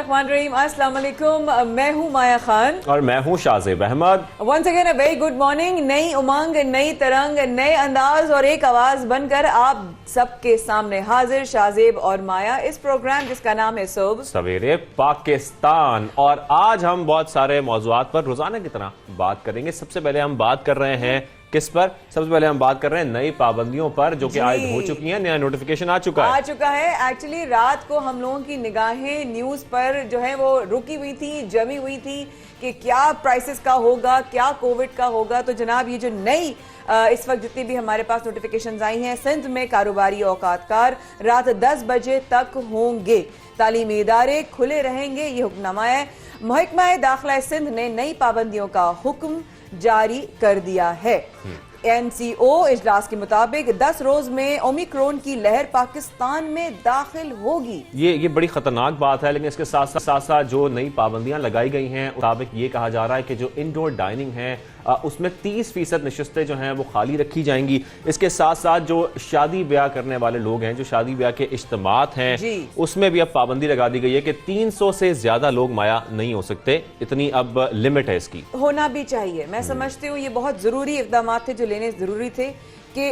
बिस्मिल्लाहिर्रहमानिर्रहीम। अस्सलाम वालेकुम। मैं हूँ माया खान और मैं हूँ Shahzeb Ahmad. Once again a very good morning. नई उमंग, नई तरंग, नए अंदाज और एक आवाज बनकर आप सबके सामने हाजिर शाज़ेब और माया, इस प्रोग्राम जिसका नाम है सुबह सवेरे पाकिस्तान। और आज हम बहुत सारे मौज़ूआत पर रोजाना की तरह बात करेंगे। सबसे पहले हम बात कर रहे हैं किस पर? सबसे पहले हम बात कर रहे हैं नई पाबंदियों पर जो कि आज हो चुकी हैं। नया नोटिफिकेशन आ चुका है। एक्चुअली रात को हम लोगों की निगाहें न्यूज पर जो है वो रुकी हुई थी, जमी हुई थी कि क्या प्राइसेस का होगा, क्या कोविड का होगा। तो जनाब ये जो नई इस वक्त जितनी भी हमारे पास नोटिफिकेशंस आई हैं, सिंध में कारोबारी औकातकार रात 10 बजे तक होंगे, तालीमी इदारे खुले रहेंगे, ये हुक्मनामा है। महकमा दाखिला सिंध ने नई पाबंदियों का हुक्म जारी कर दिया है। एनसीओ इजलास के मुताबिक 10 रोज में ओमिक्रॉन की लहर पाकिस्तान में दाखिल होगी। ये बड़ी खतरनाक बात है, लेकिन इसके साथ साथ जो नई पाबंदियां लगाई गई हैं मुताबिक ये कहा जा रहा है कि जो इंडोर डाइनिंग है उसमें 30% नशिस्तें जो हैं वो खाली रखी जाएंगी। इसके साथ साथ जो शादी ब्याह करने वाले लोग हैं, जो शादी ब्याह के इज्तिमात हैं, उसमें भी अब पाबंदी लगा दी गई है कि 300 से ज्यादा लोग माया नहीं हो सकते। इतनी अब लिमिट है इसकी। होना भी चाहिए। मैं समझती हूँ ये बहुत जरूरी इकदाम थे जो लेने जरूरी थे कि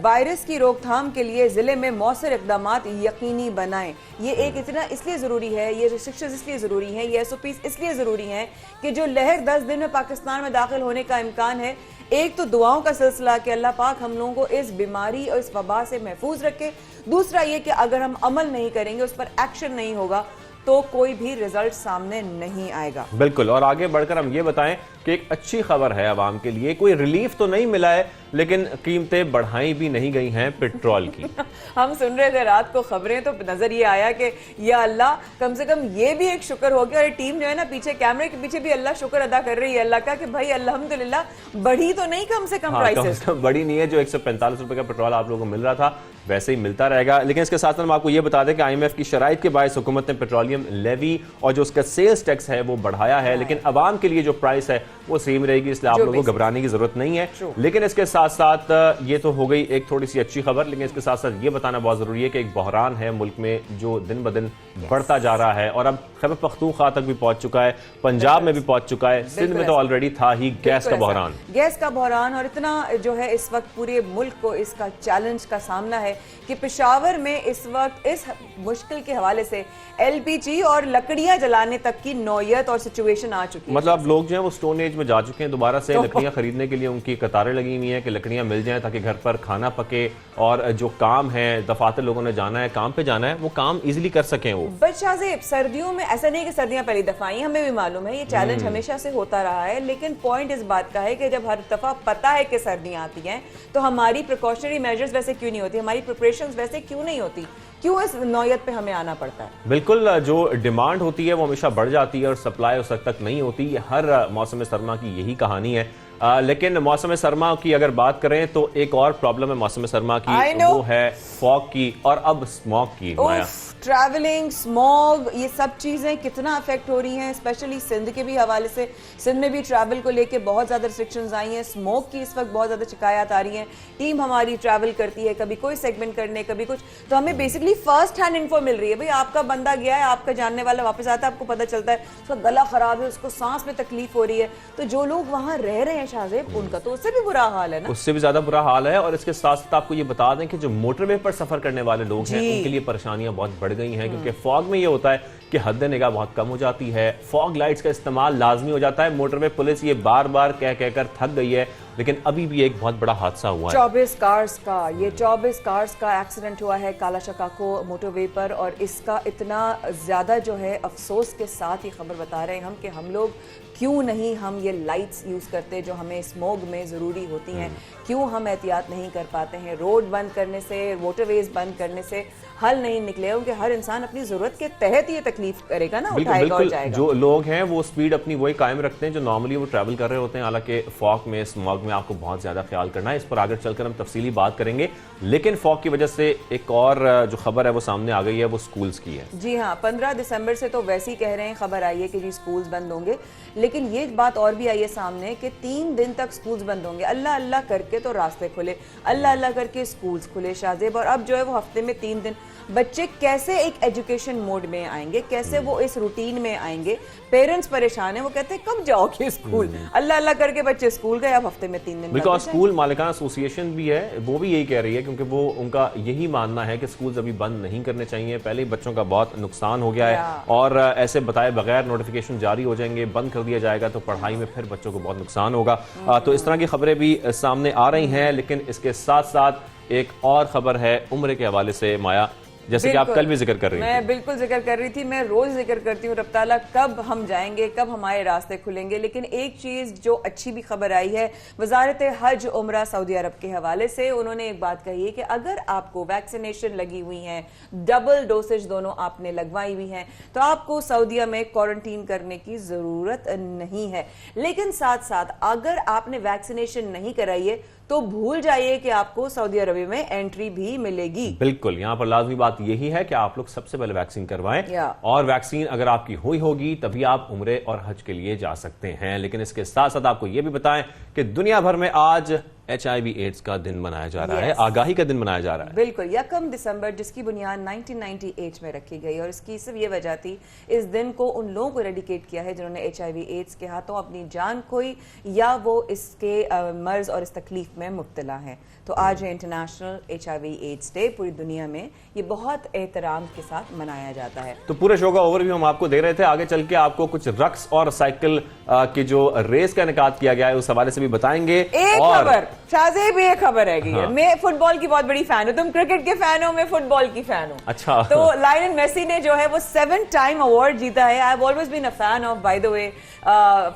वायरस की रोकथाम के लिए जिले में मौसर इकदाम यकीनी बनाएं। ये एक इतना इसलिए जरूरी है, ये रिस्ट्रिक्शंस इसलिए जरूरी हैं, ये SOPs इसलिए जरूरी हैं कि जो लहर 10 दिन में पाकिस्तान में दाखिल होने का इम्कान है, एक तो दुआओं का सिलसिला कि अल्लाह पाक हम लोगों को इस बीमारी और इस वबा से महफूज रखे। दूसरा ये कि अगर हम अमल नहीं करेंगे, उस पर एक्शन नहीं होगा, तो कोई भी रिजल्ट सामने नहीं आएगा। बिल्कुल। और आगे बढ़कर हम ये बताएं कि एक अच्छी खबर है आवाम के लिए। कोई रिलीफ तो नहीं मिला है, लेकिन कीमतें बढ़ाई भी नहीं गई हैं पेट्रोल की। हम सुन रहे थे रात को खबरें, तो नजर ये आया कि या अल्लाह, कम से कम ये भी एक शुक्र हो गया। और टीम जो है ना पीछे कैमरे के पीछे भी अल्लाह शुक्र अदा कर रही है अल्लाह का कि भाई अल्हम्दुलिल्लाह बढ़ी तो नहीं, कम से कम प्राइसेस बढ़ी नहीं है। जो 145 रुपए का पेट्रोल आप लोगों को मिल रहा था वैसे ही मिलता रहेगा। लेकिन इसके साथ हम आपको ये बता दें कि IMF की शराइत के बायस हुकूमत ने पेट्रोलियम लेवी और जो उसका सेल्स टैक्स है वो बढ़ाया है, लेकिन अवाम के लिए जो प्राइस है वो सेम रहेगी, इसलिए आप लोगों को घबराने की जरूरत नहीं है। लेकिन इसके साथ साथ ये तो हो गई एक थोड़ी सी अच्छी खबर, लेकिन इसके साथ साथ ये बताना बहुत जरूरी है कि एक बहरान है मुल्क में जो दिन ब दिन बढ़ता जा रहा है और अब खैबर पख्तूनख्वा तक भी पहुंच चुका है, पंजाब में भी पहुंच चुका है, सिंध में तो ऑलरेडी था ही गैस का बहरान। और इतना जो है इस वक्त पूरे मुल्क को इसका चैलेंज का सामना है कि पेशावर में इस वक्त इस मुश्किल के हवाले से LPG और लकड़ियां जलाने तक की नौयत और सिचुएशन आ चुकी है। मतलब लोग जो है वो स्टोन एज में जा चुके हैं, दोबारा से लकड़ियां खरीदने के लिए उनकी कतारें लगी हुई हैं कि लकड़ियां मिल जाएं ताकि घर पर खाना पके और जो काम है, दफातर लोगों ने जाना है, काम पे जाना है, वो काम इजीली कर सकें वो। शाज़ेब, सर्दियों में ऐसा नहीं कि सर्दियां पहली दफा आई, हमें भी मालूम है ये चैलेंज हमेशा से होता रहा है, लेकिन पॉइंट इस बात का है कि जब हर दफा पता है कि सर्दियां आती हैं तो हमारी प्रिकॉशनरी मेजर्स वैसे क्यों नहीं होती, हमारी प्रिपरेशंस वैसे क्यों नहीं होती, क्यों इस नौयत पे हमें आना पड़ता है? बिल्कुल, जो डिमांड होती है वो हमेशा बढ़ जाती है और सप्लाई उस तक नहीं होती। ये हर मौसम सरमा की यही कहानी है। लेकिन मौसम सरमा की अगर बात करें तो एक और प्रॉब्लम है मौसम सरमा की, वो है फॉग की और अब स्मॉग की। माया, ट्रैवलिंग, स्मॉग, ये सब चीजें कितना अफेक्ट हो रही हैं, स्पेशली सिंध के भी हवाले से। सिंध में भी ट्रैवल को लेके बहुत ज्यादा रिस्ट्रिक्शंस आई हैं, स्मोक की इस वक्त बहुत ज्यादा शिकायत आ रही हैं। टीम हमारी ट्रैवल करती है, कभी कोई सेगमेंट करने, कभी कुछ, तो हमें बेसिकली फर्स्ट हैंड इन्फो मिल रही है। भाई आपका बंदा गया है, आपका जानने वाला वापस आता है, आपको पता चलता है उसका गला खराब है, उसको सांस में तकलीफ हो रही है। तो जो लोग वहां रह रहे हैं शाज़ेब, उनका तो उससे भी बुरा हाल है ना, उससे भी ज्यादा बुरा हाल है। और इसके साथ साथ आपको ये बता दें कि जो मोटरवे पर सफर करने वाले लोग हैं उनके लिए परेशानियां बहुत बढ़ गई हैं, क्योंकि फॉग में ये होता है कि हद निगाह बहुत कम हो जाती है, फॉग लाइट्स का इस्तेमाल लाजमी हो जाता है। मोटरवे पुलिस ये बार बार कह कहकर थक गई है, लेकिन अभी भी एक बहुत बड़ा हादसा हुआ है। 24 कार्स का एक्सीडेंट हुआ है काला शकाको मोटरवे पर, और इसका इतना ज्यादा जो है अफसोस के साथ ये खबर बता रहे हैं हम कि हम लोग क्यों नहीं हम ये लाइट्स यूज करते जो हमें स्मोग में जरूरी होती हैं, क्यों हम एहतियात नहीं कर पाते हैं। रोड बंद करने से, मोटरवेज बंद करने से हल नहीं निकलेगा, क्योंकि हर इंसान अपनी जरूरत के तहत ये तकलीफ करेगा ना, उठाएगा और जाएगा। जो लोग हैं वो स्पीड अपनी वही कायम रखते हैं जो नॉर्मली वो ट्रैवल कर रहे होते हैं, हालांकि फॉग में, स्मॉग फॉग में आपको बहुत ज़्यादा ख्याल करना है। इस पर आगे चलकर हम तफसीली बात करेंगे, लेकिन फॉग की वजह से एक और जो खबर है वो सामने आ गई है, वो स्कूल्स की है। जी हाँ, 15 दिसंबर से तो वैसे ही कह रहे हैं, खबर आई है कि जी स्कूल्स बंद होंगे, लेकिन ये बात और भी आई है सामने कि 3 दिन तक स्कूल्स बंद होंगे। अल्लाह अल्लाह करके तो रास्ते खुले, अल्लाह अल्लाह करके स्कूल्स खुले शाहजेब, और अब जो है वो हफ्ते में 3 दिन बच्चे कैसे एक एजुकेशन मोड में आएंगे, कैसे वो इस रूटीन में आएंगे। पेरेंट्स परेशान है, वो कहते हैं कब जाओगे स्कूल। अल्लाह अल्लाह करके बच्चे स्कूल गए, अब हफ्ते में 3 दिन। बिकॉज स्कूल मालिकाना एसोसिएशन भी है, वो भी यही कह रही है, क्योंकि वो उनका यही मानना है कि स्कूल अभी बंद नहीं करने चाहिए। पहले ही बच्चों का बहुत नुकसान हो गया है, और ऐसे बताए बगैर नोटिफिकेशन जारी हो जाएंगे, बंद कर दिया जाएगा तो पढ़ाई में फिर बच्चों को बहुत नुकसान होगा। तो इस तरह की खबरें भी सामने आ रही हैं। लेकिन इसके साथ साथ एक और खबर है उम्र के हवाले से, माया, जैसे कि आप कल भी जिक्र कर रही थी। मैं बिल्कुल जिक्र कर रही थी, मैं रोज जिक्र करती हूँ, रब ताला कब हम जाएंगे, कब हमारे रास्ते खुलेंगे। लेकिन एक चीज जो अच्छी भी खबर आई है, वजारत हज उम्रा सऊदी अरब के हवाले से उन्होंने एक बात कही है कि अगर आपको वैक्सीनेशन लगी हुई है, डबल डोसेज दोनों आपने लगवाई हुई हैं, तो आपको सऊदीया में क्वारंटीन करने की जरूरत नहीं है। लेकिन साथ साथ अगर आपने वैक्सीनेशन नहीं कराई है तो भूल जाइए कि आपको सऊदी अरब में एंट्री भी मिलेगी। बिल्कुल, यहां पर लाजमी बात यही है कि आप लोग सबसे पहले वैक्सीन करवाएं, और वैक्सीन अगर आपकी हुई होगी तभी आप उम्रे और हज के लिए जा सकते हैं। लेकिन इसके साथ साथ आपको यह भी बताएं कि दुनिया भर में आज HIV एड्स का दिन मनाया जा रहा है, आगाही का दिन मनाया जा रहा है। बिल्कुल, 1 दिसंबर, जिसकी बुनियाद 1998 में रखी गई, और इसकी सिर्फ ये वजह थी, इस दिन को उन लोगों को डेडिकेट किया है जिन्होंने HIV एड्स के हाथों अपनी जान खोई या वो इसके मर्ज और इस तकलीफ में मुब्तला है। तो आज है इंटरनेशनल HIV एड्स डे। पूरी दुनिया में ये बहुत एहतराम के साथ मनाया जाता है। तो पूरे शो का ओवरव्यू हम आपको दे रहे थे, आगे चल के आपको कुछ रक्स और साइकिल की जो रेस का इनेकाद किया गया है उस हवाले से भी बताएंगे। एक खबर शाहजेब, ये खबर है, हाँ। मैं फुटबॉल की बहुत बड़ी फैन हूं, तुम क्रिकेट के फैन हो, मैं फुटबॉल की फैन हूं। अच्छा। तो लायनल मेसी ने जो है वो 7 टाइम अवार्ड जीता है। I have always been a fan of, by the way,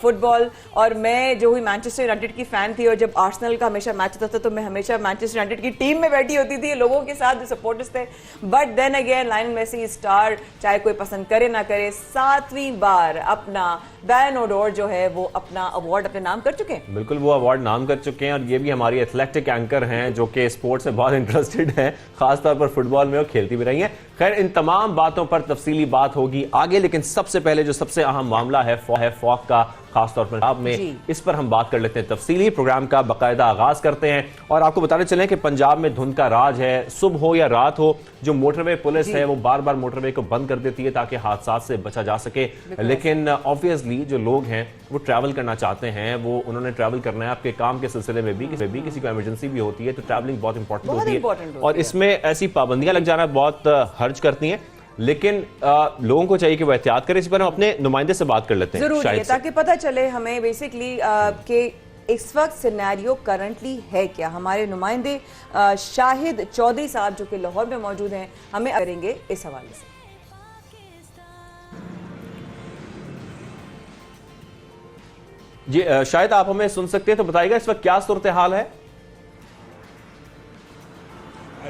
football, और मैं जो हुई मैनचेस्टर यूनाइटेड की फैन थी, और जब आर्सेनल का हमेशा मैच होता था तो मैं हमेशा मैनचेस्टर यूनाइटेड की टीम में बैठी होती थी, लोगों के साथ जो सपोर्टर्स थे। But then again Lionel Messi star, चाहे कोई पसंद करे ना करे, 7वीं बार अपना बैलन डोर जो है वो अपना अवार्ड अपने नाम कर चुके हैं। बिल्कुल, वो अवार्ड नाम कर चुके हैं, और ये भी हमारी एथलेटिक एंकर हैं जो कि स्पोर्ट्स से बहुत इंटरेस्टेड हैं, खासतौर पर फुटबॉल में, और खेलती भी रही हैं। खैर, इन तमाम बातों पर तफसीली बात होगी आगे, लेकिन सबसे पहले जो सबसे अहम मामला है फॉग का, खासतौर पर पंजाब में, इस पर हम बात कर लेते हैं तफसीली। प्रोग्राम का बाकायदा आगाज करते हैं, और आपको बताने चलें कि पंजाब में धुंध का राज है। सुबह हो या रात हो, जो मोटरवे पुलिस है वो बार बार मोटरवे को बंद कर देती है ताकि हादसा से बचा जा सके। लेकिन ऑब्वियसली जो लोग हैं वो ट्रैवल करना चाहते हैं, वो उन्होंने ट्रैवल करना है, आपके काम के सिलसिले में भी किसी को इमरजेंसी भी होती है, तो ट्रैवलिंग बहुत इंपॉर्टेंट होती है, और इसमें ऐसी पाबंदियां लग जाना बहुत हर्ज करती हैं। लेकिन लोगों को चाहिए कि वो एहतियात करें। इस पर हम अपने नुमाइंदे से बात कर लेते हैं, जरूरी है, ताकि पता चले हमें बेसिकली कि इस वक्त सिनेरियो करंटली है क्या। हमारे नुमाइंदे शाहिद चौधरी साहब जो कि लाहौर में मौजूद हैं, हमें करेंगे इस हवाले से। जी शायद आप हमें सुन सकते हैं, तो बताइएगा इस वक्त क्या सूरत हाल है।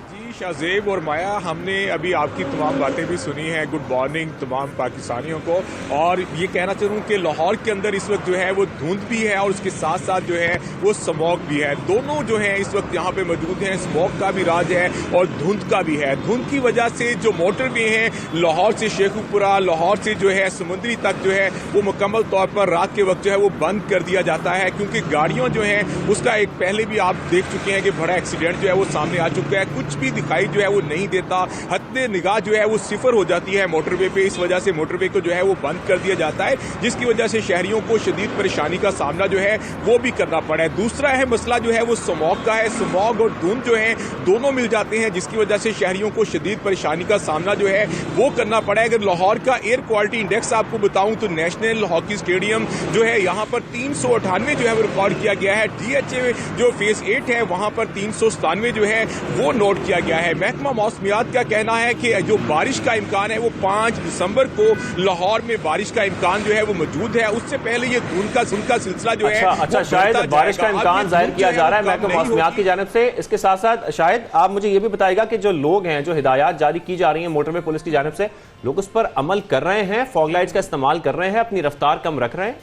जी शाहजेब और माया, हमने अभी आपकी तमाम बातें भी सुनी हैं। गुड मॉर्निंग तमाम पाकिस्तानियों को। और ये कहना चाहूँ कि लाहौर के अंदर इस वक्त जो है वो धुंध भी है, और उसके साथ साथ जो है वो स्मॉग भी है। दोनों जो है इस वक्त यहाँ पे मौजूद हैं। स्मॉग का भी राज है और धुंध का भी है। धुंध की वजह से जो मोटरवे हैं लाहौर से शेखुपुरा, लाहौर से जो है समुद्री तक जो है वो मुकम्मल तौर पर रात के वक्त जो है वो बंद कर दिया जाता है, क्योंकि गाड़ियों जो है उसका एक पहले भी आप देख चुके हैं कि बड़ा एक्सीडेंट जो है वो सामने आ चुका है। कुछ भी दिखाई जो है वो नहीं देता, हद्दे निगाह जो है वो सिफर हो जाती है मोटरवे पे। इस वजह से मोटरवे को जो है वो बंद कर दिया जाता है, जिसकी वजह से शहरियों को शदीद परेशानी का सामना जो है वो भी करना पड़ा है। दूसरा है मसला जो है वो स्मॉग का है। स्मॉग और धुंध जो है दोनों मिल जाते हैं, जिसकी वजह से शहरियों को शदीद परेशानी का सामना जो है वो करना पड़ा है। अगर लाहौर का एयर क्वालिटी इंडेक्स आपको बताऊं तो नेशनल हॉकी स्टेडियम जो है यहाँ पर 398 जो है वो रिकॉर्ड किया गया है। DHA जो फेज 8 है वहां पर 397 जो है वो नोट किया गया है। महकमा मौसमियात का कहना है कि जो बारिश का इम्कान है वो 5 दिसंबर को लाहौर में बारिश का इम्कान जो है वो मौजूद है। उससे पहले ये धुंध का सिलसिला जो है अच्छा शायद बारिश का इम्कान जाहिर किया जा रहा है महकमा मौसमियात की जानिब से। इसके साथ साथ शायद आप मुझे ये भी बताइएगा कि जो लोग हैं, जो हिदायत जारी की जा रही है मोटरवे पुलिस की जानिब से, लोग उस पर अमल कर रहे हैं, फॉग लाइट्स का इस्तेमाल कर रहे हैं, अपनी रफ्तार कम रख रहे हैं?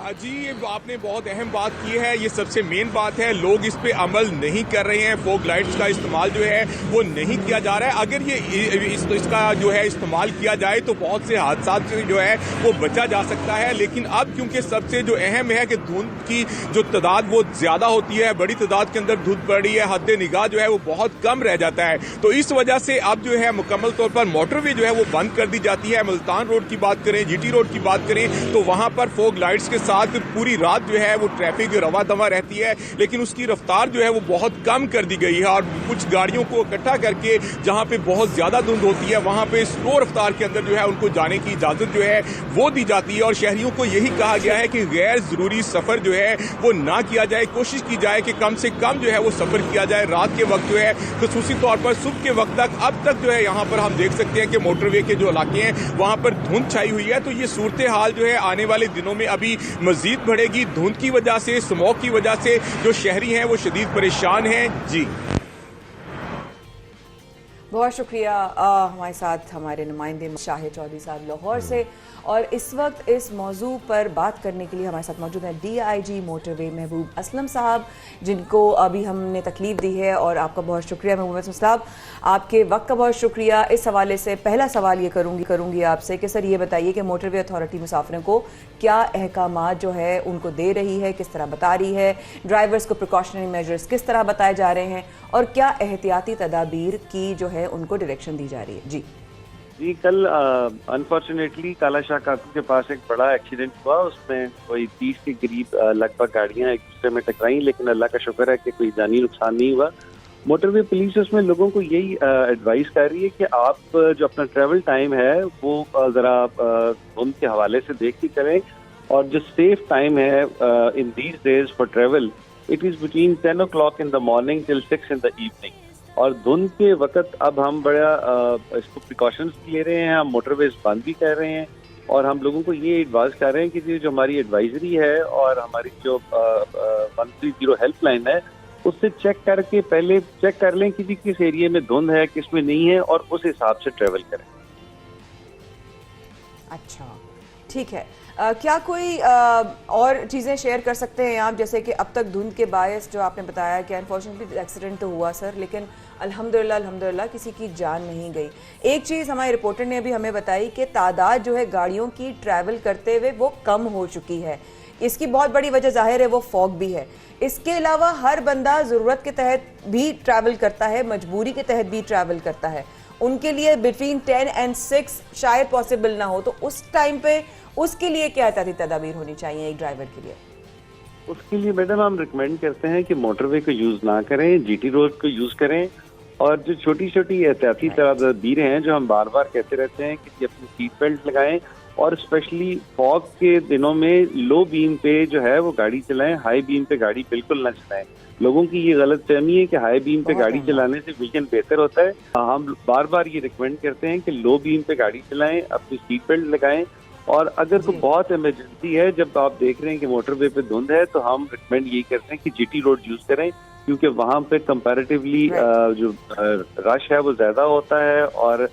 जी, ये आपने बहुत अहम बात की है। ये सबसे मेन बात है, लोग इस पे अमल नहीं कर रहे हैं। फॉग लाइट्स का इस्तेमाल जो है वो नहीं किया जा रहा है। अगर ये इसका जो है इस्तेमाल किया जाए तो बहुत से हादसा से जो है वो बचा जा सकता है। लेकिन अब क्योंकि सबसे जो अहम है कि धुंध की जो तादाद वो ज्यादा होती है, बड़ी तादाद के अंदर धुंध पड़ी है, हद निगाह जो है वो बहुत कम रह जाता है। तो इस वजह से अब जो है मुकम्मल तौर पर मोटरवे जो है वो बंद कर दी जाती है। मुल्तान रोड की बात करें, जीटी रोड की बात करें, तो वहां पर फॉग लाइट्स के साथ पूरी रात जो है वो ट्रैफिक रवा दवा रहती है, लेकिन उसकी रफ्तार जो है वो बहुत कम कर दी गई है। और कुछ गाड़ियों को इकट्ठा करके जहां पे बहुत ज्यादा धुंध होती है वहां पे स्लो रफ्तार के अंदर जो है उनको जाने की इजाजत जो है वो दी जाती है। और शहरियों को यही कहा गया है कि गैर जरूरी सफर जो है वो ना किया जाए। कोशिश की जाए कि कम से कम जो है वो सफर किया जाए रात के वक्त जो है, खुसूसी तौर पर सुबह के वक्त तक। अब तक जो है यहाँ पर हम देख सकते हैं कि मोटरवे के जो इलाके हैं वहां पर धुंध छाई हुई है। तो ये सूरत हाल जो है आने वाले दिनों में अभी मजीद बढ़ेगी। धुंध की वजह से, स्मोक की वजह से जो शहरी हैं वो शदीद परेशान हैं। जी, बहुत शुक्रिया हमारे साथ हमारे नुमाइंदे शाहिद चौधरी साहब लाहौर से। और इस वक्त इस मौजू पर बात करने के लिए हमारे साथ मौजूद हैं DIG मोटरवे महबूब असलम साहब, जिनको अभी हमने तकलीफ दी है। और आपका बहुत शुक्रिया महबूब असलम साहब, आपके वक्त का बहुत शुक्रिया। इस हवाले से पहला सवाल ये करूंगी आपसे कि सर ये बताइए कि मोटरवे अथॉरिटी मुसाफिरों को क्या अहकामात जो है उनको दे रही है, किस तरह बता रही है, ड्राइवर्स को प्रिकॉशनरी मेजर्स किस तरह बताए जा रहे हैं, और क्या एहतियाती तदाबीर की जो है उनको डायरेक्शन दी जा रही है। जी, कल अनफॉर्चुनेटली काला शाह काकू के पास एक बड़ा एक्सीडेंट हुआ। उसमें कोई 30 के करीब लगभग गाड़ियां एक दूसरे में टकराई, लेकिन अल्लाह का शुक्र है कि कोई जानी नुकसान नहीं हुआ। मोटरवे पुलिस उसमें लोगों को यही एडवाइस कर रही है कि आप जो अपना ट्रैवल टाइम है वो जरा धुंध के हवाले से देख के करें। और जो सेफ टाइम है in these days for travel, it is between 10 o'clock in the morning till 6 in the evening। और धुंध के वक्त अब हम बड़ा इसको प्रिकॉशंस ले रहे हैं, हम मोटरवेज बंद भी कर रहे हैं। और हम लोगों को ये एडवाइस कर रहे हैं कि जो हमारी एडवाइजरी है और हमारी जो 130 हेल्पलाइन है उससे चेक करके पहले चेक कर लें कि किस एरिया में धुंध है, किस में नहीं है, और उस हिसाब से ट्रेवल करें। अच्छा, ठीक है। क्या कोई और चीज़ें शेयर कर सकते हैं आप, जैसे कि अब तक धुंध के बायस जो आपने बताया कि अनफॉर्चुनेटली एक्सीडेंट तो हुआ सर, लेकिन अल्हम्दुलिल्लाह किसी की जान नहीं गई। एक चीज़ हमारे रिपोर्टर ने अभी हमें बताई कि तादाद जो है गाड़ियों की ट्रैवल करते हुए वो कम हो चुकी है। इसकी बहुत बड़ी वजह जाहिर है वो फॉग भी है। इसके अलावा हर बंदा ज़रूरत के तहत भी ट्रैवल करता है, मजबूरी के तहत भी ट्रैवल करता है। उनके लिए बिटवीन 10 and 6 शायद पॉसिबल ना हो, तो उस टाइम पे उसके लिए क्या एहतियाती तदाबीर होनी चाहिए एक ड्राइवर के लिए? उसके लिए मैडम हम रिकमेंड करते हैं कि मोटरवे को यूज ना करें, जीटी रोड को यूज करें। और जो छोटी छोटी एहतियाती तदाबीर हैं जो हम बार बार कहते रहते हैं कि अपनी सीट बेल्ट लगाएं, और स्पेशली फॉग के दिनों में लो बीम पे जो है वो गाड़ी चलाएं, हाई बीम पे गाड़ी बिल्कुल ना चलाएं। लोगों की ये गलत फहमी है कि हाई बीम पे गाड़ी चलाने से विजन बेहतर होता है। हम बार बार ये रिकमेंड करते हैं कि लो बीम पे गाड़ी चलाएं, अपनी सीट बेल्ट लगाएं। और अगर कोई बहुत इमरजेंसी है, जब आप देख रहे हैं कि मोटरवे पे धुंध है, तो हम रिकमेंड यही करते हैं कि जीटी रोड यूज करें, क्योंकि वहां पे कंपैरेटिवली जो रश है वो ज्यादा होता है और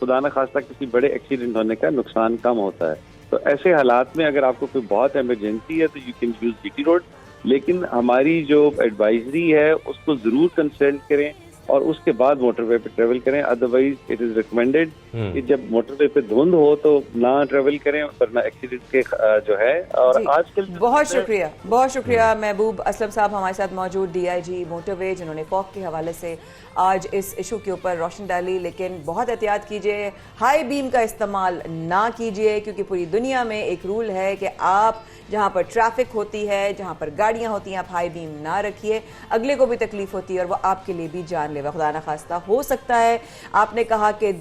खुदा न खास्ता किसी बड़े एक्सीडेंट होने का नुकसान कम होता है। तो ऐसे हालात में अगर आपको कोई बहुत इमरजेंसी है तो you can use GT road, लेकिन हमारी जो एडवाइजरी है उसको जरूर कंसल्ट करें और उसके बाद मोटरवे पे ट्रेवल करें। अदरवाइज इट इज रिकमेंडेड कि जब मोटरवे पे धुंध हो तो ना ट्रेवल करें, वरना एक्सीडेंट के जो है। और आजकल बहुत शुक्रिया महबूब असलम साहब हमारे साथ मौजूद, DIG मोटरवे, जिन्होंने फॉग के हवाले से आज इस इशू के ऊपर रोशनी डाली। लेकिन बहुत एहतियात कीजिए, हाई बीम का इस्तेमाल ना कीजिए, क्योंकि पूरी दुनिया में एक रूल है कि आप जहाँ पर ट्रैफिक होती है, जहाँ पर गाड़ियाँ होती हैं, आप हाई बीम ना रखिए। अगले को भी तकलीफ होती है और वो आपके लिए भी जानलेवा खुदा ना खास्ता हो सकता है। आपने कहा कि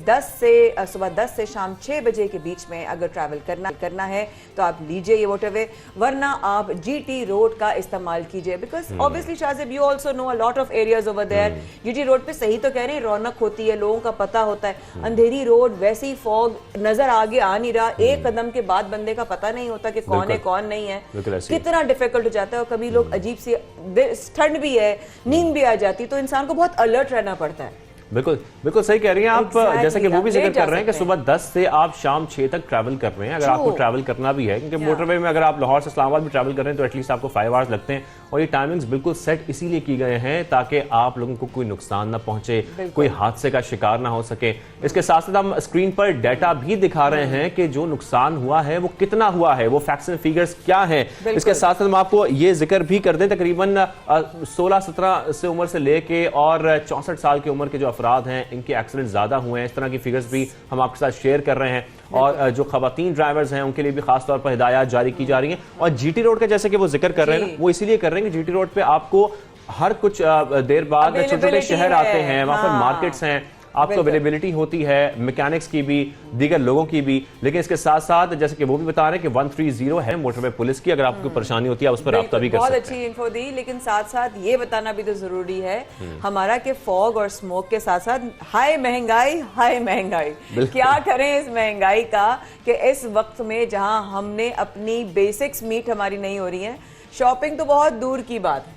सुबह 10 से शाम 6 बजे के बीच में अगर ट्रैवल करना है तो आप लीजिए ये मोटरवे, वरना आप GT रोड का इस्तेमाल कीजिए। Because obviously Shahzeb, you also know a lot of areas over there. GT road पे सही तो कह रहे हैं, रौनक होती है, लोगों का पता होता है। अंधेरी रोड, वैसे ही फॉग, नजर आगे आ नहीं रहा, एक कदम के बाद बंदे का पता नहीं होता कि कौन है कौन नहीं है, कितना डिफिकल्ट हो जाता है। और कभी लोग अजीब सी ठंड भी है, नींद भी आ जाती, तो इंसान को बहुत अलर्ट रहना पड़ता है। बिल्कुल बिल्कुल सही कह रही हैं आप। Exactly, जैसे कि वो भी आप जिक्र लेट जा कर रहे हैं कि सकते सुबह 10 से आप शाम 6 तक ट्रैवल कर रहे हैं, अगर आपको ट्रैवल करना भी है, क्योंकि मोटरवे में अगर आप लाहौर से इस्लामाबाद भी ट्रैवल कर रहे हैं तो एटलीस्ट आपको 5 आवर्स लगते हैं। और ये टाइमिंग्स बिल्कुल सेट इसीलिए की गए हैं ताकि आप लोगों को कोई नुकसान ना पहुंचे, कोई हादसे का शिकार ना हो सके। इसके साथ साथ हम स्क्रीन पर डाटा भी दिखा रहे हैं कि जो नुकसान हुआ है वो कितना हुआ है, वो फैक्ट्स एंड फिगर्स क्या है। इसके साथ साथ हम आपको ये जिक्र भी कर दें, तकरीबन 16-17 से उम्र से लेके और 64 साल की उम्र के जो अफराद हैं इनके एक्सीडेंट ज्यादा हुए हैं। इस तरह की फिगर्स भी हम आपके साथ शेयर कर रहे हैं। और जो खवातीन ड्राइवर्स हैं उनके लिए भी खास तौर पर हिदायत जारी की जा रही हैं। और जीटी रोड का जैसे कि वो जिक्र कर रहे हैं ना, वो इसीलिए कर रहे हैं कि जीटी रोड पे आपको हर कुछ देर बाद छोटे छोटे शहर आते हैं, वहां पर मार्केट्स हैं, आपको अवेलेबिलिटी होती है मैकेनिक्स की भी, दीगर लोगों की भी। लेकिन इसके साथ साथ जैसे कि वो भी बता रहे हैं कि 130 है मोटरवे पुलिस की, अगर आपको परेशानी होती है उस पर राब्ता भी कर सकते हैं। बहुत अच्छी इन्फो दी, लेकिन साथ साथ ये बताना भी तो जरूरी है हमारा कि फॉग और स्मोक के साथ साथ हाई महंगाई क्या करें इस महंगाई का, कि इस वक्त में जहां हमने अपनी बेसिक्स मीट हमारी नहीं हो रही है, शॉपिंग तो बहुत दूर की बात है,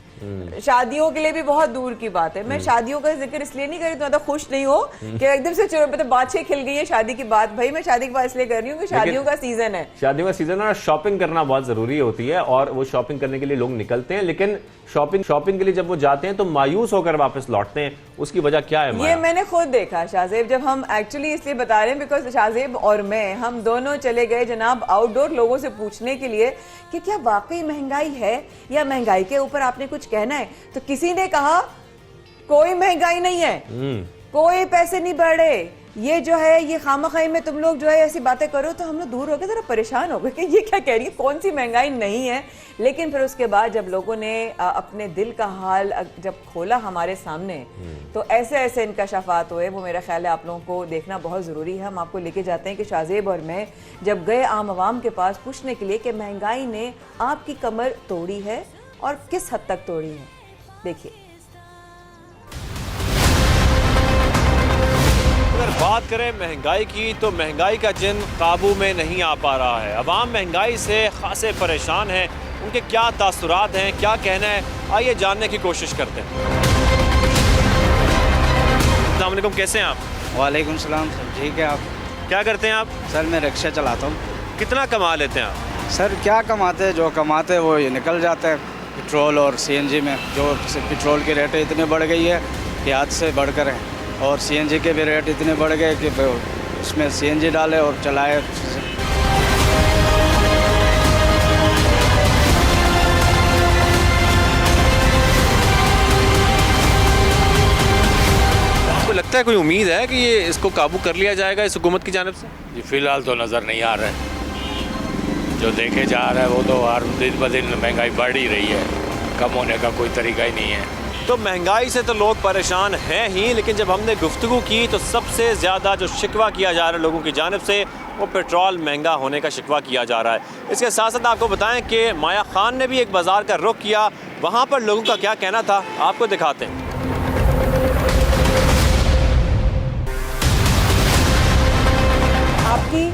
शादियों के लिए भी बहुत दूर की बात है। मैं शादियों का जिक्र इसलिए नहीं कर रही, तो खुश नहीं हो कि एकदम से चलो तो बाछे खिल गई है शादी की बात। भाई मैं शादी की बात इसलिए कर रही हूँ कि शादियों का सीजन है, शादियों का सीजन है और शॉपिंग करना बहुत जरूरी होती है, और वो शॉपिंग करने के लिए लोग निकलते हैं, लेकिन शॉपिंग के लिए जब वो जाते हैं तो मायूस होकर वापस लौटते हैं। उसकी वजह क्या है? ये मैंने खुद देखा शाहजेब, जब हम एक्चुअली इसलिए बता रहे हैं बिकॉज शाहजेब और मैं हम दोनों चले गए जनाब आउटडोर लोगों से पूछने के लिए कि क्या वाकई महंगाई है या महंगाई के ऊपर आपने कुछ कहना है। तो किसी ने कहा कोई महंगाई नहीं है, कोई पैसे नहीं बढ़े, ये जो है ये खामखाई में तुम लोग जो है ऐसी बातें करो। तो हम लोग दूर हो गए, जरा परेशान हो गए कि ये क्या कह रही है, कौन सी महंगाई नहीं है। लेकिन फिर उसके बाद जब लोगों ने अपने दिल का हाल जब खोला हमारे सामने, तो ऐसे ऐसे इंकशाफात हुए, वो मेरा ख्याल है आप लोगों को देखना बहुत ज़रूरी है। हम आपको लेके जाते हैं कि शाहजेब और मैं जब गए आम आवाम के पास पूछने के लिए कि महंगाई ने आपकी कमर तोड़ी है और किस हद तक तोड़ी है। देखिए, अगर बात करें महंगाई की तो महंगाई का जिन काबू में नहीं आ पा रहा है। अवाम महंगाई से खासे परेशान हैं, उनके क्या तासुरात हैं, क्या कहना है, आइए जानने की कोशिश करते हैं। अस्सलाम वालेकुम, कैसे हैं आप? वालेकुम सलाम सर, ठीक है। आप क्या करते हैं आप? सर मैं रिक्शा चलाता हूँ। कितना कमा लेते हैं आप? सर क्या कमाते हैं, जो कमाते हैं वो ये निकल जाता है पेट्रोल और सीएनजी में। जो पेट्रोल की रेटें इतनी बढ़ गई है कि हद से बढ़कर है, और सीएनजी के भी रेट इतने बढ़ गए कि उसमें सीएनजी डाले और चलाए। आपको लगता है कोई उम्मीद है कि ये इसको काबू कर लिया जाएगा इस हुकूमत की जानिब से? जी फिलहाल तो नज़र नहीं आ रहा है, जो देखे जा रहा है वो तो हर दिन ब दिन महंगाई बढ़ ही रही है, कम होने का कोई तरीका ही नहीं है। तो महंगाई से तो लोग परेशान हैं ही, लेकिन जब हमने गुफ्तगू की तो सबसे ज़्यादा जो शिकवा किया जा रहा है लोगों की जानिब से, वो पेट्रोल महंगा होने का शिकवा किया जा रहा है। इसके साथ साथ आपको बताएं कि माया खान ने भी एक बाज़ार का रुख किया, वहाँ पर लोगों का क्या कहना था आपको दिखाते हैं। आपकी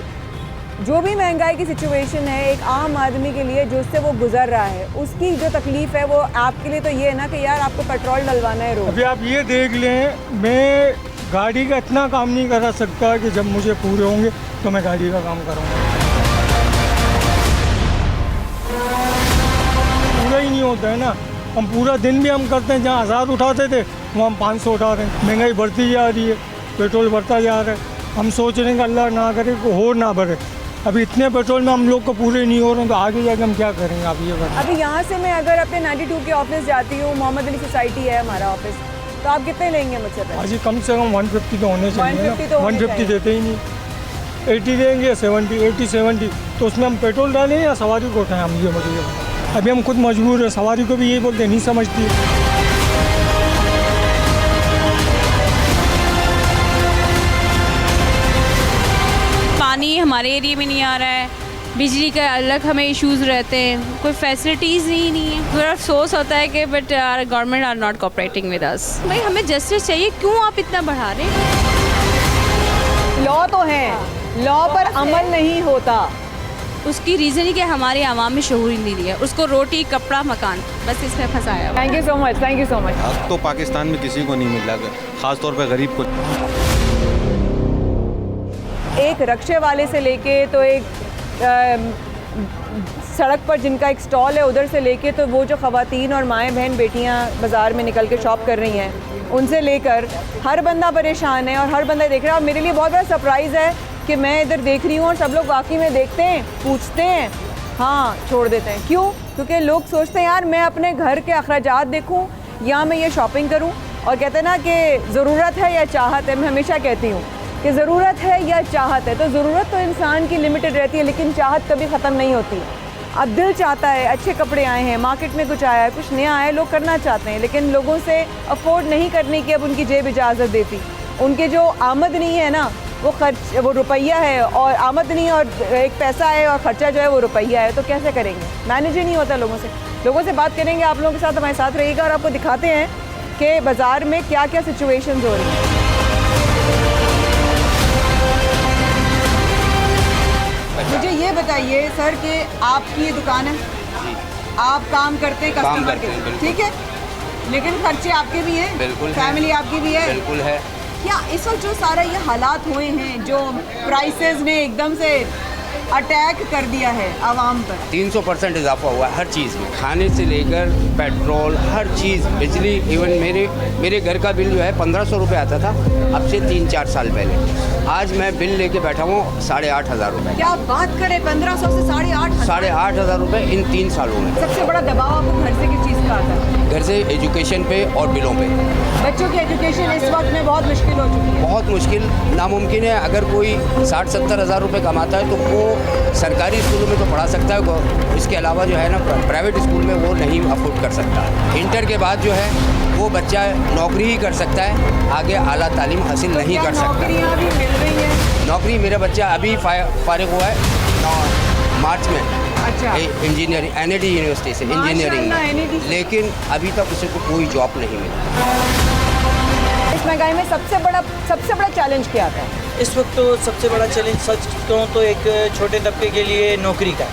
जो भी महंगाई की सिचुएशन है एक आम आदमी के लिए जो उससे वो गुजर रहा है, उसकी जो तकलीफ है वो आपके लिए तो ये है ना कि यार आपको पेट्रोल डलवाना है रोज। अभी आप ये देख लें, मैं गाड़ी का इतना काम नहीं करा सकता कि जब मुझे पूरे होंगे तो मैं गाड़ी का काम करूँगा। पूरा ही नहीं होता है ना, हम पूरा दिन भी हम करते हैं, जहाँ 1000 उठाते थे वहाँ हम 500 उठा रहे हैं। महंगाई बढ़ती जा रही है, पेट्रोल बढ़ता जा रहा है। हम सोच रहे हैं कि अल्लाह ना करे को हो ना बढ़े। अभी इतने पेट्रोल में हम लोग को पूरे नहीं हो रहे हैं, तो आगे जाके हम क्या करेंगे आप ये बताएं। अभी यहाँ से मैं अगर अपने 92 के ऑफिस जाती हूँ, मोहम्मद अली सोसाइटी है हमारा ऑफिस, तो आप कितने लेंगे मुझसे पैसे? आज कम से कम 150 तो होने चाहिए 150 तो ना। होने 150 चाहिए। देते ही नहीं, 80 देंगे, 70, 80, 70। तो उसमें हम पेट्रोल डालें या सवारी को उठाएं, हम ये मतलब अभी हम खुद मजबूर हैं। सवारी को भी यही बोलते नहीं समझती। पानी हमारे एरिया में नहीं आ रहा है, बिजली का अलग हमें इश्यूज़ रहते हैं, कोई फैसिलिटीज़ नहीं है। थोड़ा अफसोस होता है कि but government are not cooperating with us. भाई हमें जस्टिस चाहिए, क्यों आप इतना बढ़ा रहे हैं? लॉ तो है, लॉ पर अमल नहीं होता। उसकी रीज़न ही कि हमारे आवाम में शऊर ही नहीं है, उसको रोटी कपड़ा मकान बस इसमें फंसाया हुआ है। Thank you so much, thank you so much. हक तो पाकिस्तान में किसी को नहीं मिल रहा, ख़ास तौर पे गरीब को। एक रक्शे वाले से लेके तो एक सड़क पर जिनका एक स्टॉल है उधर से लेके तो वो जो ख़वातीन और माएँ बहन बेटियाँ बाज़ार में निकल के शॉप कर रही हैं, उनसे लेकर हर बंदा परेशान है और हर बंदा देख रहा है। और मेरे लिए बहुत बड़ा सरप्राइज़ है कि मैं इधर देख रही हूँ और सब लोग वाकई में देखते हैं, पूछते हैं, हाँ छोड़ देते हैं। क्यों? क्योंकि लोग सोचते हैं यार मैं अपने घर के अखराजात देखूँ या मैं ये शॉपिंग करूँ। और कहते हैं ना कि ज़रूरत है या चाहत है। मैं हमेशा कहती हूँ कि ज़रूरत है या चाहत है, तो ज़रूरत तो इंसान की लिमिटेड रहती है लेकिन चाहत कभी ख़त्म नहीं होती। अब दिल चाहता है, अच्छे कपड़े आए हैं, मार्केट में कुछ आया है, कुछ नया आया है, लोग करना चाहते हैं लेकिन लोगों से अफोर्ड नहीं करने की अब उनकी जेब इजाज़त देती। उनके जो आमदनी है ना वो रुपया है और आमदनी और एक पैसा है और ख़र्चा जो है वो रुपया है, तो कैसे करेंगे? मैनेज ही नहीं होता लोगों से बात करेंगे। आप लोगों के साथ हमारे साथ रहिएगा और आपको दिखाते हैं कि बाज़ार में क्या क्या सिचुएशंस हो रही हैं। मुझे ये बताइए सर कि आपकी ये दुकान है, आप काम करते हैं कस्टमर के, ठीक है, लेकिन खर्चे आपके भी हैं, बिल्कुल, फैमिली आपकी भी है, बिल्कुल है। क्या इस वक्त जो सारा ये हालात हुए हैं, जो प्राइसेस ने एकदम से अटैक कर दिया है आवाम पर, 300% इजाफा हुआ है हर चीज़ में, खाने से लेकर पेट्रोल, हर चीज़, बिजली, इवन मेरे घर का बिल जो है 1500 रुपये आता था अब से 3-4 साल पहले। आज मैं बिल लेके बैठा हूँ 8,500 रुपये। क्या बात करें, 1500 से 8,500? 8,500 रुपये इन 3 सालों में। सबसे बड़ा दबाव आपको घर से किस चीज़ का आता है? घर से एजुकेशन पे और बिलों पे। बच्चों की एजुकेशन इस वक्त में बहुत मुश्किल हो चुकी है। बहुत मुश्किल, नामुमकिन है। अगर कोई 60-70 हज़ार रुपये कमाता है तो वो सरकारी स्कूलों में तो पढ़ा सकता है, इसके अलावा जो है ना प्राइवेट स्कूल में वो नहीं अफोर्ड कर सकता। इंटर के बाद जो है वो बच्चा नौकरी ही कर सकता है, आगे आला तालीम हासिल नहीं कर सकता। नौकरियाँ भी मिल रही हैं? नौकरी, मेरा बच्चा अभी फारिग हुआ है मार्च में, अच्छा, इंजीनियरिंग NIT यूनिवर्सिटी से इंजीनियरिंग में, लेकिन अभी तक उसे कोई जॉब नहीं मिली। इस महंगाई में सबसे बड़ा चैलेंज क्या आता है इस वक्त? तो सबसे बड़ा चैलेंज सच कहूँ तो एक छोटे तबके के लिए नौकरी का,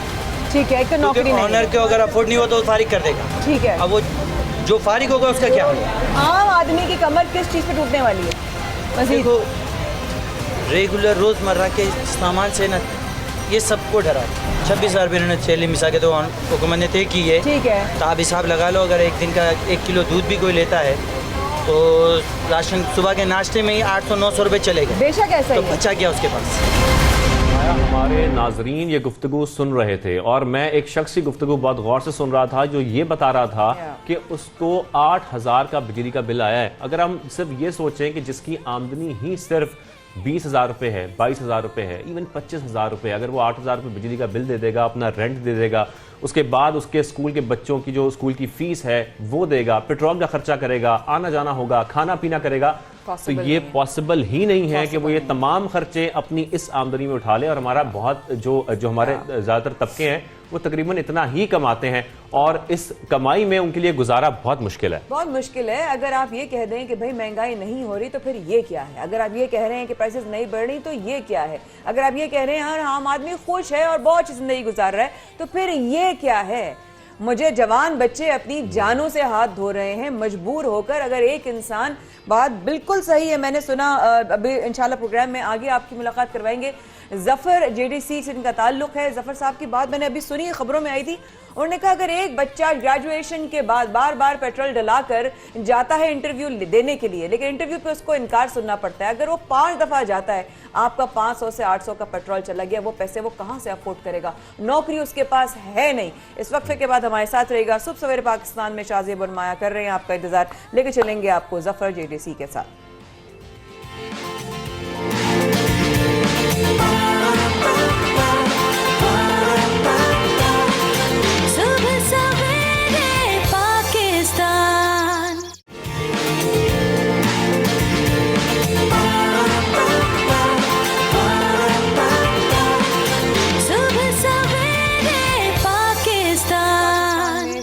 ठीक है, एक तो नौकरी नहीं, ऑनर को अगर अफोर्ड नहीं हो तो फारिग कर देगा, ठीक है। अब वो जो फारिग होगा उसका क्या होगा? आम आदमी की कमर किस चीज़ पे टूटने वाली है? मज़ीद देखो, रेगुलर रोज़मर्रा के सामान से ना ये सबको डरा। 26,000 रुपये इन्होंने चैली मिसा के तो हुकूमत ने तय की है, ठीक है, तो आप हिसाब लगा लो, अगर एक दिन का 1 किलो दूध भी कोई लेता है तो राशन सुबह के नाश्ते में ही 800-900 रुपये चलेगा। बेशक ऐसा तो ही है। बचा क्या उसके पास? हमारे नाजरीन ये गुफ्तगू सुन रहे थे और मैं एक शख्स की गुफ्तगू बहुत गौर से सुन रहा था जो ये बता रहा था कि उसको 8,000 का बिजली का बिल आया है। अगर हम सिर्फ ये सोचें कि जिसकी आमदनी ही सिर्फ 20,000 रुपये है, 22,000 रुपये है, इवन 25,000 रुपये, अगर वो 8,000 रुपये बिजली का बिल दे देगा, अपना रेंट दे देगा, उसके बाद उसके स्कूल के बच्चों की जो स्कूल की फीस है वो देगा, पेट्रोल का खर्चा करेगा, आना जाना होगा, खाना पीना करेगा, तो ये पॉसिबल ही नहीं है कि वो ये तमाम खर्चे अपनी इस आमदनी में उठा ले। और हमारा बहुत जो हमारे ज़्यादातर तबके हैं वो तकरीबन इतना ही कमाते हैं और इस कमाई में उनके लिए गुजारा बहुत मुश्किल है, बहुत मुश्किल है। अगर आप ये कह दें कि भाई महंगाई नहीं हो रही तो फिर ये क्या है? अगर आप ये कह रहे हैं कि प्राइसेस नहीं बढ़ रही तो ये क्या है? अगर आप ये कह रहे हैं यार आम आदमी खुश है और बहुत अच्छी जिंदगी गुजार रहा है तो फिर ये क्या है? मुझे जवान बच्चे अपनी जानों से हाथ धो रहे हैं मजबूर होकर। अगर एक इंसान, बात बिल्कुल सही है, मैंने सुना, अभी इंशाल्लाह प्रोग्राम में आगे आपकी मुलाकात करवाएंगे, जफर JDC से इनका ताल्लुक है। जफर साहब की बात मैंने अभी सुनी, खबरों में आई थी, उन्होंने कहा अगर एक बच्चा ग्रेजुएशन के बाद बार बार पेट्रोल डलाकर जाता है इंटरव्यू देने के लिए, लेकिन इंटरव्यू पे उसको इनकार सुनना पड़ता है, अगर वो 5 दफा जाता है, आपका 500 से 800 का पेट्रोल चला गया, वो पैसे वो कहां से अफोर्ड करेगा? नौकरी उसके पास है नहीं। इस वक्फे के बाद हमारे साथ रहेगा सुबह सवेरे पाकिस्तान में शाज़ेब और माया कर रहे हैं आपका इंतजार, लेके चलेंगे आपको जफर JDC के साथ।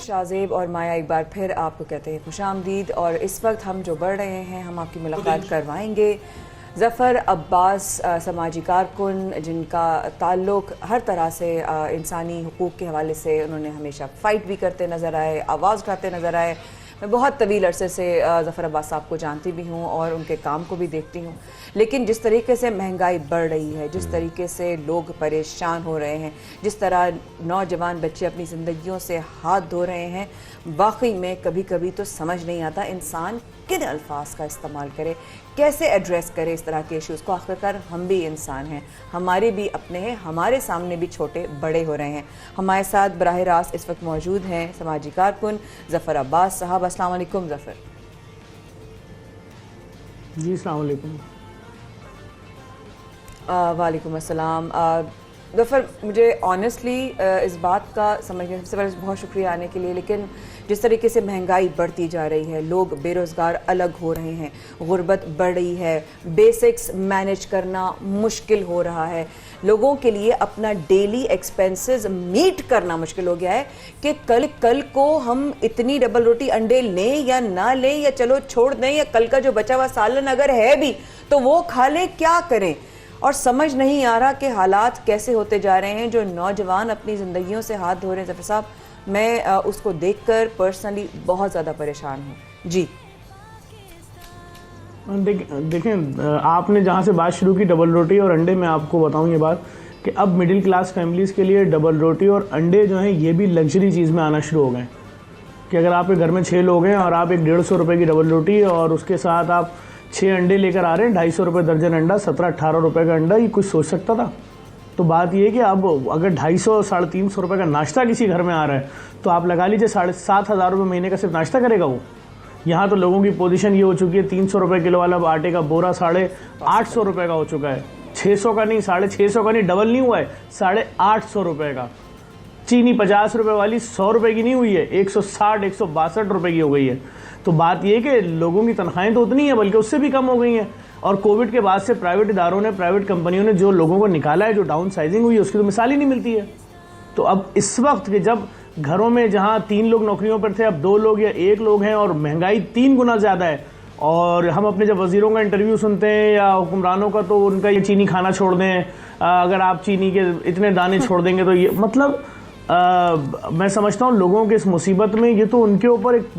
शाज़ेब और माया एक बार फिर आपको कहते हैं खुशामदीद। और इस वक्त हम जो बढ़ रहे हैं, हम आपकी मुलाकात करवाएंगे ज़फ़र अब्बास समाजी कारकुन, जिनका ताल्लुक़ हर तरह से इंसानी हुकूक़ के हवाले से उन्होंने हमेशा फ़ाइट भी करते नज़र आए, आवाज़ उठाते नज़र आए। मैं बहुत तवील अरसे से ज़फ़र अब्बास साहब को जानती भी हूँ और उनके काम को भी देखती हूँ, लेकिन जिस तरीके से महंगाई बढ़ रही है, जिस तरीके से लोग परेशान हो रहे हैं, जिस तरह नौजवान बच्चे अपनी ज़िंदगियों से हाथ धो रहे हैं, वाकई में कभी कभी तो समझ नहीं आता इंसान किन अल्फाज का इस्तेमाल करे, कैसे एड्रेस करे इस तरह के इश्यूज़ को। आखिरकार हम भी इंसान हैं, हमारे भी अपने हैं, हमारे सामने भी छोटे बड़े हो रहे हैं। हमारे साथ बराह रास्त इस वक्त मौजूद हैं समाजी कारकुन ज़फ़र अब्बास साहब। अस्सलाम वालेकुम ज़फ़र। जी अस्सलाम वालेकुम। वालेकुम अस्सलाम। ज़फ़र, मुझे ऑनेस्टली इस बात का समझने, सबसे पहले बहुत शुक्रिया आने के लिए, लेकिन जिस तरीके से महंगाई बढ़ती जा रही है, लोग बेरोज़गार अलग हो रहे हैं, गुर्बत बढ़ रही है, बेसिक्स मैनेज करना मुश्किल हो रहा है, लोगों के लिए अपना डेली एक्सपेंसेस मीट करना मुश्किल हो गया है कि कल को हम इतनी डबल रोटी अंडे लें या ना लें, या चलो छोड़ दें, या कल का जो बचा हुआ सालन अगर है भी तो वो खा लें, क्या करें। और समझ नहीं आ रहा कि हालात कैसे होते जा रहे हैं। जो नौजवान अपनी ज़िंदगियों से हाथ धो रहे हैं ज़फ़र साहब, मैं उसको देखकर पर्सनली बहुत ज़्यादा परेशान हूँ। जी देखें, आपने जहाँ से बात शुरू की डबल रोटी और अंडे, मैं आपको बताऊँ ये बात कि अब मिडिल क्लास फैमिलीज़ के लिए डबल रोटी और अंडे जो हैं ये भी लग्जरी चीज़ में आना शुरू हो गए। कि अगर आपके घर में 6 लोग हैं और आप एक 150 रुपये की डबल रोटी और उसके साथ आप 6 अंडे लेकर आ रहे हैं, 250 रुपये दर्जन अंडा, 17-18 रुपये का अंडा, ये कुछ सोच सकता था? तो बात ये है कि अब अगर 250-350 रुपये का नाश्ता किसी घर में आ रहा है तो आप लगा लीजिए 7,500 रुपये महीने का सिर्फ नाश्ता करेगा वो। यहाँ तो लोगों की पोजीशन ये हो चुकी है, 300 रुपये किलो वाला आटे का बोरा 850 रुपये का हो चुका है। 600 का नहीं, 650 का नहीं, डबल नहीं हुआ है, 850 रुपये का। चीनी 50 रुपये वाली 100 रुपये की नहीं हुई है, 160-162 रुपये की हो गई है। तो बात ये कि लोगों की तनख्वाहें तो उतनी है, बल्कि उससे भी कम हो गई हैं। और कोविड के बाद से प्राइवेट इदारों ने, प्राइवेट कंपनियों ने जो लोगों को निकाला है, जो डाउन साइजिंग हुई है, उसकी तो मिसाल ही नहीं मिलती है। तो अब इस वक्त के जब घरों में जहां 3 लोग नौकरियों पर थे, अब 2 लोग या 1 लोग हैं और महंगाई 3 गुना ज़्यादा है, और हम अपने जब वजीरों का इंटरव्यू सुनते हैं या हुक्मरानों का, तो उनका ये चीनी खाना छोड़ दें, अगर आप चीनी के इतने दाने छोड़ देंगे तो ये मतलब मैं समझता हूँ लोगों के इस मुसीबत में ये तो उनके ऊपर एक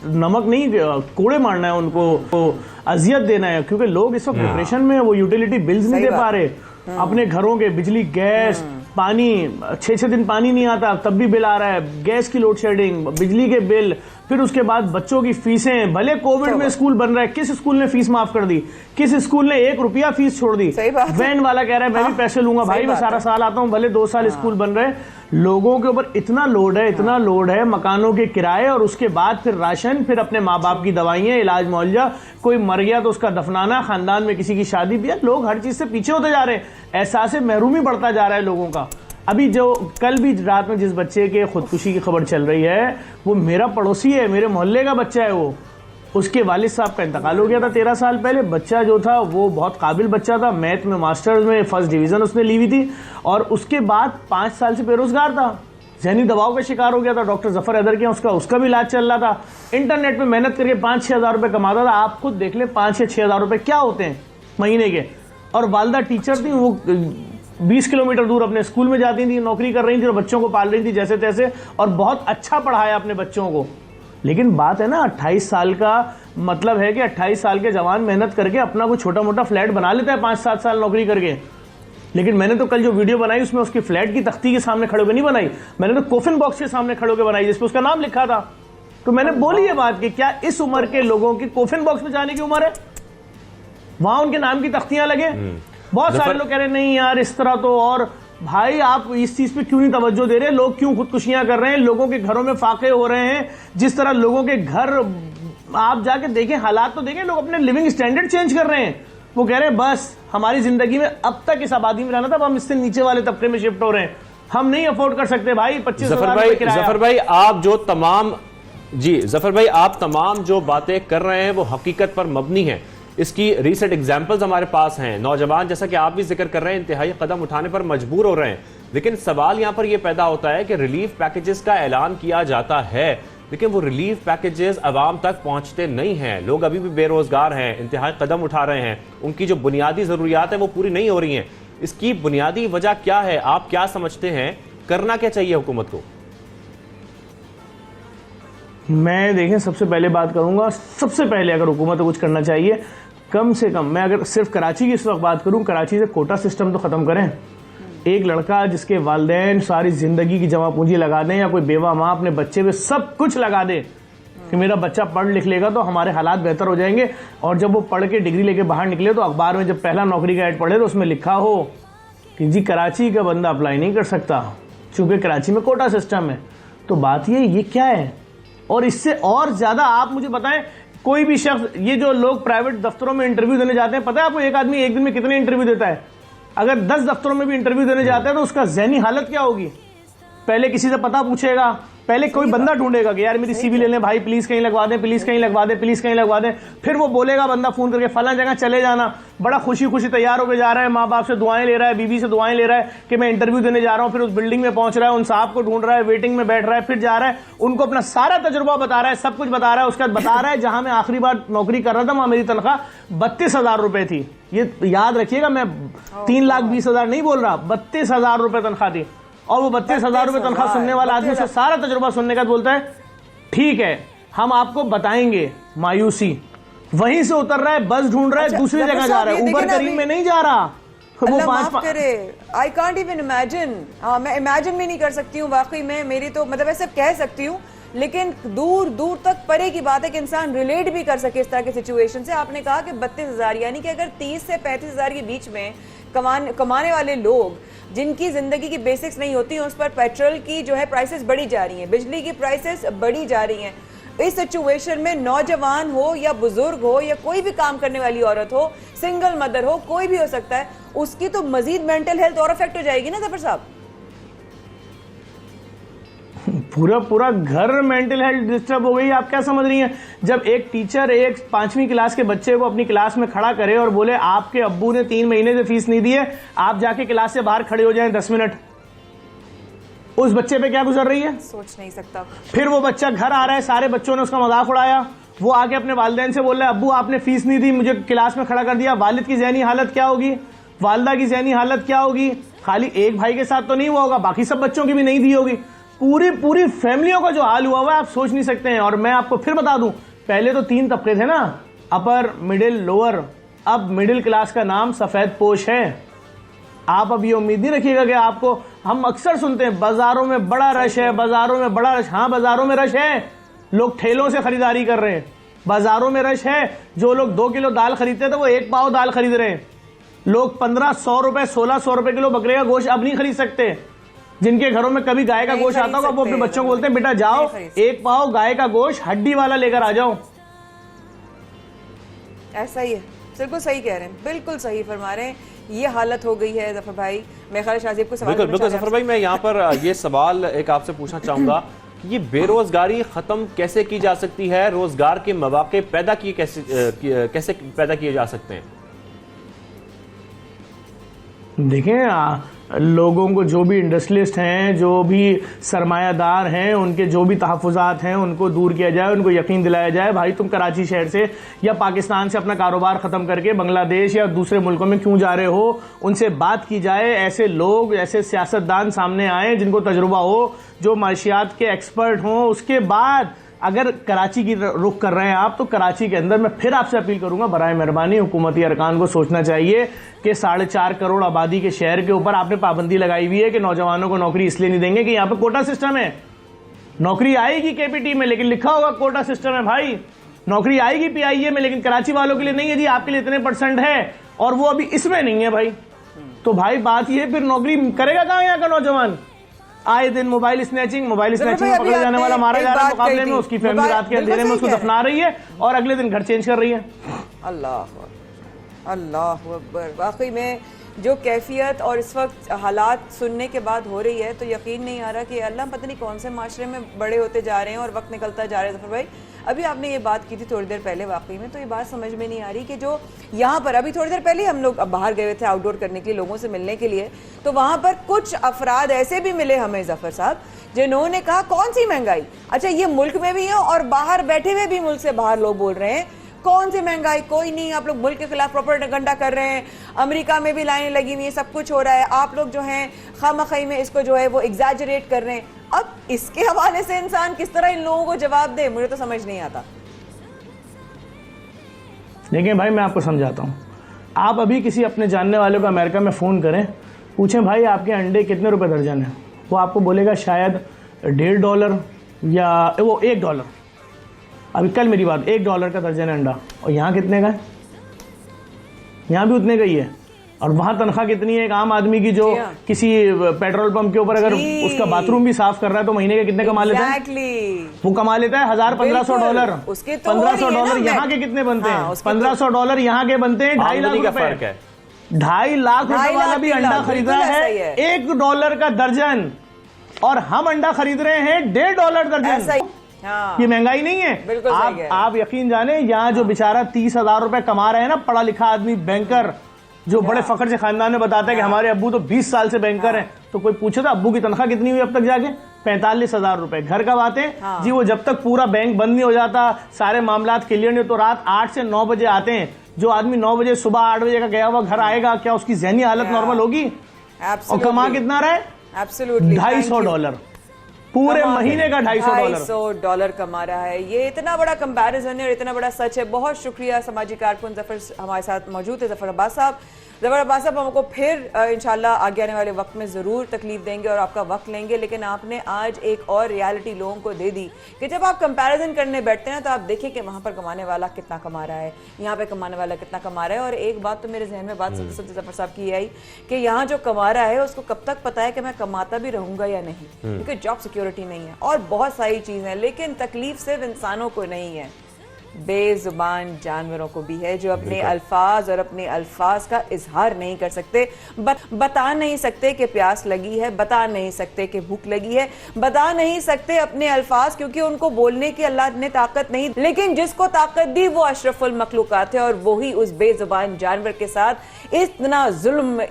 नमक नहीं, कोड़े मारना है, उनको अजियत देना है, क्योंकि लोग इस वक्त डिप्रेशन में, वो यूटिलिटी बिल्स नहीं दे पा रहे अपने घरों के, बिजली, गैस, पानी, 6-6 दिन पानी नहीं आता तब भी बिल आ रहा है, गैस की लोड शेडिंग, बिजली के बिल, फिर उसके बाद बच्चों की फीसें। भले कोविड में स्कूल बन रहा है, किस स्कूल ने फीस माफ कर दी? किस स्कूल ने 1 रुपया फीस छोड़ दी? वैन वाला कह रहा है मैं भी पैसे लूंगा, भाई मैं सारा साल आता हूं, भले 2 साल स्कूल बन रहे हैं। लोगों के ऊपर इतना लोड है, इतना लोड है, मकानों के किराए, और उसके बाद फिर राशन, फिर अपने माँ बाप की दवाइयाँ, इलाज मुआवजा, कोई मर गया तो उसका दफनाना, खानदान में किसी की शादी भी है। लोग हर चीज से पीछे होते जा रहे हैं, एहसास महरूमी बढ़ता जा रहा है लोगों का। अभी जो कल भी रात में जिस बच्चे के खुदकुशी की खबर चल रही है, वो मेरा पड़ोसी है, मेरे मोहल्ले का बच्चा है। वो, उसके वालिद साहब का इंतकाल हो गया था 13 साल पहले। बच्चा जो था वो बहुत काबिल बच्चा था, मैथ में मास्टर्स में 1st डिवीज़न उसने ली हुई थी, और उसके बाद 5 साल से बेरोजगार था, जहनी दबाव का शिकार हो गया था। डॉक्टर ज़फ़र हैदर के उसका भी इलाज चल रहा था। इंटरनेट पे मेहनत करके 5-6 हज़ार रुपये कमाता था। आप खुद देख ले 5 या 6 हज़ार रुपये क्या होते हैं महीने के। और वालदा टीचर थी, वो 20 किलोमीटर दूर अपने स्कूल में जाती थी, नौकरी कर रही थी और बच्चों को पाल रही थी जैसे तैसे, और बहुत अच्छा पढ़ाया अपने बच्चों को। लेकिन बात है ना, 28 साल का मतलब है कि 28 साल के जवान मेहनत करके अपना कोई छोटा मोटा फ्लैट बना लेता है 5-7 साल नौकरी करके। लेकिन मैंने तो कल जो वीडियो बनाई उसमें उसकी फ्लैट की तख्ती के सामने खड़े होकर नहीं बनाई, मैंने तो कोफिन बॉक्स के सामने खड़े होकर बनाई जिसपे उसका नाम लिखा था। तो मैंने बोली ये बात कि क्या इस उम्र के लोगों की कोफिन बॉक्स में जाने की उम्र है? वहां उनके नाम की तख्तियां लगे। बहुत सारे लोग कह रहे नहीं यार इस तरह तो, और भाई आप इस चीज पे क्यों नहीं तवज्जो दे रहे? लोग क्यों खुदकुशियां कर रहे हैं? लोगों के घरों में फाके हो रहे हैं। जिस तरह लोगों के घर आप जाके देखें, हालात तो देखें, लोग अपने लिविंग स्टैंडर्ड चेंज कर रहे हैं। वो कह रहे हैं बस हमारी जिंदगी में अब तक इस आबादी में रहना था, अब हम इससे नीचे वाले तबके में शिफ्ट हो रहे हैं, हम नहीं अफोर्ड कर सकते भाई। 25,000 ज़फ़र भाई आप जो तमाम ज़फ़र भाई आप तमाम जो बातें कर रहे हैं वो हकीकत पर मबनी है। इसकी रीसेंट एग्जाम्पल्स हमारे पास हैं। नौजवान, जैसा कि आप भी जिक्र कर रहे हैं, इंतहाई कदम उठाने पर मजबूर हो रहे हैं। लेकिन सवाल यहां पर यह पैदा होता है कि रिलीफ पैकेजेस का ऐलान किया जाता है, लेकिन वो रिलीफ पैकेजेस आवाम तक पहुंचते नहीं हैं। लोग अभी भी बेरोजगार हैं, इंतहाई कदम उठा रहे हैं, उनकी जो बुनियादी ज़रूरियात है वो पूरी नहीं हो रही हैं। इसकी बुनियादी वजह क्या है, आप क्या समझते हैं, करना क्या चाहिए हुकूमत को? मैं देखें सबसे पहले बात करूंगा, सबसे पहले अगर हुकूमत को कुछ करना चाहिए, कम से कम मैं अगर सिर्फ कराची की इस वक्त बात करूं, कराची से कोटा सिस्टम तो ख़त्म करें। एक लड़का जिसके वालिदैन सारी ज़िंदगी की जमा पूंजी लगा दें, या कोई बेवा माँ अपने बच्चे पे सब कुछ लगा दे कि मेरा बच्चा पढ़ लिख लेगा तो हमारे हालात बेहतर हो जाएंगे, और जब वो पढ़ के डिग्री लेके बाहर निकले तो अखबार में जब पहला नौकरी का ऐड पढ़े तो उसमें लिखा हो कि जी कराची का बंदा अप्लाई नहीं कर सकता चूँकि कराची में कोटा सिस्टम है। तो बात ये क्या है? और इससे और ज़्यादा आप मुझे बताएं, कोई भी शख्स, ये जो लोग प्राइवेट दफ्तरों में इंटरव्यू देने जाते हैं, पता है आपको एक आदमी एक दिन में कितने इंटरव्यू देता है? अगर 10 दफ्तरों में भी इंटरव्यू देने जाता है तो उसका ज़हनी हालत क्या होगी? पहले किसी से पता पूछेगा, पहले कोई बंदा ढूंढेगा कि यार मेरी सीवी ले लें भाई, प्लीज कहीं लगवा दें, प्लीज कहीं लगवा दें, प्लीज कहीं लगवा दें। फिर वो बोलेगा बंदा फोन करके फला जगह चले जाना, बड़ा खुशी खुशी तैयार होकर जा रहा है, माँ बाप से दुआएं ले रहा है, बीवी से दुआएं ले रहा है कि मैं इंटरव्यू देने जा रहा हूँ। फिर उस बिल्डिंग में पहुंच रहा है, उन साहब को ढूंढ रहा है, वेटिंग में बैठ रहा है, फिर जा रहा है, उनको अपना सारा तजुर्बा बता रहा है, सब कुछ बता रहा है। उसके बाद बता रहा है जहां मैं आखिरी बार नौकरी कर रहा था वहां मेरी तनख्वाह 32,000 रुपए थी। ये याद रखिएगा, मैं 3,20,000 नहीं बोल रहा, 32,000 रुपए तनख्वाह थी। और वो 32,000 रुपए तनख्वाह सुनने वाला आदमी उसका सारा तजुर्बा सुनने का बोलता है ठीक है हम आपको बताएंगे। मायूसी, वहीं से उतर रहा है, बस ढूंढ रहा है, दूसरी जगह जा रहा है, ऊबर करीम में नहीं जा रहा। वो माफ करे, आई कांट इवन इमेजिन, मैं इमेजिन भी नहीं कर सकती हूँ वाकई में। मेरी तो मतलब ऐसे कह सकती हूँ, लेकिन दूर दूर तक परे की बात है कि इंसान रिलेट भी कर सके इस तरह की सिचुएशन से। आपने कहा कि 32,000, यानी कि अगर 30 से 35,000 के बीच में कमाने वाले लोग जिनकी जिंदगी की बेसिक्स नहीं होती, उस पर पेट्रोल की जो है प्राइसेस बढ़ी जा रही हैं, बिजली की प्राइसेस बढ़ी जा रही हैं। इस सिचुएशन में नौजवान हो या बुजुर्ग हो या कोई भी काम करने वाली औरत हो, सिंगल मदर हो, कोई भी हो सकता है, उसकी तो मजीद मेंटल हेल्थ और अफेक्ट हो जाएगी ना जफर साहब। पूरा घर मेंटल हेल्थ डिस्टर्ब हो गई। आप क्या समझ रही हैं? जब एक टीचर एक 5वीं क्लास के बच्चे को अपनी क्लास में खड़ा करे और बोले आपके अब्बू ने 3 महीने से फीस नहीं दी है, आप जाके क्लास से बाहर खड़े हो जाएं 10 मिनट, उस बच्चे पे क्या गुजर रही है? सोच नहीं सकता। फिर वो बच्चा घर आ रहा है, सारे बच्चों ने उसका मजाक उड़ाया, वो आके अपने वालिदैन से बोल रहा है अब्बू आपने फीस नहीं दी, मुझे क्लास में खड़ा कर दिया। वालिद की ज़हनी हालत क्या होगी? वालदा की ज़हनी हालत क्या होगी? खाली एक भाई के साथ तो नहीं हुआ होगा, बाकी सब बच्चों की भी नहीं दी होगी। पूरी फैमिलियों का जो हाल हुआ हुआ है आप सोच नहीं सकते हैं। और मैं आपको फिर बता दूं, पहले तो 3 तबके थे ना, अपर, मिडिल, लोअर। अब मिडिल क्लास का नाम सफेद पोश है। आप अब ये उम्मीद नहीं रखिएगा कि आपको, हम अक्सर सुनते हैं बाजारों में बड़ा रश है, बाजारों में बड़ा रश। हाँ बाजारों में रश है, लोग ठेलों से खरीदारी कर रहे हैं। बाजारों में रश है, जो लोग 2 किलो दाल खरीदते थे वो 1 पाव दाल खरीद रहे हैं। लोग 1,500 रुपए 1,600 रुपए किलो बकरे का गोश्त अब नहीं खरीद सकते। जिनके घरों में कभी गाय का गोश्त आता होगा वो अपने बच्चों को बोलते हैं बेटा जाओ 1 पाव गाय का गोश्त हड्डी वाला लेकर आ जाओ। ऐसा ही है, बिल्कुल सही कह रहे हैं, बिल्कुल सही फरमा रहे हैं। ये हालत हो गई है जफर भाई। मैं ख्याल शाहज़ेब को सवाल बिल्कुल जफर भाई, मैं यहाँ पर ये सवाल एक आपसे पूछना चाहूंगा कि ये बेरोजगारी खत्म कैसे की जा सकती है? रोजगार के मौके पैदा किए कैसे पैदा किए जा सकते हैं? देखें, लोगों को, जो भी इंडस्ट्रियलिस्ट हैं, जो भी सरमायादार हैं, उनके जो भी तहफ़्फ़ुज़ात हैं उनको दूर किया जाए, उनको यकीन दिलाया जाए भाई तुम कराची शहर से या पाकिस्तान से अपना कारोबार ख़त्म करके बांग्लादेश या दूसरे मुल्कों में क्यों जा रहे हो। उनसे बात की जाए, ऐसे लोग, ऐसे सियासतदान सामने आए जिनको तजुर्बा हो, जो माशियात के एक्सपर्ट हों। उसके बाद अगर कराची की रुख कर रहे हैं आप, तो कराची के अंदर मैं फिर आपसे अपील करूंगा, बराए मेहरबानी हुकूमती अरकान को सोचना चाहिए कि 4.5 करोड़ आबादी के शहर के ऊपर आपने पाबंदी लगाई हुई है कि नौजवानों को नौकरी इसलिए नहीं देंगे कि यहाँ पे कोटा सिस्टम है। नौकरी आएगी केपीटी में, लेकिन लिखा होगा कोटा सिस्टम है भाई। नौकरी आएगी पीआईए में, लेकिन कराची वालों के लिए नहीं है जी, आपके लिए इतने % है, और वो अभी इसमें नहीं है भाई। तो भाई बात ये, फिर नौकरी करेगा कहाँ यहाँ का नौजवान? आए दिन मोबाइल स्नैचिंग में पकड़े जाने वाला मारा जा रहा है, मुकाबले में उसकी फैमिली रात के अंधेरे में उसको दफना रही है और अगले दिन घर चेंज कर रही है। अल्लाह अकबर। वाकई में जो कैफियत और इस वक्त हालात सुनने के बाद हो रही है तो यकीन नहीं आ रहा कि अल्लाह पता नहीं कौन से माशरे में बड़े होते जा रहे हैं और वक्त निकलता जा रहा है। जफर भाई, अभी आपने ये बात की थी थोड़ी देर पहले, वाकई में तो ये बात समझ में नहीं आ रही कि जो यहाँ पर अभी थोड़ी देर पहले हम लोग बाहर गए थे आउटडोर करने के लिए, लोगों से मिलने के लिए, तो वहाँ पर कुछ अफराद ऐसे भी मिले हमें जफर साहब जिन्होंने कहा कौन सी महंगाई, अच्छा ये मुल्क में भी है और बाहर बैठे हुए भी मुल्क से बाहर लोग बोल रहे हैं कौन सी महंगाई, कोई नहीं, आप लोग मुल्क के खिलाफ प्रोपेगेंडा कर रहे हैं, अमेरिका में भी लाइनें लगी हुई है, सब कुछ हो रहा है, आप लोग जो हैं खामखई में इसको जो है वो एग्जैजरेट कर रहे हैं। अब इसके हवाले से इंसान किस तरह इन लोगों को जवाब दे, मुझे तो समझ नहीं आता। देखिए भाई मैं आपको समझाता हूँ, आप अभी किसी अपने जानने वाले को अमेरिका में फ़ोन करें, पूछें भाई आपके अंडे कितने रुपए दर्जन है, वो आपको बोलेगा शायद $1.5 या वो $1। अभी कल मेरी बात, $1 का दर्जन है अंडा, और यहाँ कितने का है? यहाँ भी उतने का ही है। और वहाँ तनख्वाह कितनी है एक आम आदमी की जो किसी पेट्रोल पंप के ऊपर अगर उसका बाथरूम भी साफ कर रहा है तो महीने के कितने कमा लेता है? वो कमा लेता है $1,000-1,500। $1,500 यहाँ के कितने बनते हैं? $1,500 यहाँ के बनते हैं $2.5 लाख रुपए। 2.5 लाख रुपए वाला भी अंडा खरीद रहा है $1 का दर्जन, और हम अंडा खरीद रहे हैं $1.5 दर्जन। ये महंगाई नहीं है? आप यकीन जाने यहाँ जो बेचारा 30,000 रुपए कमा रहे हैं ना, पढ़ा लिखा आदमी, बैंकर, जो बड़े फखर से खानदान में बताता है कि हमारे अब्बू तो 20 साल से बैंकर हैं, तो कोई पूछे था अब्बू की तनख्वाह कितनी हुई अब तक जाके? 45,000 रुपए। घर कब आते हैं जी? वो जब तक पूरा बैंक बंद नहीं हो जाता, सारे मामलात क्लियर नहीं हो, तो रात 8 से 9 बजे आते हैं। जो आदमी 9 बजे सुबह 8 बजे का गया हुआ घर आएगा, क्या उसकी ज़हनी हालत नॉर्मल होगी? और कमा कितना रहा है? $250 पूरे महीने का $250 कमा रहा है। ये इतना बड़ा कंपैरिजन है और इतना बड़ा सच है। बहुत शुक्रिया समाजी कारकुन जफर हमारे साथ मौजूद है, जफर अब्बास साहब। जफर अब्बास साहब हमको फिर इंशाल्लाह आगे आने वाले वक्त में ज़रूर तकलीफ देंगे और आपका वक्त लेंगे, लेकिन आपने आज एक और रियलिटी लोगों को दे दी कि जब आप कंपैरिजन करने बैठते हैं तो आप देखिए कि वहाँ पर कमाने वाला कितना कमा रहा है, यहाँ पे कमाने वाला कितना कमा रहा है। और एक बात तो मेरे जहन में बात सबसे जफर साहब की आई कि यहाँ जो कमा रहा है उसको कब तक पता है कि मैं कमाता भी रहूंगा या नहीं, क्योंकि जॉब सिक्योरिटी नहीं है और बहुत सारी चीज़ें हैं। लेकिन तकलीफ सिर्फ इंसानों को नहीं है, बेजुबान जानवरों को भी है, जो अपने अल्फाज और अपने अल्फाज का इजहार नहीं कर सकते, बता नहीं सकते कि प्यास लगी है, बता नहीं सकते कि भूख लगी है, बता नहीं सकते अपने अल्फाज, क्योंकि उनको बोलने की अल्लाह ने ताकत नहीं। लेकिन जिसको ताकत दी वो अशरफुल मखलूकात है, और वही उस बेजुबान जानवर के साथ इतना जुल्म,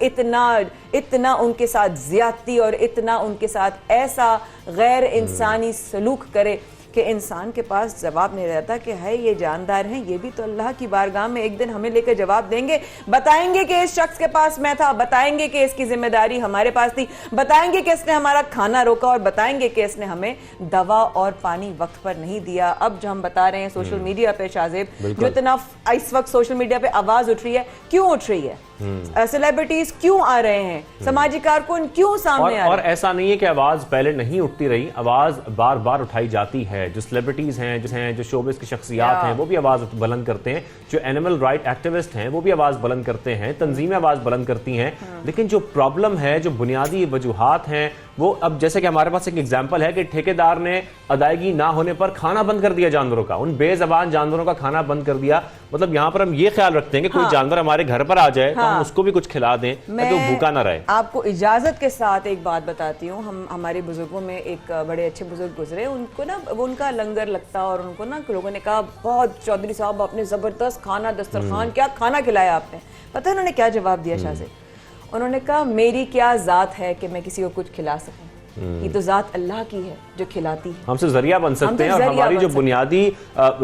इतना उनके साथ ज्यादती और इतना उनके साथ ऐसा गैर इंसानी सलूक करे कि इंसान के पास जवाब नहीं रहता कि है ये जानदार हैं, ये भी तो अल्लाह की बारगाह में एक दिन हमें लेकर जवाब देंगे, बताएंगे कि इस शख्स के पास मैं था, बताएंगे कि इसकी जिम्मेदारी हमारे पास थी, बताएंगे कि इसने हमारा खाना रोका, और बताएंगे कि इसने हमें दवा और पानी वक्त पर नहीं दिया। अब जो हम बता रहे हैं सोशल मीडिया पे शाज़ेब, जो इतना इस वक्त सोशल मीडिया पे आवाज उठ रही है, क्यों उठ रही है? सेलिब्रिटीज क्यों आ रहे हैं, समाजी कारकुन क्यों सामने आ रहे हैं? और ऐसा नहीं है कि आवाज पहले नहीं उठती रही, आवाज बार बार उठाई जाती है। जो सेलिब्रिटीज हैं, जो शोबिस की शख्सियात हैं, वो भी आवाज बुलंद करते हैं, जो एनिमल राइट एक्टिविस्ट हैं वो भी आवाज बुलंद करते हैं, तंजीमें आवाज बुलंद करती हैं। लेकिन जो प्रॉब्लम है, जो बुनियादी वजूहात हैं, वो अब जैसे कि हमारे पास एक एग्जाम्पल है कि ठेकेदार ने अदायगी ना होने पर खाना बंद कर दिया जानवरों का, उन बेज़बान जानवरों का खाना बंद कर दिया। मतलब यहाँ पर हम ये ख्याल रखते हैं कि कोई जानवर हमारे घर पर आ जाए तो हम उसको भी कुछ खिला दें ताकि वो भूखा ना रहे। आपको इजाजत के साथ एक बात बताती हूँ, हम हमारे बुजुर्गों में एक बड़े अच्छे बुजुर्ग गुजरे, उनको ना वो उनका लंगर लगता और उनको ना लोगों ने कहा बहुत चौधरी साहब आपने जबरदस्त खाना दस्तरखान, क्या खाना खिलाया आपने? पता है उन्होंने क्या जवाब दिया शाह से? उन्होंने कहा मेरी क्या जात है कि मैं किसी को कुछ खिला सकूं, ये तो जात अल्लाह की है जो खिलाती है। हमसे जरिया बन सकते हैं और हमारी जो बुनियादी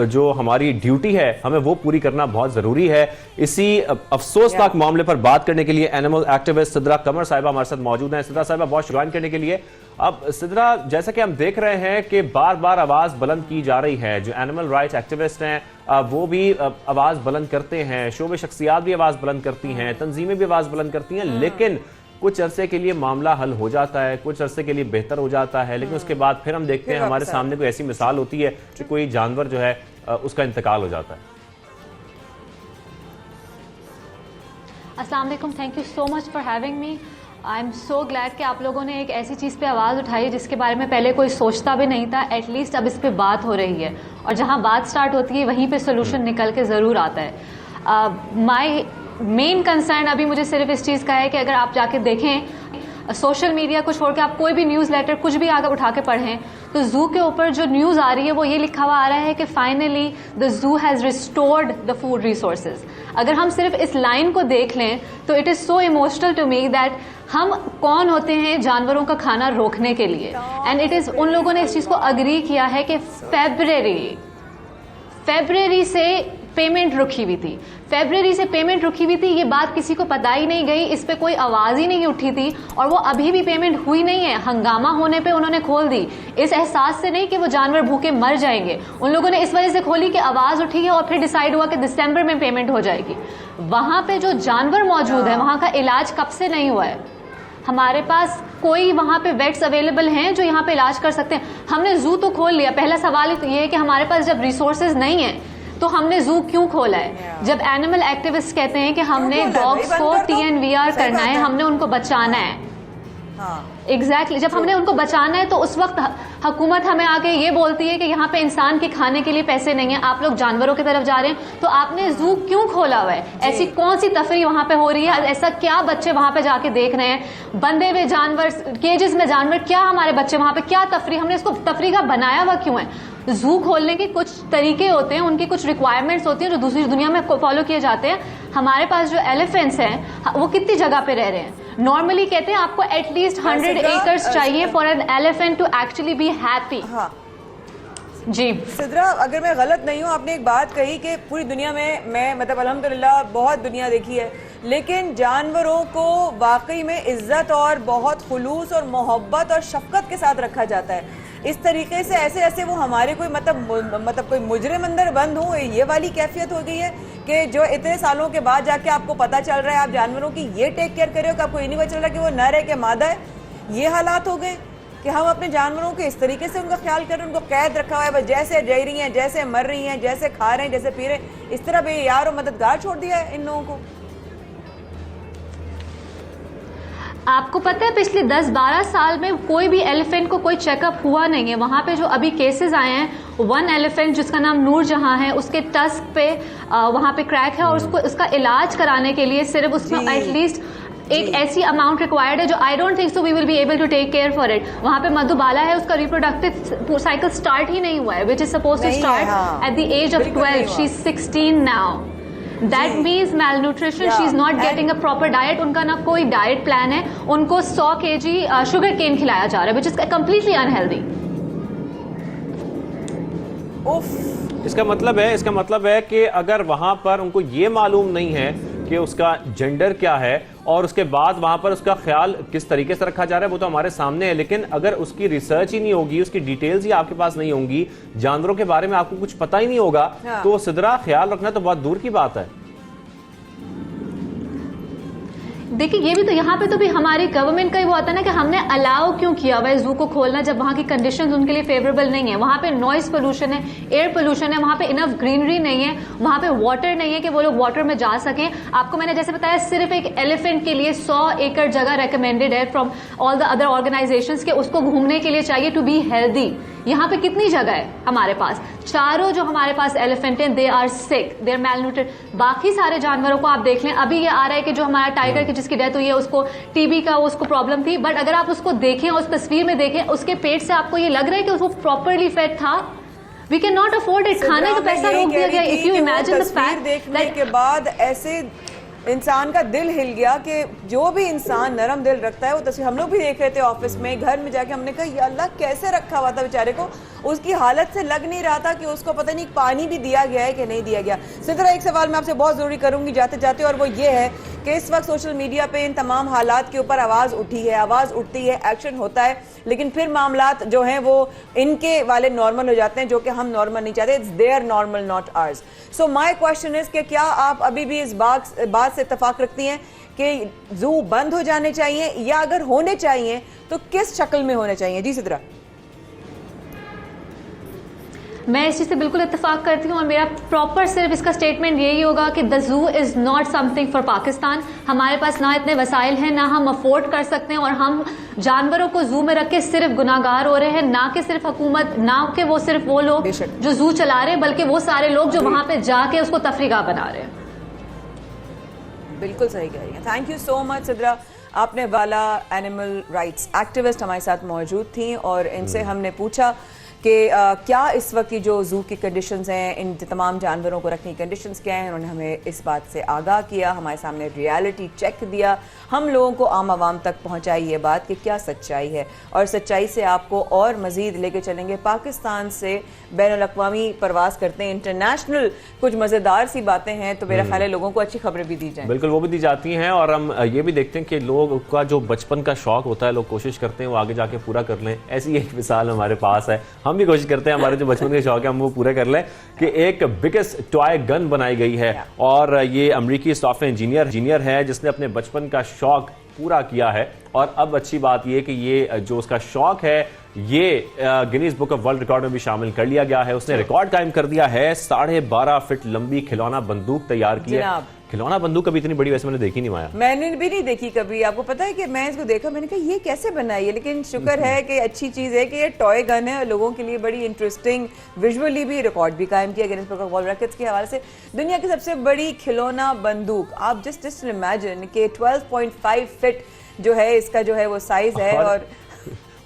जो हमारी ड्यूटी है हमें वो पूरी करना बहुत जरूरी है। इसी अफसोसनाक मामले पर बात करने के लिए एनिमल एक्टिविस्ट सिद्रा कमर साहिबा हमारे साथ मौजूद हैं। सिद्रा साहिबा बहुत शुक्रिया करने के लिए। अब सिद्रा, जैसा कि हम देख रहे हैं कि बार बार आवाज बुलंद की जा रही है, जो एनिमल राइट्स एक्टिविस्ट हैं वो भी आवाज बुलंद करते हैं, शोबे शख्सियात भी आवाज बुलंद करती हैं, तंजीमें भी आवाज बुलंद करती हैं, लेकिन कुछ अरसे के लिए मामला हल हो जाता है, कुछ अरसे के लिए बेहतर हो जाता है, लेकिन उसके बाद फिर हम देखते हैं हमारे सामने कोई ऐसी मिसाल होती है कि कोई जानवर जो है उसका इंतकाल हो जाता है। अस्सलाम वालेकुम, thank you so much for having me. I am so glad कि आप लोगों ने एक ऐसी चीज़ पे आवाज़ उठाई है जिसके बारे में पहले कोई सोचता भी नहीं था। एटलीस्ट अब इस पे बात हो रही है, और जहाँ बात स्टार्ट होती है वहीं पे सोल्यूशन निकल के ज़रूर आता है। माई मेन कंसर्न अभी मुझे सिर्फ इस चीज़ का है कि अगर आप जाके देखें सोशल मीडिया को छोड़ के, आप कोई भी न्यूज़ लेटर कुछ भी आगे उठा के पढ़ें, तो जू के ऊपर जो न्यूज़ आ रही है वो ये लिखा हुआ आ रहा है कि finally the zoo has restored the food resources. अगर हम सिर्फ इस लाइन को देख लें तो it is so emotional to me that हम कौन होते हैं जानवरों का खाना रोकने के लिए? एंड इट इज़ उन लोगों ने इस चीज़ को अग्री किया है कि फेब्रुअरी से पेमेंट रुकी हुई थी। फेब्रुअरी से पेमेंट रुकी हुई थी, ये बात किसी को पता ही नहीं गई, इस पे कोई आवाज़ ही नहीं उठी थी, और वो अभी भी पेमेंट हुई नहीं है। हंगामा होने पे उन्होंने खोल दी, इस एहसास से नहीं कि वो जानवर भूखे मर जाएंगे। उन लोगों ने इस वजह से खोली कि आवाज़ उठी है और फिर डिसाइड हुआ कि दिसंबर में पेमेंट हो जाएगी। वहाँ पे जो जानवर मौजूद है वहाँ का इलाज कब से नहीं हुआ है? हमारे पास कोई वहाँ पे वेट्स अवेलेबल हैं जो यहाँ पे इलाज कर सकते हैं? हमने जू तो खोल लिया। पहला सवाल तो ये है कि हमारे पास जब रिसोर्सेज नहीं है तो हमने जू क्यों खोला है? जब एनिमल एक्टिविस्ट कहते हैं कि हमने डॉग्स को TNVR करना है, हमने उनको बचाना है, एग्जैक्टली जब हमने उनको बचाना है तो उस वक्त हुकूमत हमें आके ये बोलती है कि यहाँ पे इंसान के खाने के लिए पैसे नहीं है, आप लोग जानवरों की तरफ जा रहे हैं। तो आपने जू क्यों खोला हुआ है? ऐसी कौन सी तफरी वहाँ पे हो रही है? ऐसा क्या बच्चे वहाँ पे जाके देख रहे हैं? बंधे हुए जानवर, केजेस में जानवर, क्या हमारे बच्चे वहाँ पे, क्या तफरी? हमने इसको तफरी का बनाया हुआ क्यों है? जू खोलने के कुछ तरीके होते हैं, उनकी कुछ रिक्वायरमेंट्स होती हैं जो दूसरी दुनिया में फॉलो किए जाते हैं। हमारे पास जो एलिफेंट्स हैं वो कितनी जगह पे रह रहे हैं? नॉर्मली कहते हैं आपको एटलीस्ट 100 एकर्स चाहिए for an elephant to actually be happy. जी सिद्रा, अगर मैं गलत नहीं हूँ, आपने एक बात कही कि पूरी दुनिया में मैं मतलब अल्हम्दुलिल्लाह बहुत दुनिया देखी है, लेकिन जानवरों को वाकई में इज्जत और बहुत खुलूस और मोहब्बत और शफकत के साथ रखा जाता है। इस तरीके से ऐसे वो हमारे कोई मतलब कोई मुजरिम अंदर बंद हो, ये वाली कैफियत हो गई है कि जो इतने सालों के बाद जाके आपको पता चल रहा है आप जानवरों की ये टेक केयर कर रहे हो कि आपको ये नहीं पता चल रहा कि वो नर है कि मादा है। ये हालात हो गए कि हम अपने जानवरों के इस तरीके से उनका ख्याल कर रहे हैं, उनको कैद रखा हुआ है, बस जैसे रह रही हैं, जैसे मर रही हैं, जैसे खा रहे हैं, जैसे पी रहे हैं, इस तरह बेयार और मददगार छोड़ दिया है इन लोगों को। आपको पता है पिछले 10-12 साल में कोई भी एलिफेंट को कोई चेकअप हुआ नहीं है। वहाँ पे जो अभी केसेस आए हैं, वन एलिफेंट जिसका नाम नूरजहां है, उसके टस्क पे वहाँ पे क्रैक है और उसका इलाज कराने के लिए सिर्फ उसका एटलीस्ट एक ऐसी अमाउंट रिक्वायर्ड है जो I don't think so we will be able to take care for it. वहाँ पे मधुबाला है, उसका रिप्रोडक्टिव साइकिल स्टार्ट ही नहीं हुआ है, which is suppose to start at the age of 12। She is 16 now. That means malnutrition. She is not getting a proper diet. उनका ना कोई डाइट प्लान है, उनको 100 kg शुगर केन खिलाया जा रहा है, which is completely unhealthy. इसका मतलब है कि अगर वहां पर उनको ये मालूम नहीं है कि उसका जेंडर क्या है और उसके बाद वहां पर उसका ख्याल किस तरीके से रखा जा रहा है, वो तो हमारे सामने है। लेकिन अगर उसकी रिसर्च ही नहीं होगी, उसकी डिटेल्स ही आपके पास नहीं होंगी, जानवरों के बारे में आपको कुछ पता ही नहीं होगा, तो सिद्रा ख्याल रखना तो बहुत दूर की बात है। देखिए ये भी तो यहाँ पे तो भी हमारी गवर्नमेंट का ही वो आता है ना कि हमने अलाउ क्यों किया हुआ है जू को खोलना जब वहाँ की कंडीशंस उनके लिए फेवरेबल नहीं है। वहाँ पे नॉइस पोल्यूशन है, एयर पोल्यूशन है, वहाँ पे इनफ ग्रीनरी नहीं है, वहाँ पे वाटर नहीं है कि वो लोग वाटर में जा सकें। आपको मैंने जैसे बताया सिर्फ एक एलिफेंट के लिए 100 एकड़ जगह रेकमेंडेड है from all the other organisations के उसको घूमने के लिए चाहिए टू बी हेल्दी। यहाँ पे कितनी जगह है हमारे पास? चारों जो हमारे पास एलिफेंट हैं they are sick, they are malnutrition. बाकी सारे जानवरों को आप देख लें, अभी ये आ रहा है कि जो हमारा टाइगर की जिसकी डेथ हुई है उसको टीबी का उसको प्रॉब्लम थी, बट अगर आप उसको देखें, उस तस्वीर में देखें, उसके पेट से आपको ये लग रहा है कि उसको प्रॉपरली फेड था। We can not afford it. खाने का पैसा रोक दिया गया। If you imagine the fact देखने के बाद ऐसे इंसान का दिल हिल गया कि जो भी इंसान नरम दिल रखता है वो तस्वीर हम लोग भी देख रहे थे ऑफिस में, घर में जाके हमने कहा या अल्लाह कैसे रखा हुआ था बेचारे को, उसकी हालत से लग नहीं रहा था कि उसको पता नहीं पानी भी दिया गया है कि नहीं दिया गया। सिद्रा एक सवाल मैं आपसे बहुत जरूरी करूंगी जाते जाते, और वो ये है कि इस वक्त सोशल मीडिया पे इन तमाम हालात के ऊपर आवाज उठी है, आवाज उठती है, एक्शन होता है, लेकिन फिर मामलात जो हैं वो इनके वाले नॉर्मल हो जाते हैं जो कि हम नॉर्मल नहीं चाहते। It's there normal not hours. So my question is कि क्या आप अभी भी इस बात से इत्तेफाक रखती हैं कि जू बंद हो जाने चाहिए, या अगर होने चाहिए तो किस शक्ल में होने चाहिए? जी सिद्रा। मैं इस चीज़ से बिल्कुल इत्तेफाक करती हूँ और मेरा प्रॉपर सिर्फ इसका स्टेटमेंट यही होगा कि the zoo is not something for Pakistan. हमारे पास ना इतने वसाइल हैं, ना हम अफोर्ड कर सकते हैं, और हम जानवरों को जू में रख के सिर्फ गुनाहगार हो रहे हैं, ना कि सिर्फ हुकूमत, ना कि वो सिर्फ वो लोग जो जू चला रहे हैं, बल्कि वो सारे लोग जो वहाँ पे जाके उसको तफरीगाह बना रहे हैं। बिल्कुल सही कह रही हैं। Thank you so much Sidra. आपने वाला एनिमल राइट्स एक्टिविस्ट हमारे साथ मौजूद थी और इनसे हमने पूछा कि क्या इस वक्त की जो जू की कंडीशंस हैं, इन तमाम जानवरों को रखने की कंडीशंस क्या हैं। उन्होंने हमें इस बात से आगाह किया, हमारे सामने रियलिटी चेक दिया, हम लोगों को आम आवाम तक पहुंचाई ये बात कि क्या सच्चाई है, और सच्चाई से आपको और मजीद लेके चलेंगे। पाकिस्तान से बैनुल-अक़वामी परवास करते हैं, इंटरनेशनल कुछ मज़ेदार सी बातें हैं, तो मेरा ख्याल है लोगों को अच्छी खबरें भी दी जाएं। बिल्कुल, वो भी दी जाती हैं, और हम ये भी देखते हैं कि लोग का जो बचपन का शौक होता है, लोग कोशिश करते हैं वो आगे जाके पूरा कर लें। ऐसी एक मिसाल हमारे पास है, हम भी कोशिश करते हैं हमारे जो बचपन के शौक है हम वो पूरे कर लें, कि एक बिगेस्ट टॉय गन बनाई गई है, और ये अमेरिकी सॉफ्टवेयर इंजीनियर है जिसने अपने बचपन का शौक पूरा किया है। और अब अच्छी बात यह कि ये जो उसका शौक है ये Guinness book of world record में भी शामिल कर लिया गया है। उसने रिकॉर्ड कायम कर दिया है, 12.5 फीट लंबी खिलौना बंदूक तैयार की है। खिलौना बंदूक कभी इतनी बड़ी वैसे मैंने देखी नहीं माया, मैंने भी नहीं देखी कभी। आपको पता है कि मैं इसको देखा, मैंने कहा ये कैसे बनाई है, लेकिन शुक्र है कि अच्छी चीज़ है कि ये टॉय गन है और लोगों के लिए बड़ी इंटरेस्टिंग, विजुअली भी रिकॉर्ड भी कायम किया Guinness book of world records के हवाले से। दुनिया की सबसे बड़ी खिलौना बंदूक, आप जस्ट इमेजिन कि 12.5 फीट जो है इसका जो है वो साइज है,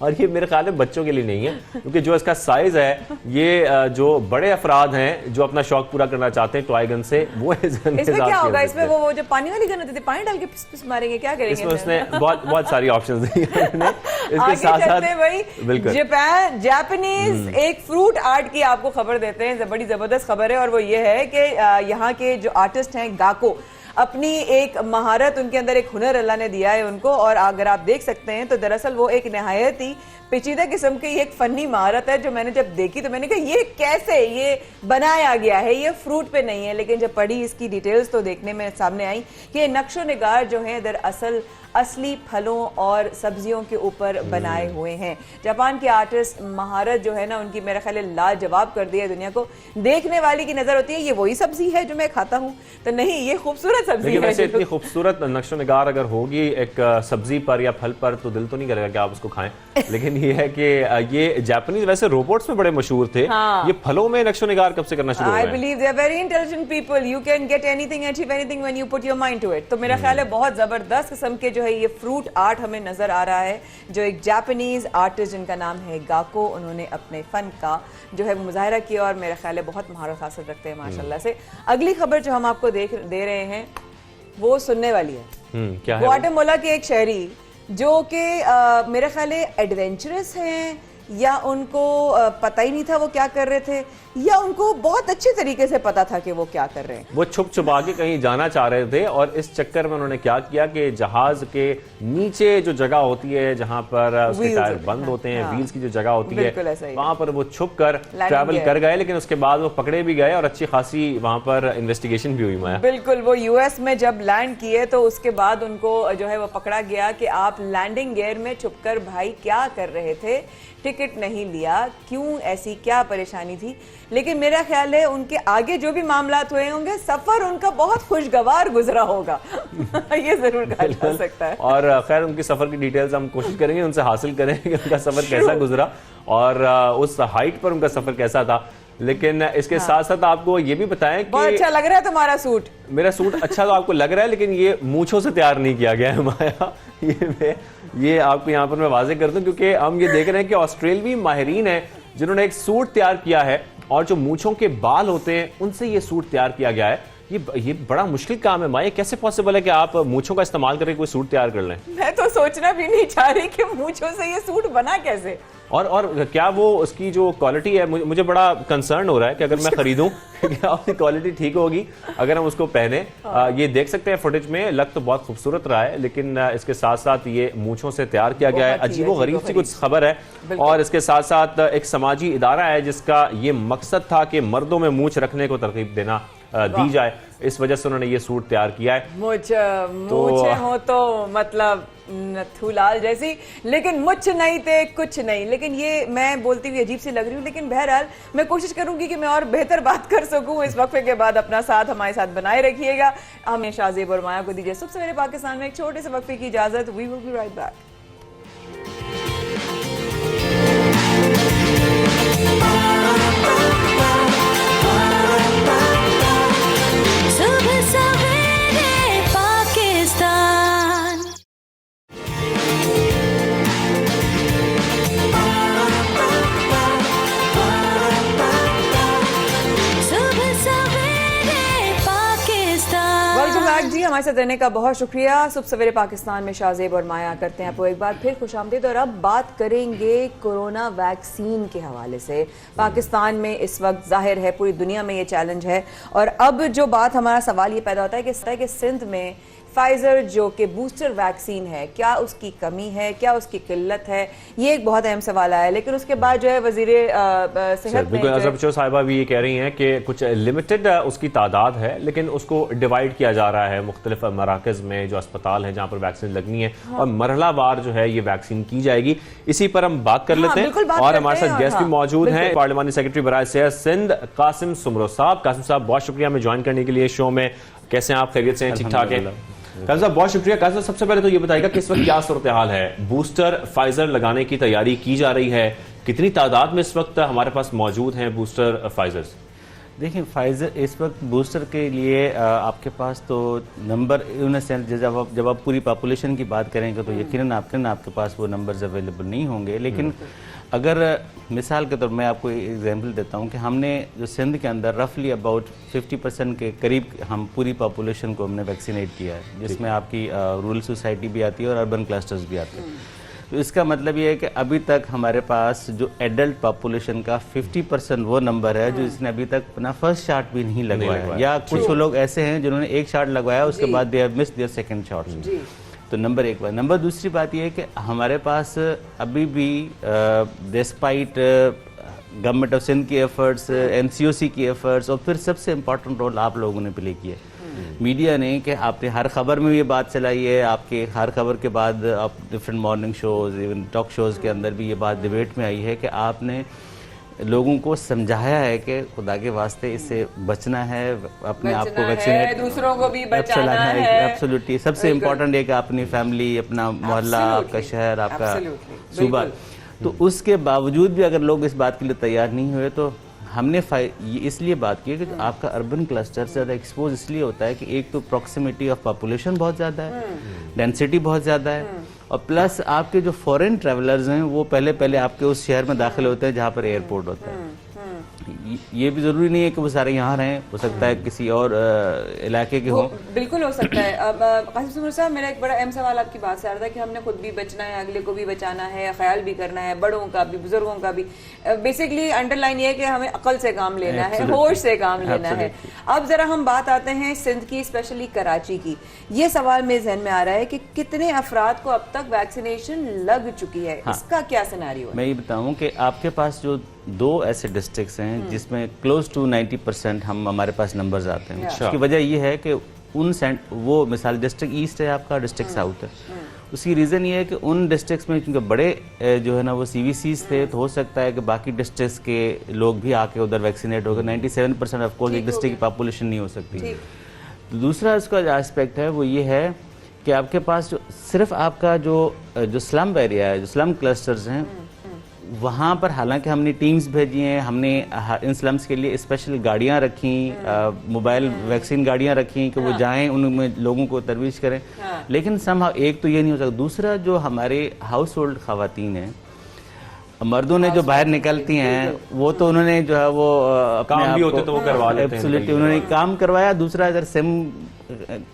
और ये मेरे ख्याल में बच्चों के लिए नहीं है, क्योंकि जो इसका साइज है ये जो बड़े अफराद हैं जो अपना शौक पूरा करना चाहते हैं टॉय गन से, वो इसमें क्या होगा, इसमें वो जो पानी वाली गन होती थी, पानी डाल के पिस पिस मारेंगे, क्या करेंगे? इसमें उसने बहुत सारी ऑप्शंस दी हैं। इसके साथ साथ भाई जापानीज एक फ्रूट आर्ट की आपको खबर देते हैं, बड़ी जबरदस्त खबर है, और वो ये है कि यहाँ के जो आर्टिस्ट हैं गाको, अपनी एक महारत, उनके अंदर एक हुनर अल्लाह ने दिया है उनको, और अगर आप देख सकते हैं तो दरअसल वो एक नहायत ही पेचीदा किस्म की एक फनी महारत है, जो मैंने जब देखी तो मैंने कहा ये कैसे ये बनाया गया है, ये फ्रूट पे नहीं है। लेकिन जब पढ़ी इसकी डिटेल्स तो देखने में सामने आई कि ये नक्शो निगार जो है दरअसल असली फलों और सब्जियों के ऊपर बनाए हुए हैं। जापान के आर्टिस्ट महारत जो है ना उनकी मेरा ख्याल है लाजवाब कर दिया दुनिया को। देखने वाली की नजर होती है ये वही सब्जी है जो मैं खाता हूँ, तो नहीं, ये खूबसूरत सब्जी है। वैसे इतनी खूबसूरत नक्शो निगार अगर होगी एक सब्जी पर या फल पर, तो दिल तो नहीं करेगा कि आप उसको खाएं। लेकिन ये है कि ये जापानीज वैसे रोबोट्स में बड़े मशहूर थे, ये फलों में नक्शो निगार कब से करना शुरू हुआ है? I believe they are very intelligent people. You can get anything, achieve anything when you put your mind to it. तो मेरा ख्याल है बहुत जबरदस्त किस्म के जो है ये फ्रूट आर्ट हमें नजर आ रहा है, जो एक जापानीज आर्टिस्ट जिनका नाम है गाको, उन्होंने अपने फन का जो है मुजाहरा किया, और मेरा ख्याल है बहुत महारत हासिल रखते हैं माशाल्लाह से। अगली खबर जो हम आपको दे रहे हैं वो सुनने वाली है। क्या है? ग्वाटेमाला के एक शहरी जो कि मेरा ख्याल है एडवेंचरस हैं, या उनको पता ही नहीं था वो क्या कर रहे थे, या उनको बहुत अच्छे तरीके से पता था कि वो क्या कर रहे हैं। वो छुप छुपा के कहीं जाना चाह रहे थे, और इस चक्कर में उन्होंने क्या किया कि जहाज के नीचे जो जगह होती है जहां पर उसके टायर बंद होते हैं, व्हील्स की जो जगह होती है, वहां पर वो छुप कर ट्रैवल कर गए। लेकिन उसके बाद वो पकड़े भी गए और अच्छी खासी वहां पर इन्वेस्टिगेशन भी हुई। माया बिल्कुल, वो यूएस में जब लैंड किए तो उसके बाद उनको जो है वो पकड़ा गया कि आप लैंडिंग गियर में छुपकर भाई क्या कर रहे थे, टिकट नहीं लिया, क्यों, ऐसी क्या परेशानी थी। लेकिन मेरा ख्याल है उनके आगे जो भी मामलात हुए होंगे, सफर उनका बहुत खुशगवार गुजरा होगा। ये जरूर कहा जा सकता है। और खैर उनकी सफर की डिटेल्स हम कोशिश करेंगे उनसे हासिल करेंगे कि उनका सफर कैसा गुजरा और उस हाइट पर उनका सफर कैसा था। लेकिन इसके साथ साथ आपको ये भी बताएं कि बहुत अच्छा लग रहा है तुम्हारा सूट। मेरा सूट अच्छा तो आपको लग रहा है, लेकिन ये मूंछों से तैयार नहीं किया गया है माया। ये आपको यहाँ पर मैं वाजे कर दूं, क्योंकि हम ये देख रहे हैं कि ऑस्ट्रेलियाई माहिरीन है जिन्होंने एक सूट तैयार किया है, और जो मूंछों के बाल होते हैं उनसे ये सूट तैयार किया गया है। ये बड़ा मुश्किल काम है माया, कैसे पॉसिबल है कि आप मूंछों का इस्तेमाल करके कोई सूट तैयार कर लें? मैं तो सोचना भी नहीं चाह रही कि मूंछों से ये सूट बना कैसे, और क्या वो उसकी जो क्वालिटी है, मुझे बड़ा कंसर्न हो रहा है कि अगर मैं खरीदूं क्या उसकी क्वालिटी ठीक होगी अगर हम उसको पहने। ये देख सकते हैं फुटेज में, लग तो बहुत खूबसूरत रहा है, लेकिन इसके साथ साथ ये मूंछों से तैयार किया गया है। अजीबो-गरीब सी कुछ खबर है। और इसके साथ साथ एक समाजी इदारा है जिसका ये मकसद था कि मर्दों में मूंछ रखने को तरकीब देना दी जाए, इस वजह से उन्होंने ये सूट तैयार किया है। मूंछें हो तो मतलब नथुलाल जैसी, लेकिन मुझ नहीं थे कुछ नहीं। लेकिन ये मैं बोलती हुई अजीब सी लग रही हूँ, लेकिन बहरहाल मैं कोशिश करूंगी कि मैं और बेहतर बात कर सकूं। इस वक्फे के बाद अपना साथ हमारे साथ बनाए रखिएगा। हमें शाहजेब और माया को दीजिए सुबह सवेरे पाकिस्तान में एक छोटे से वक्फे की इजाजत। We will be right back. हमारे साथ रहने का बहुत शुक्रिया। सुबह सवेरे पाकिस्तान में शाहजेब और माया करते हैं आपको एक बार फिर खुशामदीद। और अब बात करेंगे कोरोना वैक्सीन के हवाले से। पाकिस्तान में इस वक्त जाहिर है पूरी दुनिया में ये चैलेंज है, और अब जो बात हमारा सवाल ये पैदा होता है कि सिंध में फाइजर जो कि बूस्टर वैक्सीन है, क्या उसकी कमी है, क्या उसकी किल्लत है, ये एक बहुत अहम सवाल आया। लेकिन उसके बाद जो है वजीरे सेहत बिल्कुल अजहर बच्चो साहिबा भी ये कह रही हैं कि कुछ लिमिटेड उसकी तादाद है, लेकिन उसको डिवाइड किया जा रहा है मुख्तलिफ मराकज़ में जो अस्पताल है जहाँ पर वैक्सीन लगनी है, और मरहलावार जो है ये वैक्सीन की जाएगी। इसी पर हम बात कर लेते हैं और हमारे साथ गेस्ट भी मौजूद हैं, पार्लिमानी सेक्रेटरी बराए सेहत सिंध कासिम सुमरो साहब। कासिम साहब बहुत शुक्रिया हमें ज्वाइन करने के लिए शो में। कैसे हैं आप? खैरियत से हैं? ठीक ठाक है? कासिम साहब बहुत शुक्रिया। कासिम साहब सबसे पहले तो ये बताइएगा कि इस वक्त क्या सूरत हाल है? बूस्टर फाइजर लगाने की तैयारी की जा रही है, कितनी तादाद में इस वक्त हमारे पास मौजूद हैं बूस्टर फाइजर्स? देखिए, फाइजर इस वक्त बूस्टर के लिए आपके पास तो नंबर इन सेंस जब आप पूरी पॉपुलेशन की बात करेंगे तो यकीनन आपके पास वो नंबर्स अवेलेबल नहीं होंगे। लेकिन अगर मिसाल के तौर मैं आपको एग्जांपल देता हूँ कि हमने जो सिंध के अंदर रफली अबाउट 50% के करीब हम पूरी पॉपुलेशन को हमने वैक्सीनेट किया है, जिसमें आपकी रूरल सोसाइटी भी आती है और अर्बन क्लस्टर्स भी आते हैं। तो इसका मतलब ये है कि अभी तक हमारे पास जो एडल्ट पॉपुलेशन का 50% वो नंबर है जो जिसने अभी तक अपना फर्स्ट शॉट भी नहीं लगवाया, या कुछ लोग ऐसे हैं जिन्होंने एक शॉट लगवाया उसके बाद they have missed their second shot. तो नंबर एक बात। नंबर दूसरी बात यह है कि हमारे पास अभी भी डिस्पाइट गवर्नमेंट ऑफ सिंध की एफर्ट्स, NCOC की एफर्ट्स, और फिर सबसे इम्पोर्टेंट रोल आप लोगों ने प्ले किया, मीडिया ने, कि आपने हर खबर में ये बात चलाई है। आपके हर खबर के बाद आप different morning shows, even talk shows के अंदर भी ये बात डिबेट में आई है कि आपने लोगों को समझाया है कि खुदा के वास्ते इससे बचना है, अपने आप को वैक्सीनेट, दूसरों को भी बचाना है। एब्सोल्युटली सबसे इम्पोर्टेंट है कि अपनी फैमिली, अपना मोहल्ला, आपका शहर, आपका सूबा। तो उसके बावजूद भी अगर लोग इस बात के लिए तैयार नहीं हुए तो हमने ये इसलिए बात की कि आपका अर्बन क्लस्टर से ज़्यादा एक्सपोज इसलिए होता है कि एक तो प्रॉक्सिमिटी ऑफ पॉपुलेशन बहुत ज़्यादा है, डेंसिटी बहुत ज़्यादा है, और प्लस आपके जो फॉरेन ट्रैवलर्स हैं वो पहले आपके उस शहर में दाखिल होते हैं जहाँ पर एयरपोर्ट होता है। ये भी जरूरी नहीं है कि वो सारे यहाँ रहें, हो सकता है किसी और इलाके के हों। बिल्कुल हो सकता है। अब कासिम सुमरो साहब, मेरा एक बड़ा अहम सवाल आपकी बात से आ रहा था कि हमने खुद भी बचना है, अगले को भी बचाना है, ख्याल भी करना है, बड़ों का भी, बुजुर्गों का भी। बेसिकली अंडरलाइन ये है कि हमें अकल से काम लेना है, होश से काम लेना है। अब जरा हम बात आते हैं सिंध की, स्पेशली कराची की। ये सवाल मेरे जहन में आ रहा है कि कितने अफराद को अब तक वैक्सीनेशन लग चुकी है, इसका क्या सिनेरियो है? मैं ये बताऊं कि आपके पास जो 2 ऐसे डिस्ट्रिक्ट्स हैं जिसमें क्लोज टू 90% हमारे पास नंबर्स आते हैं। उसकी वजह ये है कि वो मिसाल डिस्ट्रिक्ट ईस्ट है आपका, डिस्ट्रिक्ट साउथ है। उसकी रीज़न ये है कि उन डिस्ट्रिक्ट्स में क्योंकि बड़े जो है ना वो CVCs थे, तो हो सकता है कि बाकी डिस्ट्रिक्ट्स के लोग भी आके उधर वैक्सीनेट हो गए। 97% ऑफकोर्स एक डिस्ट्रिक्ट की पॉपुलेशन नहीं हो सकती। तो दूसरा इसका जो एस्पेक्ट है वो ये है कि आपके पास जो सिर्फ आपका जो स्लम एरिया है, जो स्लम क्लस्टर्स हैं, वहाँ पर हालांकि हमने टीम्स भेजी हैं, हमने इन स्लम्स के लिए स्पेशल गाड़ियाँ रखी, मोबाइल वैक्सीन गाड़ियाँ रखी कि वो जाएं, उनमें लोगों को तरवीज करें। लेकिन एक तो ये नहीं हो सकता। दूसरा, जो हमारे हाउस होल्ड खवातीन हैं, मर्दों ने जो बाहर निकलती हैं, वो तो उन्होंने जो है वो काम भी होते तो वो करवा लेते हैं। एब्सोल्युटली उन्होंने काम करवाया। दूसरा, अगर सिम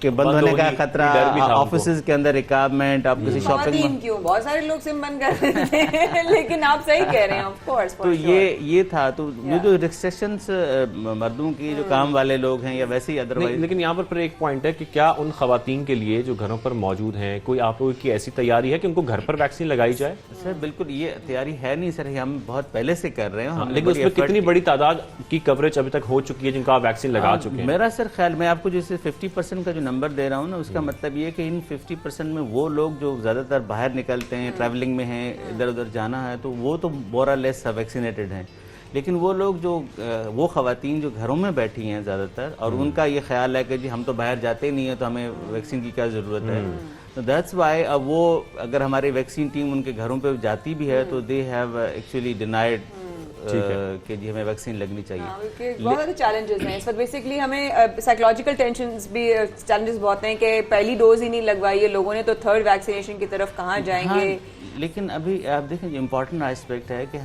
के बंद होने का खतरा, ऑफिसेज के अंदर रिक्वायरमेंट, आप किसी शॉपिंग, क्यों बहुत सारे लोग सिम बंद कर देते हैं लेकिन आप सही कह रहे हैं, ऑफ कोर्स। तो ये था। तो ये जो रिस्ट्रिक्शंस मर्दों की, जो काम वाले लोग हैं या वैसे ही अदरवाइज। लेकिन यहाँ पर एक पॉइंट है कि क्या उन खवातीन के लिए जो घरों पर मौजूद हैं, कोई आप लोगों की ऐसी तैयारी है कि उनको घर पर वैक्सीन लगाई जाए? सर बिल्कुल ये तैयारी है नहीं सर, हम बहुत पहले से कर रहे हैं। लेकिन उसमें कितनी बड़ी तादाद की कवरेज अभी तक हो चुकी है जिनको आप वैक्सीन लगा चुके हैं? मेरा सर ख्याल, मैं आपको जैसे 50% का जो नंबर दे रहा हूँ ना, उसका मतलब ये कि इन 50% में वो लोग जो ज़्यादातर बाहर निकलते हैं, ट्रैवलिंग में हैं, इधर उधर जाना है, तो वो तो मोर और लेस वैक्सीनेटेड हैं। लेकिन वो लोग वो खवातीन जो घरों में बैठी हैं ज़्यादातर, और उनका ये ख्याल है कि जी हम तो बाहर जाते नहीं हैं तो हमें वैक्सीन की क्या ज़रूरत है। तो दैट्स वाई अब वो, अगर हमारी वैक्सीन टीम उनके घरों पे जाती भी है तो दे हैव एक्चुअली डिनाइड कि जी हमें वैक्सीन लगनी चाहिए। बहुत सारे चैलेंजेस हैं इस वक्त। बेसिकली हमें साइकोलॉजिकल टेंशन्स भी, चैलेंजेस बहुत हैं कि पहली डोज ही नहीं लगवाई है लोगों ने, तो थर्ड वैक्सीनेशन की तरफ कहाँ जाएंगे? लेकिन अभी आप देखें, इम्पॉर्टेंट एस्पेक्ट है कि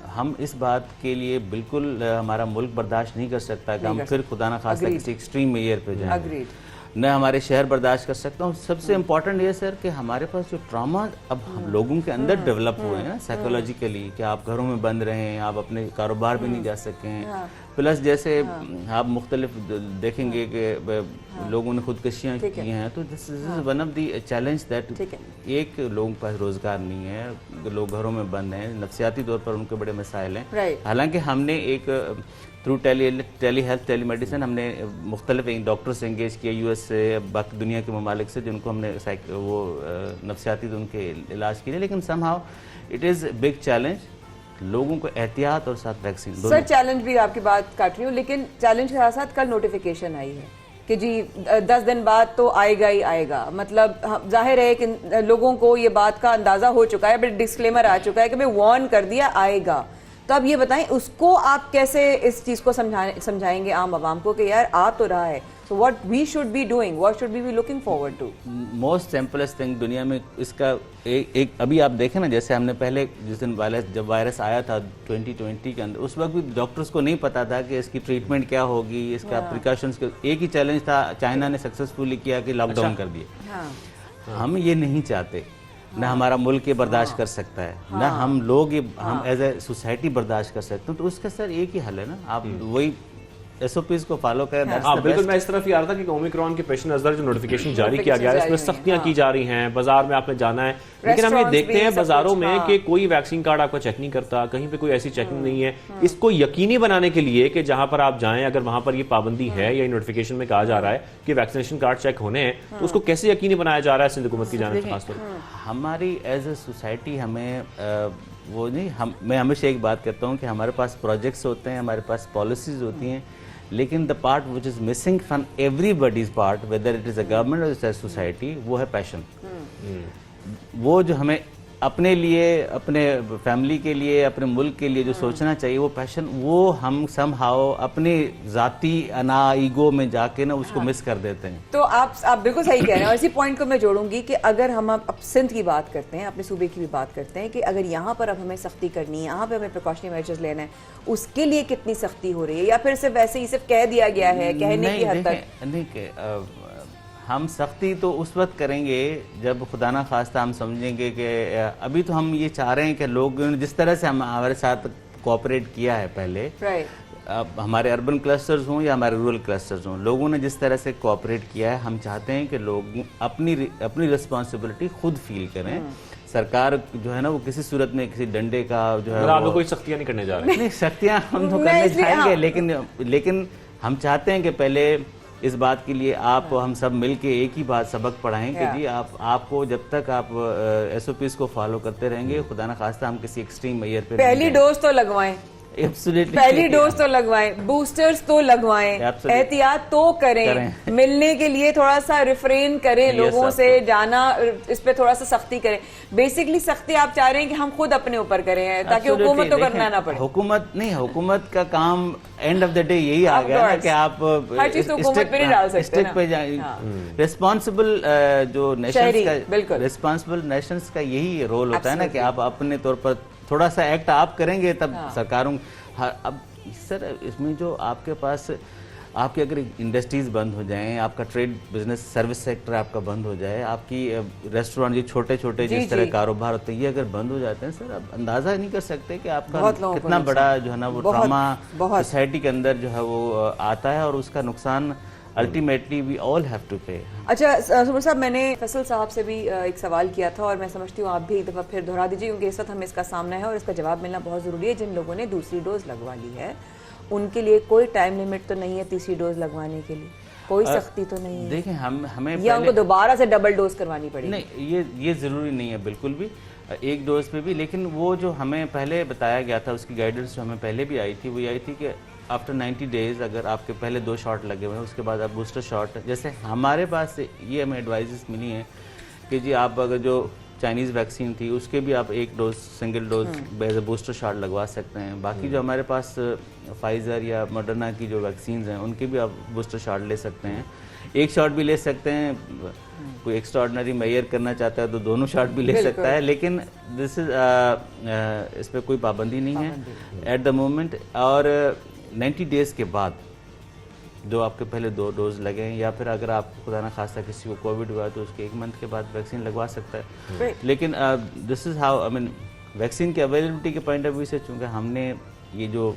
हम इस बात के लिए बिल्कुल हमारा मुल्क बर्दाश्त नहीं कर सकता कि हम फिर खुदा ना खास्ता किसी एक्सट्रीम मेयर पे जाएं। न हमारे शहर बर्दाश्त कर सकता हूँ। सबसे इम्पोर्टेंट ये सर कि हमारे पास जो ट्रॉमा अब हम लोगों के अंदर डेवलप हुए हैं ना साइकोलॉजिकली, कि आप घरों में बंद रहें, आप अपने कारोबार भी नहीं जा सकें, प्लस जैसे आप मुख्तलिफ देखेंगे कि लोगों ने खुदकशियाँ की हैं, तो this is one of the challenge that एक लोगों के पास रोज़गार नहीं है, लोग घरों में बंद हैं, नफसियाती तौर पर उनके बड़े मसाइल हैं। हालांकि हमने एक through telehealth telemedicine हमने मुख्तलिफ डॉक्टर्स एंगेज किए यूएस से, बाकी दुनिया के ममालिक से, जिनको हमने वो नफसियाती उनके इलाज किए, लेकिन somehow it is big challenge, लोगों को एहतियात और साथ वैक्सीन। सर चैलेंज भी आपकी बात काट रही हूँ, लेकिन चैलेंज के साथ साथ कल नोटिफिकेशन आई है कि जी 10 दिन बाद तो आएगा ही आएगा। मतलब जाहिर है कि लोगों को ये बात का अंदाजा हो चुका है, बट डिस्क्लेमर आ चुका है कि मैं वार्न कर दिया आएगा। तो अब ये बताएं उसको आप कैसे इस चीज को समझाएंगे आम आवाम को कि यार आ तो रहा है। So what we should be doing, what should we be looking forward to? Most simplest thing दुनिया में इसका एक अभी आप देखें ना, जैसे हमने पहले जिस दिन जब वायरस आया था 2020 के अंदर, उस वक्त भी डॉक्टर्स को नहीं पता था कि इसकी ट्रीटमेंट क्या होगी, इसका प्रिकॉशंस। एक ही चैलेंज था, चाइना ने सक्सेसफुली किया कि लॉकडाउन कर दिए। हम ये नहीं चाहते, न हमारा मुल्क ये बर्दाश्त कर सकता है, न हम लोग ये हम एज ए सोसाइटी बर्दाश्त कर सकते हैं। तो उसका सर एक ही हल है ना, आप वही SOPs को फॉलो करें। बिल्कुल, मैं इस तरफ ही आ रहा था कि ओमिक्रॉन के पेश नजर जो नोटिफिकेशन जारी किया गया है, इसमें सख्तियां की जा रही हैं, बाजार में आपने जाना है, लेकिन हम ये देखते हैं बाजारों में कि कोई वैक्सीन कार्ड आपका चेक नहीं करता, कहीं पे कोई ऐसी चेकिंग नहीं है। इसको यकीनी बनाने के लिए कि जहां पर आप जाएं, अगर वहां पर ये पाबंदी है या नोटिफिकेशन में कहा जा रहा है कि वैक्सीनेशन कार्ड चेक होने हैं, तो उसको कैसे यकीनी बनाया जा रहा है सिंध हुकूमत की जानिब से खासतौर पर? हमारी एज ए सोसाइटी हमें वो नहीं, मैं हमेशा एक बात कहता हूँ कि हमारे पास प्रोजेक्ट्स होते हैं, हमारे पास पॉलिसीज होती हैं, लेकिन the part which is missing from everybody's part, whether it is a government और सोसाइटी, वो है पैशन। वो जो हमें अपने लिए, अपने फैमिली के लिए, अपने मुल्क के लिए जो सोचना चाहिए, वो पैशन, वो हम समहाउ अपने ज़ाती अना ईगो में जाके ना उसको मिस कर देते हैं। तो आप बिल्कुल सही कह रहे हैं, और इसी पॉइंट को मैं जोड़ूंगी कि अगर हम अब सिंध की बात करते हैं, अपने सूबे की भी बात करते हैं, कि अगर यहाँ पर अब हमें सख्ती करनी है, यहाँ पे हमें प्रिकॉशनरी मेजर्स लेना है, उसके लिए कितनी सख्ती हो रही है, या फिर सिर्फ वैसे ही सिर्फ कह दिया गया है, कहने की हद तक? नहीं, हम सख्ती तो उस वक्त करेंगे जब खुदा ना खास्ता हम समझेंगे कि अभी तो हम ये चाह रहे हैं कि लोग जिस तरह से हमारे साथ कोऑपरेट किया है पहले, अब हमारे अर्बन क्लस्टर्स हों या हमारे रूरल क्लस्टर्स हों, लोगों ने जिस तरह से कोऑपरेट किया है, हम चाहते हैं कि लोग अपनी रिस्पॉन्सिबिलिटी खुद फील करें। सरकार जो है ना वो किसी सूरत में किसी डंडे का जो है, आप लोग कोई सख्तियां नहीं करने जा रहे? नहीं, सख्तियां हम तो करने जाएंगे, लेकिन हम चाहते हैं कि पहले इस बात के लिए आप हम सब मिलके एक ही बात सबक पढ़ाएं कि जी आपको जब तक आप SOPs को फॉलो करते रहेंगे, खुदा ना खास्ता हम किसी एक्सट्रीम मेजर पे पहली डोज तो लगवाएं, पहली डोज तो लगवाएं, बूस्टर्स तो लगवाएं, एहतियात तो करें, मिलने के लिए थोड़ा सा रिफ्रेन करें, लोगों से जाना, इस पे थोड़ा सा सख्ती करें। बेसिकली सख्ती आप चाह रहे हैं कि हम खुद अपने ऊपर करें ताकि हुकूमत को करना ना पड़े। हुकूमत नहीं, हुकूमत का काम एंड ऑफ द डे यही आ गया ना कि आप हर चीज तो हुकूमत पे नहीं डाल सकते ना। रिस्पॉन्सिबल जो नेशंस का, रिस्पॉन्सिबल नेशंस का यही रोल होता है ना कि आप अपने तौर पर थोड़ा सा एक्ट आप करेंगे तब सरकारों। अब सर इसमें जो आपके पास आपके अगर इंडस्ट्रीज बंद हो जाएं, आपका ट्रेड बिजनेस सर्विस सेक्टर आपका बंद हो जाए, आपकी रेस्टोरेंट ये छोटे छोटे जिस तरह कारोबार होते हैं ये अगर बंद हो जाते हैं सर, आप अंदाजा नहीं कर सकते कि आपका कितना बड़ा जो है ना वो ट्रॉमा सोसाइटी के अंदर जो है वो आता है, और उसका नुकसान ultimately we all have to pay. अच्छा सुमर साहब, मैंने फैसल साहब से भी एक सवाल किया था, और मैं समझती हूँ आप भी एक दफ़ा फिर दोहरा दीजिए, क्योंकि इस वक्त हमें इसका सामना है और इसका जवाब मिलना बहुत ज़रूरी है। जिन लोगों ने दूसरी डोज लगवा ली है उनके लिए कोई टाइम लिमिट तो नहीं है तीसरी डोज लगवाने के लिए? कोई सख्ती तो नहीं है? देखें हमें या उनको दोबारा से डबल डोज करवानी पड़ेगी? नहीं, ये ज़रूरी नहीं है बिल्कुल भी, एक डोज पे भी। लेकिन वो जो हमें पहले बताया गया था, उसकी गाइडेंस जो हमें पहले भी आई थी, वो ये आई थी कि आफ्टर 90 डेज अगर आपके पहले 2 शॉट लगे हुए हैं, उसके बाद आप बूस्टर शॉट, जैसे हमारे पास ये हमें एडवाइजेस मिली हैं कि जी आप अगर जो चाइनीज़ वैक्सीन थी उसके भी आप एक dose single dose as a booster shot लगवा सकते हैं। बाकी जो हमारे पास फाइज़र या मॉडर्ना की जो वैक्सीन हैं उनके भी आप बूस्टर शॉट ले सकते हैं, एक शॉट भी ले सकते हैं। कोई एक्स्ट्राऑर्डिनरी मेजर करना चाहता है तो दोनों शॉट भी ले सकता है, लेकिन दिस इज इस पर कोई पाबंदी नहीं है एट द मोमेंट। और 90 डेज़ के बाद जो आपके पहले 2 डोज लगे हैं, या फिर अगर आपको खुदा ना खास्ता किसी को कोविड हुआ तो उसके 1 मंथ के बाद वैक्सीन लगवा सकता है। लेकिन this is how I mean vaccine की अवेलेबिलिटी के पॉइंट ऑफ व्यू से, चूँकि हमने ये जो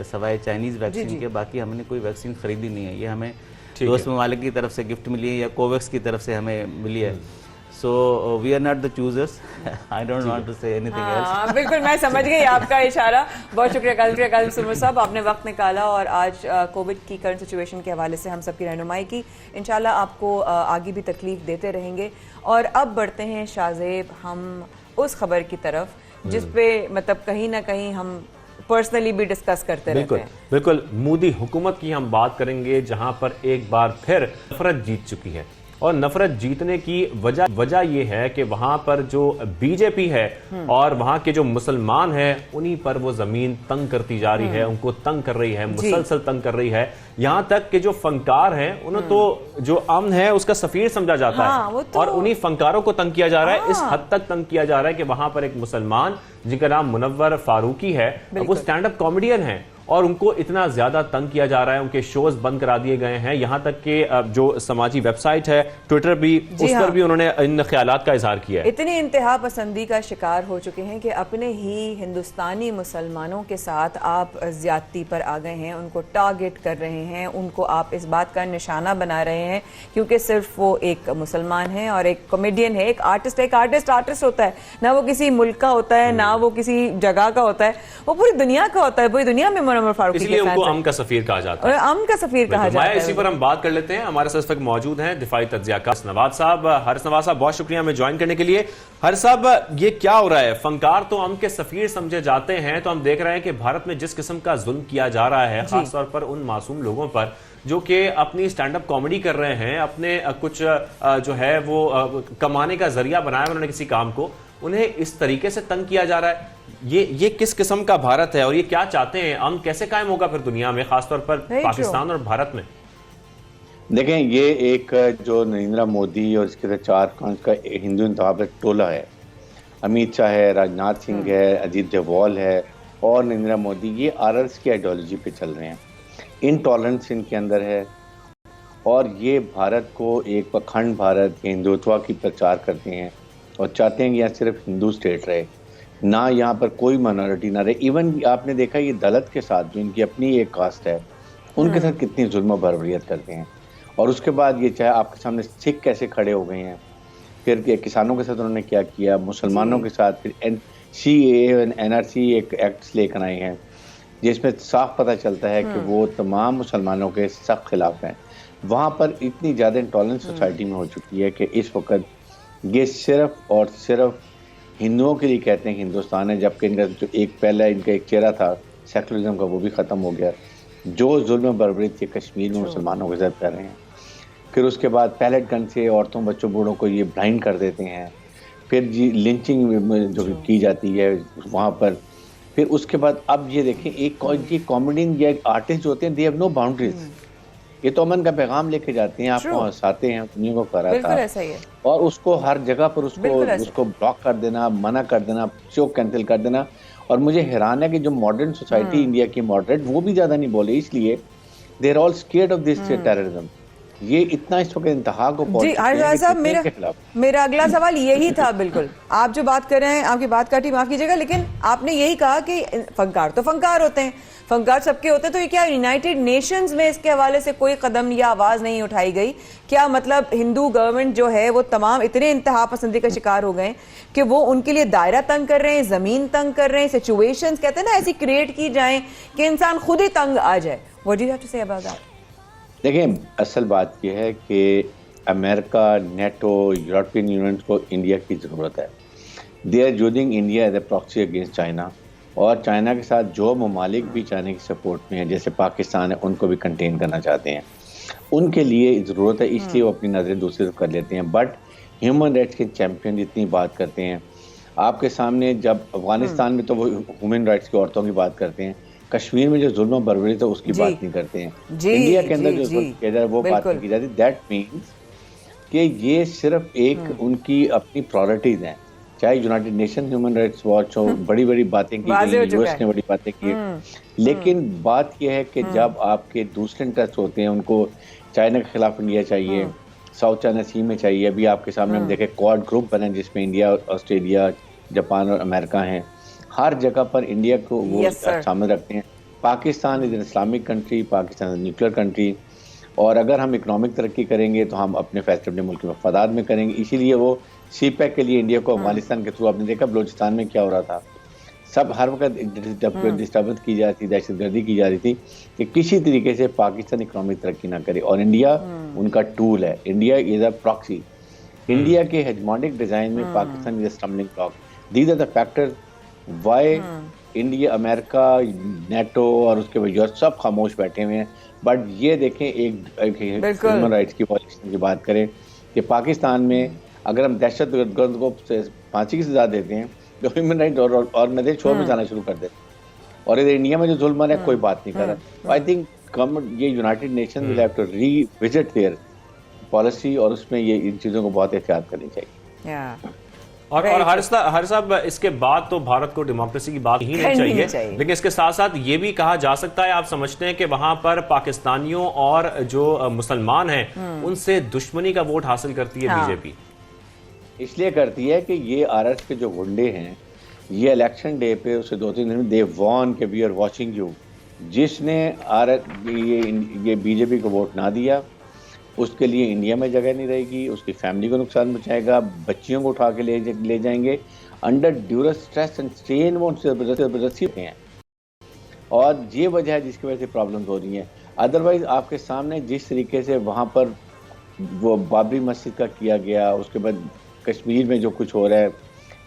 सवाए चाइनीज़ वैक्सीन के बाकी हमने कोई वैक्सीन ख़रीदी नहीं है, ये हमें दोस्त ममालिक की तरफ से गिफ्ट मिली है या कोवैक्स की तरफ से हमें मिली है। So we are not the choosers, I don't want to say anything else. बिल्कुल, मैं समझ गई आपका इशारा। बहुत शुक्रिया कालिम सुमर साहब, आपने वक्त निकाला और आज कोविड की करंट सिचुएशन के हवाले से हम सबकी रहनुमाई की। इंशाल्लाह आपको आगे भी तकलीफ देते रहेंगे। और अब बढ़ते हैं शाहजेब हम उस खबर की तरफ जिस पे मतलब कहीं ना कहीं हम पर्सनली भी डिस्कस करते रहते हैं। बिल्कुल, मोदी हुकूमत की हम बात करेंगे जहां पर एक बार फिर नफरत जीत चुकी है। और नफरत जीतने की वजह यह है कि वहां पर जो बीजेपी है और वहां के जो मुसलमान हैं उन्हीं पर वो जमीन तंग करती जा रही है, उनको तंग कर रही है, मुसलसल तंग कर रही है। यहां तक कि जो फनकार हैं उन्हें तो जो अमन है उसका सफीर समझा जाता है और उन्हीं फनकारों को तंग किया जा रहा है। इस हद तक तंग किया जा रहा है कि वहां पर एक मुसलमान जिनका नाम मुनव्वर फारूकी है, वो स्टैंड अप कॉमेडियन है और उनको इतना ज्यादा तंग किया जा रहा है, उनके शोज बंद करा दिए गए हैं। यहां तक कि जो समाजी वेबसाइट है ट्विटर भी, उस पर भी उन्होंने इन ख्यालात का इजहार किया है। इतनी इंतहा पसंदी का शिकार हो चुके हैं कि अपने ही हिंदुस्तानी मुसलमानों के साथ आप ज्यादती पर आ गए हैं, उनको टारगेट कर रहे हैं, उनको आप इस बात का निशाना बना रहे हैं क्योंकि सिर्फ वो एक मुसलमान है और एक कॉमेडियन है, एक आर्टिस्ट है। एक आर्टिस्ट होता है ना, वो किसी मुल्क का होता है ना वो किसी जगह का होता है, वो पूरी दुनिया का होता है, पूरी दुनिया में इसलिए उनको अम का सफीर कहा जाता है। अम का सफीर कहा जाता है। इसी पर हम बात कर लेते हैं। हमारे साथ इस वक्त मौजूद हैं दिफाई तज्जियाकार नवाज साहब। हर्ष नवाज साहब, बहुत शुक्रिया हमें ज्वाइन करने के लिए। हर्ष साहब, ये क्या हो रहा है? फनकार तो अम के सफीर समझे जाते हैं, तो हम देख रहे हैं कि भारत में जिस किस्म का जुल्म किया जा रहा है, खासतौर पर उन मासूम लोगों पर जो कि अपनी स्टैंड अप कॉमेडी कर रहे हैं, अपने कुछ जो है वो कमाने का जरिया बनाया उन्होंने किसी काम को, उन्हें इस तरीके से तंग किया जा रहा है। ये किस किस्म का भारत है और ये क्या चाहते हैं? अमन कैसे कायम होगा फिर दुनिया में, खासतौर पर पाकिस्तान और भारत में? देखें, ये एक जो नरेंद्र मोदी और इसके साथ 4-5 का हिंदू इंतहा पर टोला है, अमित शाह है, राजनाथ सिंह है, अजीत डोभाल है और नरेंद्र मोदी, ये आरएस की आइडियोलॉजी पे चल रहे हैं। इनटॉलरेंस इनके अंदर है और ये भारत को एक अखंड भारत, हिंदुत्व की प्रचार करते हैं और चाहते हैं कि यहाँ सिर्फ हिंदू स्टेट रहे, ना यहाँ पर कोई माइनॉरिटी ना रहे। इवन आपने देखा ये दलित के साथ जो इनकी अपनी एक कास्ट है, उनके साथ कितनी जुल्म और बर्बरियत करते हैं। और उसके बाद ये चाहे आपके सामने सिख कैसे खड़े हो गए हैं, फिर किसानों के साथ उन्होंने क्या किया, मुसलमानों के साथ, फिर CAA NRC एक एक्ट्स लेकर आए हैं जिसमें साफ पता चलता है कि वो तमाम मुसलमानों के सख्त खिलाफ हैं। वहाँ पर इतनी ज़्यादा इंटॉलरेंस सोसाइटी में हो चुकी है कि इस वक्त ये सिर्फ और सिर्फ हिंदुओं के लिए कहते हैं हिंदुस्तान है, जबकि इनका जो एक पहला इनका एक चेहरा था सेकुलरिज्म का, वो भी ख़त्म हो गया। जो जुल्म बर्बरी थी कश्मीर में मुसलमानों के साथ कर रहे हैं, फिर उसके बाद पैलेट गन से औरतों बच्चों बूढ़ों को ये ब्लाइंड कर देते हैं, फिर जी लिंचिंग जो की जाती है वहाँ पर, फिर उसके बाद अब ये देखें एक कॉमेडियन या आर्टिस्ट जो होते हैं, दे हैव नो बाउंड्रीज। ये तो अमन का पैगाम लेके जाते हैं, आपको हंसाते हैं, दुनिया को कराता है और उसको हर जगह पर उसको ब्लॉक कर देना, मना कर देना, शो कैंसिल कर देना। और मुझे हैरान है कि जो मॉडर्न सोसाइटी इंडिया की मॉडरेट, वो भी ज्यादा नहीं बोले, इसलिए they are all scared of this terrorism. ये इतना इस वक्त इंतहा को जी साहब, मेरा अगला सवाल यही था। बिल्कुल, आप जो बात कर रहे हैं, आपकी बात काटी, माफ कीजिएगा, लेकिन आपने यही कहा कि फनकार तो फनकार होते हैं, फनकार सबके होते हैं, तो ये क्या यूनाइटेड नेशंस में इसके हवाले से कोई कदम या आवाज नहीं उठाई गई? क्या मतलब हिंदू गवर्नमेंट जो है वो तमाम इतने इंतहा पसंदी का शिकार हो गए कि वो उनके लिए दायरा तंग कर रहे हैं, जमीन तंग कर रहे हैं, सिचुएशंस कहते हैं ना ऐसी क्रिएट की जाए कि इंसान खुद ही तंग आ जाए? What do you have to say about that? देखिए, असल बात यह है कि अमेरिका, नेटो, यूरोपियन यूनियन को इंडिया की ज़रूरत है। They are using India as a proxy against China, और चाइना के साथ जो ममालिक भी चाइना की सपोर्ट में है, जैसे पाकिस्तान है, उनको भी कंटेन करना चाहते हैं। उनके लिए ज़रूरत है, इसलिए वो अपनी नज़रें दूसरी तरफ कर लेते हैं। बट ह्यूमन राइट्स के चैम्पियन जितनी बात करते हैं आपके सामने, जब अफगानिस्तान में तो वो ह्यूमन राइट्स की औरतों की बात करते हैं, कश्मीर में जो जुल्म बर्बरी तो उसकी बात नहीं करते हैं, इंडिया के अंदर जो जुल्म किया जा रहा है वो बात नहीं की जाती। दैट मीन्स कि ये सिर्फ एक उनकी अपनी प्रायोरिटीज हैं। चाहे United nation human rights watch हो, बड़ी बड़ी बातें की गई, यूएस ने बड़ी बातें की, लेकिन बात यह है कि जब आपके दूसरे इंटरेस्ट होते हैं, उनको चाइना के खिलाफ इंडिया चाहिए, साउथ चाइना सी में चाहिए। अभी आपके सामने हम देखें क्वाड ग्रुप बने जिसमें इंडिया, ऑस्ट्रेलिया, जापान और अमेरिका हैं। हर जगह पर इंडिया को वो सामने रखते हैं। Pakistan is an Islamic country, Pakistan nuclear country, और अगर हम इकोनॉमिक तरक्की करेंगे तो हम अपने फैसले अपने मुल्क के मफादात में करेंगे। इसीलिए वो सी पैक के लिए इंडिया को अफगानिस्तान के थ्रू, आपने देखा बलोचिस्तान में क्या हो रहा था, सब हर वक्त डिस्टर्बेंस की जा रही थी, दहशतगर्दी की जा रही थी कि किसी तरीके से पाकिस्तान इकोनॉमिक तरक्की ना करे, और इंडिया उनका टूल है। India is a proxy. India के हेजमोनिक डिजाइन में Pakistan is a stumbling block. These are the factors why India, America, NATO और उसके वजह सब खामोश बैठे हुए हैं। बट ये देखें, एक ह्यूमन राइट्स की पॉलिसी की बात करें कि पाकिस्तान में अगर हम दहशतगर्द को फांसी की सजा देते हैं तो ह्यूमन राइट ऑर्गेनाइजेशन शोर में जाना शुरू कर देते हैं, और इधर इंडिया में जो जुल्म है कोई बात नहीं कर रहा। आई थिंक ये United Nation will have to revisit their policy, और उसमें ये इन चीज़ों को बहुत एहतियात करनी चाहिए। और हर साहब, इसके बाद तो भारत को डेमोक्रेसी की बात ही नहीं चाहिए, लेकिन इसके साथ साथ ये भी कहा जा सकता है, आप समझते हैं कि वहां पर पाकिस्तानियों और जो मुसलमान हैं उनसे दुश्मनी का वोट हासिल करती है बीजेपी? इसलिए करती है कि ये आरएस के जो गुंडे हैं, ये इलेक्शन डे पे उसे 2-3 दिन दे वॉर्न के वी आर वॉचिंग यू। जिसने ये बीजेपी को वोट ना दिया उसके लिए इंडिया में जगह नहीं रहेगी, उसकी फैमिली को नुकसान पहुंचाएगा, बच्चियों को उठा के ले जाएंगे अंडर ड्यूरस स्ट्रेस एंड स्ट्रेन, वो जबरदस्ती होते हैं, और ये वजह है जिसकी वजह से प्रॉब्लम हो रही हैं। अदरवाइज आपके सामने जिस तरीके से वहाँ पर वो बाबरी मस्जिद का किया गया, उसके बाद कश्मीर में जो कुछ हो रहा है,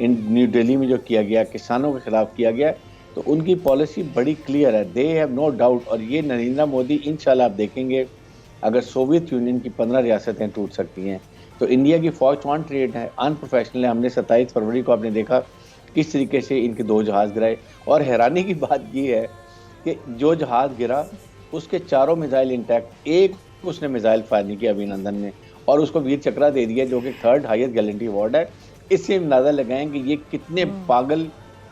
इन न्यू दिल्ली में जो किया गया, किसानों के खिलाफ किया गया, तो उनकी पॉलिसी बड़ी क्लियर है, दे हैव नो डाउट। और ये नरेंद्र मोदी, इंशाल्लाह आप देखेंगे, अगर सोवियत यूनियन की 15 रियासतें टूट सकती हैं तो इंडिया की फौज ऑन ट्रेड है, अनप्रोफेशनल है। हमने 27 फरवरी को आपने देखा किस तरीके से इनके 2 जहाज़ गिराए, और हैरानी की बात ये है कि जो जहाज़ गिरा उसके 4 मिसाइल इंटैक्ट, एक उसने मिसाइल फायर नहीं किया अभिनंदन ने, और उसको वीर चक्रा दे दिया जो कि 3rd हाईएस्ट गैलेंट्री अवार्ड है। इससे अंदाज़ा लगाएं कि ये कितने पागल,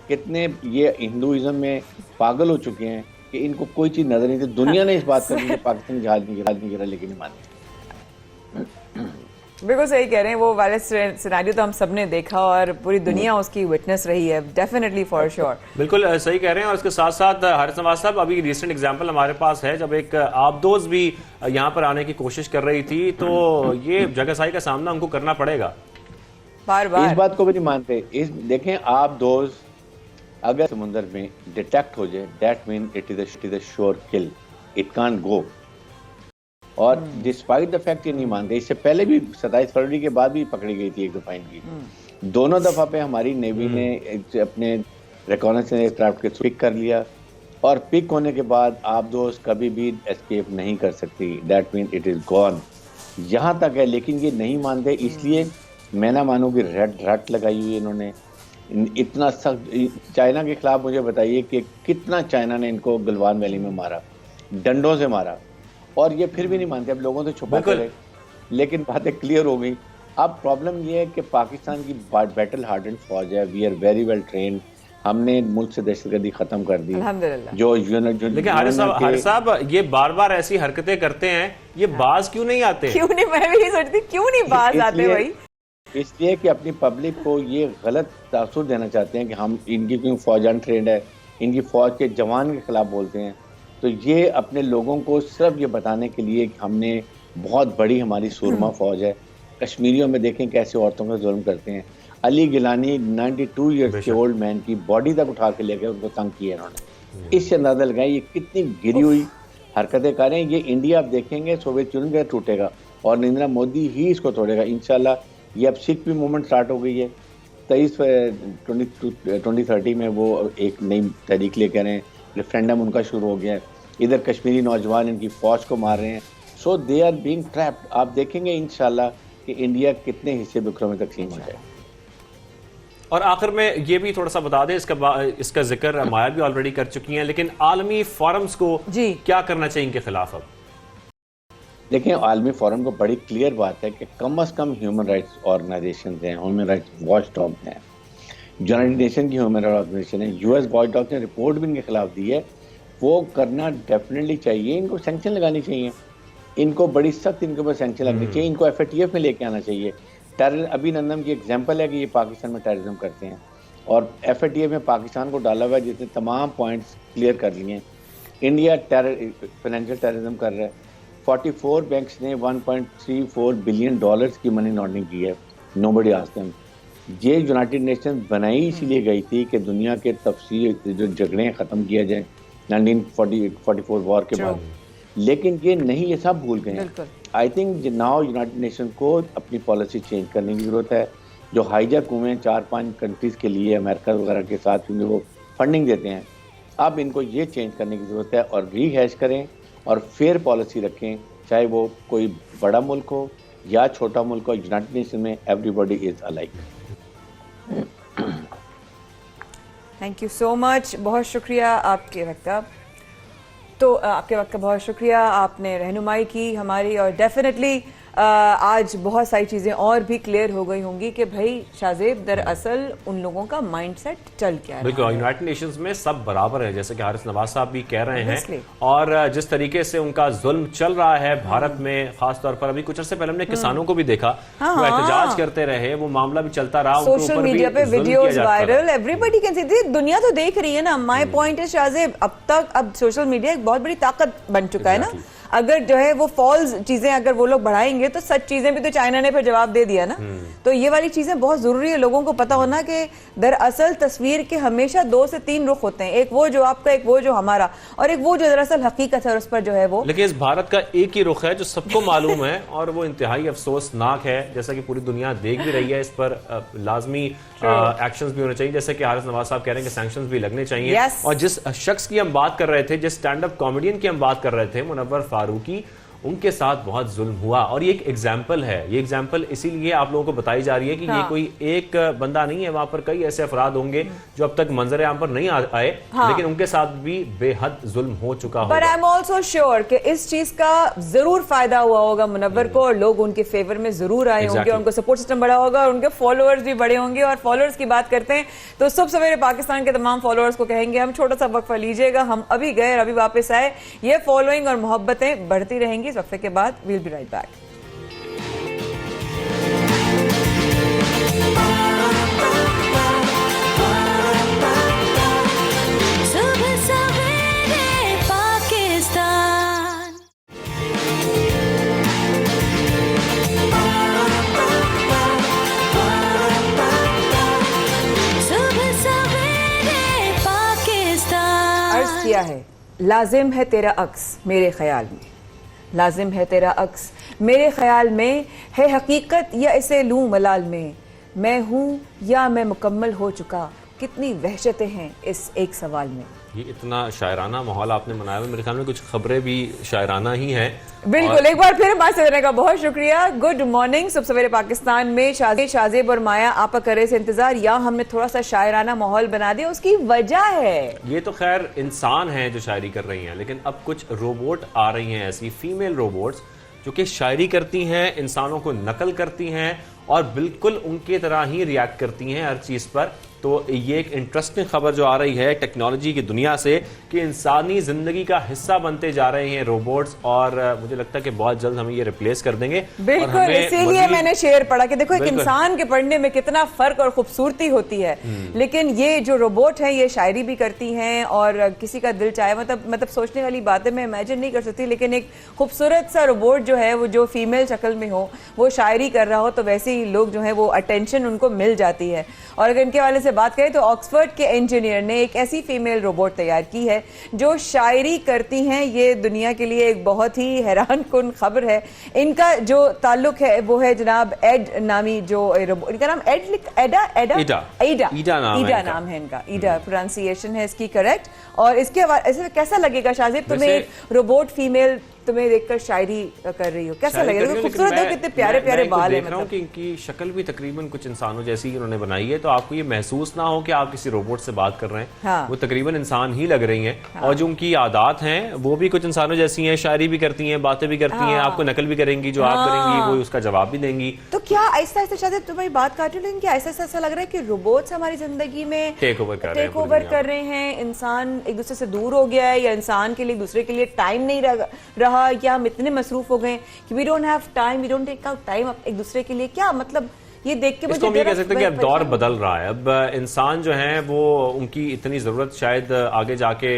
कितने ये हिंदुइज्म में पागल हो चुके हैं कि इनको कोई चीज़ नजर नहीं थी। दुनिया ने इस बात कर दी कि पाकिस्तानी जहाज नहीं गिरा, लेकिन नहीं माने। बिल्कुल सही कह रहे हैं, वो वाले सिनेरियो तो हम सब ने देखा और पूरी दुनिया उसकी विटनेस रही है, डेफिनेटली फॉर श्योर। बिल्कुल सही कह रहे हैं। और इसके साथ साथ हारिस नवाज साहब, अभी रिसेंट एग्जांपल हमारे पास है, जब एक आबदोज भी यहाँ पर आने की कोशिश कर रही थी, तो ये जगहसाई का सामना उनको करना पड़ेगा बार-बार। इस बात को भी नहीं मानते। देखें, आबदोज अगर समुद्र में डिटेक्ट हो जाए, that mean it is a sure kill, it can't go. और डिस्पाइट द फैक्ट ये नहीं मानते। इससे पहले भी 27 फरवरी के बाद भी पकड़ी गई थी एक रिफाइनरी, दोनों दफा पे हमारी नेवी ने अपने रिकॉनेसेंस एयरक्राफ्ट के थ्रू पिक कर लिया, और पिक होने के बाद आबदोज कभी भी एस्केप नहीं कर सकती, that mean it is gone. यहाँ तक है, लेकिन ये नहीं मानते, इसलिए मैं ना मानूँ कि रट लगाई हुई इन्होंने इतना सख्त। चाइना के खिलाफ मुझे बताइए कि कितना चाइना ने इनको गलवान वैली में मारा, डंडों से मारा, और ये फिर भी नहीं मानते। अब लोगों से छुपा कर, लेकिन बातें क्लियर हो गई। अब प्रॉब्लम ये है कि पाकिस्तान की बैटल हार्डन फौज है, we are very well train, हमने मुल्क से दहशतगर्दी खत्म कर दी जो लेकिन हारिस साहब ये बार बार ऐसी हरकतें करते हैं, ये बाज क्यों नहीं आते? क्यों नहीं, मैं भी सोचती क्यों नहीं बाज आते भाई? इसलिए कि अपनी पब्लिक को ये गलत तासुर देना चाहते हैं कि हम इनकी क्यों फौज अनट्रेंड है, इनकी फौज के जवान के खिलाफ बोलते हैं। तो ये अपने लोगों को सिर्फ ये बताने के लिए कि हमने बहुत बड़ी हमारी सूरमा फौज है। कश्मीरियों में देखें कैसे औरतों का जुल्म करते हैं। अली गिलानी 92 ईयर्स के ओल्ड मैन की बॉडी तक उठा के ले गए, उनको तंग किया इन्होंने। इससे अंदाजा लगाएं ये कितनी गिरी हुई हरकतें कर रहे हैं। ये इंडिया आप देखेंगे सोवियत यूनियन का टूटेगा और नरेंद्र मोदी ही इसको तोड़ेगा इंशाल्लाह। ये अब सिख भी मूवमेंट स्टार्ट हो गई है। 2030 में वो एक नई तहरीक लेकर हैं, रेफरेंडम उनका शुरू हो गया है। इधर कश्मीरी नौजवान इनकी फौज को मार रहे हैं। सो दे आर बीइंग ट्रैप्ड। आप देखेंगे इंशाल्लाह कि इंडिया कितने हिस्से बिखरों में तकसीम हो जाए। और आखिर में ये भी थोड़ा सा बता दें, इसका जिक्र माया भी ऑलरेडी कर चुकी हैं, लेकिन आलमी फोरम्स को क्या करना चाहिए इनके खिलाफ? अब देखें, आलमी फोरम को बड़ी क्लियर बात है कि कम अज कम ह्यूमन राइट्स ऑर्गेनाइजेशन हैं, ह्यूमन राइट्स वॉच डॉग हैं, यूनाइटेड नेशन की ह्यूमन राइट ऑर्गेनाइजेशन है, यूएस वॉचडॉग ने रिपोर्ट भी इनके खिलाफ दी है, वो करना डेफिनेटली चाहिए। इनको सैंक्शन लगानी चाहिए, इनको बड़ी सख्त इनके ऊपर सैंक्शन लगनी चाहिए, इनको FATF में लेके आना चाहिए। अभिनंदन की एग्जाम्पल है कि ये पाकिस्तान में टेररिज्म करते हैं और FATF में पाकिस्तान को डाला हुआ है, जिसने तमाम पॉइंट्स क्लियर कर लिए हैं। इंडिया फाइनेंशियल टेररिज्म कर रहा है। 44 बैंक्स ने $1.34 बिलियन की मनी लॉन्ड्रिंग की है। Nobody asked them. ये यूनाइटेड नेशन बनाई इसीलिए गई थी कि दुनिया के तफसील जो झगड़े ख़त्म किया जाए 1944 वॉर के बाद, लेकिन ये नहीं, ये सब भूल गए हैं। I think now United nation को अपनी पॉलिसी चेंज करने की ज़रूरत है। जो हाईजैक हुए हैं 4-5 कंट्रीज़ के लिए अमेरिका वगैरह के साथ, क्योंकि वो फंडिंग देते हैं, अब इनको ये चेंज करने की ज़रूरत है और रीहैश करें और फेयर पॉलिसी रखें, चाहे वो कोई बड़ा मुल्क हो या छोटा मुल्क हो। यूनाइटेड नेशन में everybody is alike. Thank you so much, बहुत शुक्रिया आपके वक्त का। तो आपके वक्त का बहुत शुक्रिया, आपने रहनुमाई की हमारी, और डेफिनेटली आज बहुत सारी चीज़ें और भी क्लियर हो गई होंगी कि भाई शाहजेब दरअसल उन लोगों का माइंडसेट चल क्या है। बिल्कुल, यूनाइटेड नेशंस में सब बराबर है, जैसे कि हारिस नवाज साहब भी कह रहे हैं, और जिस तरीके से उनका जुल्म चल रहा है भारत में, खास तौर पर अभी कुछ अर्से पहले हमने किसानों को भी देखा, वो एहतजाज करते रहे, वो मामला भी चलता रहा, सोशल मीडिया पे videos viral, everybody can see, दुनिया तो देख रही है ना। माय पॉइंट है शाहजेब, अब सोशल मीडिया एक बहुत बड़ी ताकत बन चुका है ना। अगर जो है वो फॉल्स चीजें अगर वो लोग बढ़ाएंगे तो सच चीजें भी तो चाइना ने फिर जवाब दे दिया ना। तो ये वाली चीजें बहुत जरूरी है लोगों को पता होना कि दरअसल तस्वीर के हमेशा 2 से 3 रुख होते हैं, एक वो जो आपका, एक वो जो हमारा, और एक वो जो दरअसल हकीकत है और उस पर जो है वो। लेकिन इस भारत का एक ही रुख है जो सबको मालूम है, और वो इंतहाई अफसोसनाक है, जैसा कि पूरी दुनिया देख भी रही है। इस पर लाजमी एक्शंस भी होने चाहिए, जैसे कि हारिस नवाज साहब कह रहे हैं कि सैंक्शंस भी लगने चाहिए। और जिस शख्स की हम बात कर रहे थे, जिस स्टैंड अप कॉमेडियन की हम बात कर रहे थे, मुनव्वर फारूकी, उनके साथ बहुत जुल्म हुआ, और ये एक एग्जाम्पल है। ये एग्जाम्पल इसीलिए आप लोगों को बताई जा रही है कि ये कोई एक बंदा नहीं है, वहां पर कई ऐसे अफराद होंगे जो अब तक मंजर आम पर नहीं आए, लेकिन उनके साथ भी बेहद जुल्म हो चुका होगा। पर आई एम ऑल्सो श्योर कि इस चीज का जरूर फायदा हुआ होगा मुनव्वर को, और लोग उनके फेवर में जरूर आए होंगे, उनको सपोर्ट सिस्टम बड़ा होगा और उनके फॉलोअर्स भी बड़े होंगे। और फॉलोअर्स की बात करते हैं तो सुबह सवेरे पाकिस्तान के तमाम फॉलोअर्स को कहेंगे हम छोटा सा वक्फा लीजिएगा, हम अभी गए और अभी वापस आए। ये फॉलोइंग और मोहब्बतें बढ़ती रहेंगी। इस वक्फे के बाद we'll be right back. सुबह सवेरे पाकिस्तान। सुबह सवेरे पाकिस्तान। अर्ज किया है, लाजिम है तेरा अक्स मेरे ख्याल में, लाजिम है तेरा अक्स मेरे ख्याल में, है हकीकत या इसे लूं मलाल में, मैं हूं या मैं मुकम्मल हो चुका, कितनी वहशतें हैं इस एक सवाल में। ये इतना शायराना माहौल आपने बनाया हुआ, मेरे ख्याल में कुछ खबरें भी शायराना ही हैं। बिल्कुल, एक बार फिर बात करने का बहुत शुक्रिया। Good morning. सुबह सवेरे पाकिस्तान में शाहजेब और माया आपका करे से इंतजार, या हमने थोड़ा सा शायराना माहौल बना दिया, उसकी वजह है ये तो खैर इंसान हैं जो शायरी कर रही हैं, लेकिन अब कुछ रोबोट आ रही हैं, ऐसी फीमेल रोबोट्स जो कि शायरी करती हैं, इंसानों को नकल करती हैं और बिल्कुल उनके तरह ही रिएक्ट करती हैं हर चीज़ पर। तो ये एक इंटरेस्टिंग खबर जो आ रही है टेक्नोलॉजी की दुनिया से कि इंसानी ज़िंदगी का हिस्सा बनते जा रहे हैं रोबोट्स, और मुझे लगता है कि बहुत जल्द हमें ये रिप्लेस कर देंगे। बिल्कुल, इसीलिए मैंने शेर पढ़ा कि देखो एक इंसान के पढ़ने में कितना फर्क और खूबसूरती होती है, लेकिन ये जो रोबोट है ये शायरी भी करती हैं और किसी का दिल चाहे, मतलब सोचने वाली बातें मैं इमेजिन नहीं कर सकती, लेकिन एक खूबसूरत सा रोबोट जो है वो जो फीमेल शक्ल में हो, वो शायरी कर रहा हो, तो वैसे ही लोग जो है वो अटेंशन उनको मिल जाती है। और अगर इनके वाले से बात करें तो ऑक्सफोर्ड के इंजीनियर ने एक ऐसी फीमेल रोबोट तैयार की है जो शायरी करती हैं। ये दुनिया के लिए एक बहुत ही हैरान कुन खबर है। इनका जो ताल्लुक है वो है जनाब एड नामी जो रोबोट, इनका नाम ईडा नाम है इनका, ईडा प्रोनाउंसिएशन है इसकी करेक्ट। और इसके बाद ऐसे कैसा लगेगा शाहजेब तुम्हें रोबोट फीमेल तुम्हें देखकर शायरी कर रही हो, कैसा शायरी लगे? कर रही हो, खूबसूरत लेकिन हो, कितने प्यारे प्यारे मैं बाल है, देख रहा हूँ मतलब कि इनकी शक्ल भी तकरीबन कुछ इंसानों जैसी ही उन्होंने बनाई है, तो आपको ये महसूस ना हो कि आप किसी रोबोट से बात कर रहे हैं। हाँ। वो तकरीबन इंसान ही लग रही हैं और जो उनकी आदत हैं वो भी कुछ इंसानों जैसी हैं, शायरी भी करती हैं, बातें भी करती हैं, आपको नकल भी करेंगी, जो आप करेंगी वो उसका जवाब भी देंगी। तो क्या ऐसा ऐसा शायद तुम्हारी बात काट रही हूँ, लेकिन क्या ऐसा ऐसा लग रहा है कि रोबोट्स हमारी जिंदगी में टेक ओवर कर रहे हैं, इंसान एक दूसरे से दूर हो गया है, या इंसान के लिए एक दूसरे के लिए टाइम नहीं रहा, या हम इतने मसरूफ हो गए कि we don't have time, we don't take out time एक दूसरे के लिए? क्या मतलब ये देख के इसको हम ये कह सकते हैं कि अब दौर बदल रहा है। अब इंसान जो है वो उनकी इतनी जरूरत शायद आगे जाके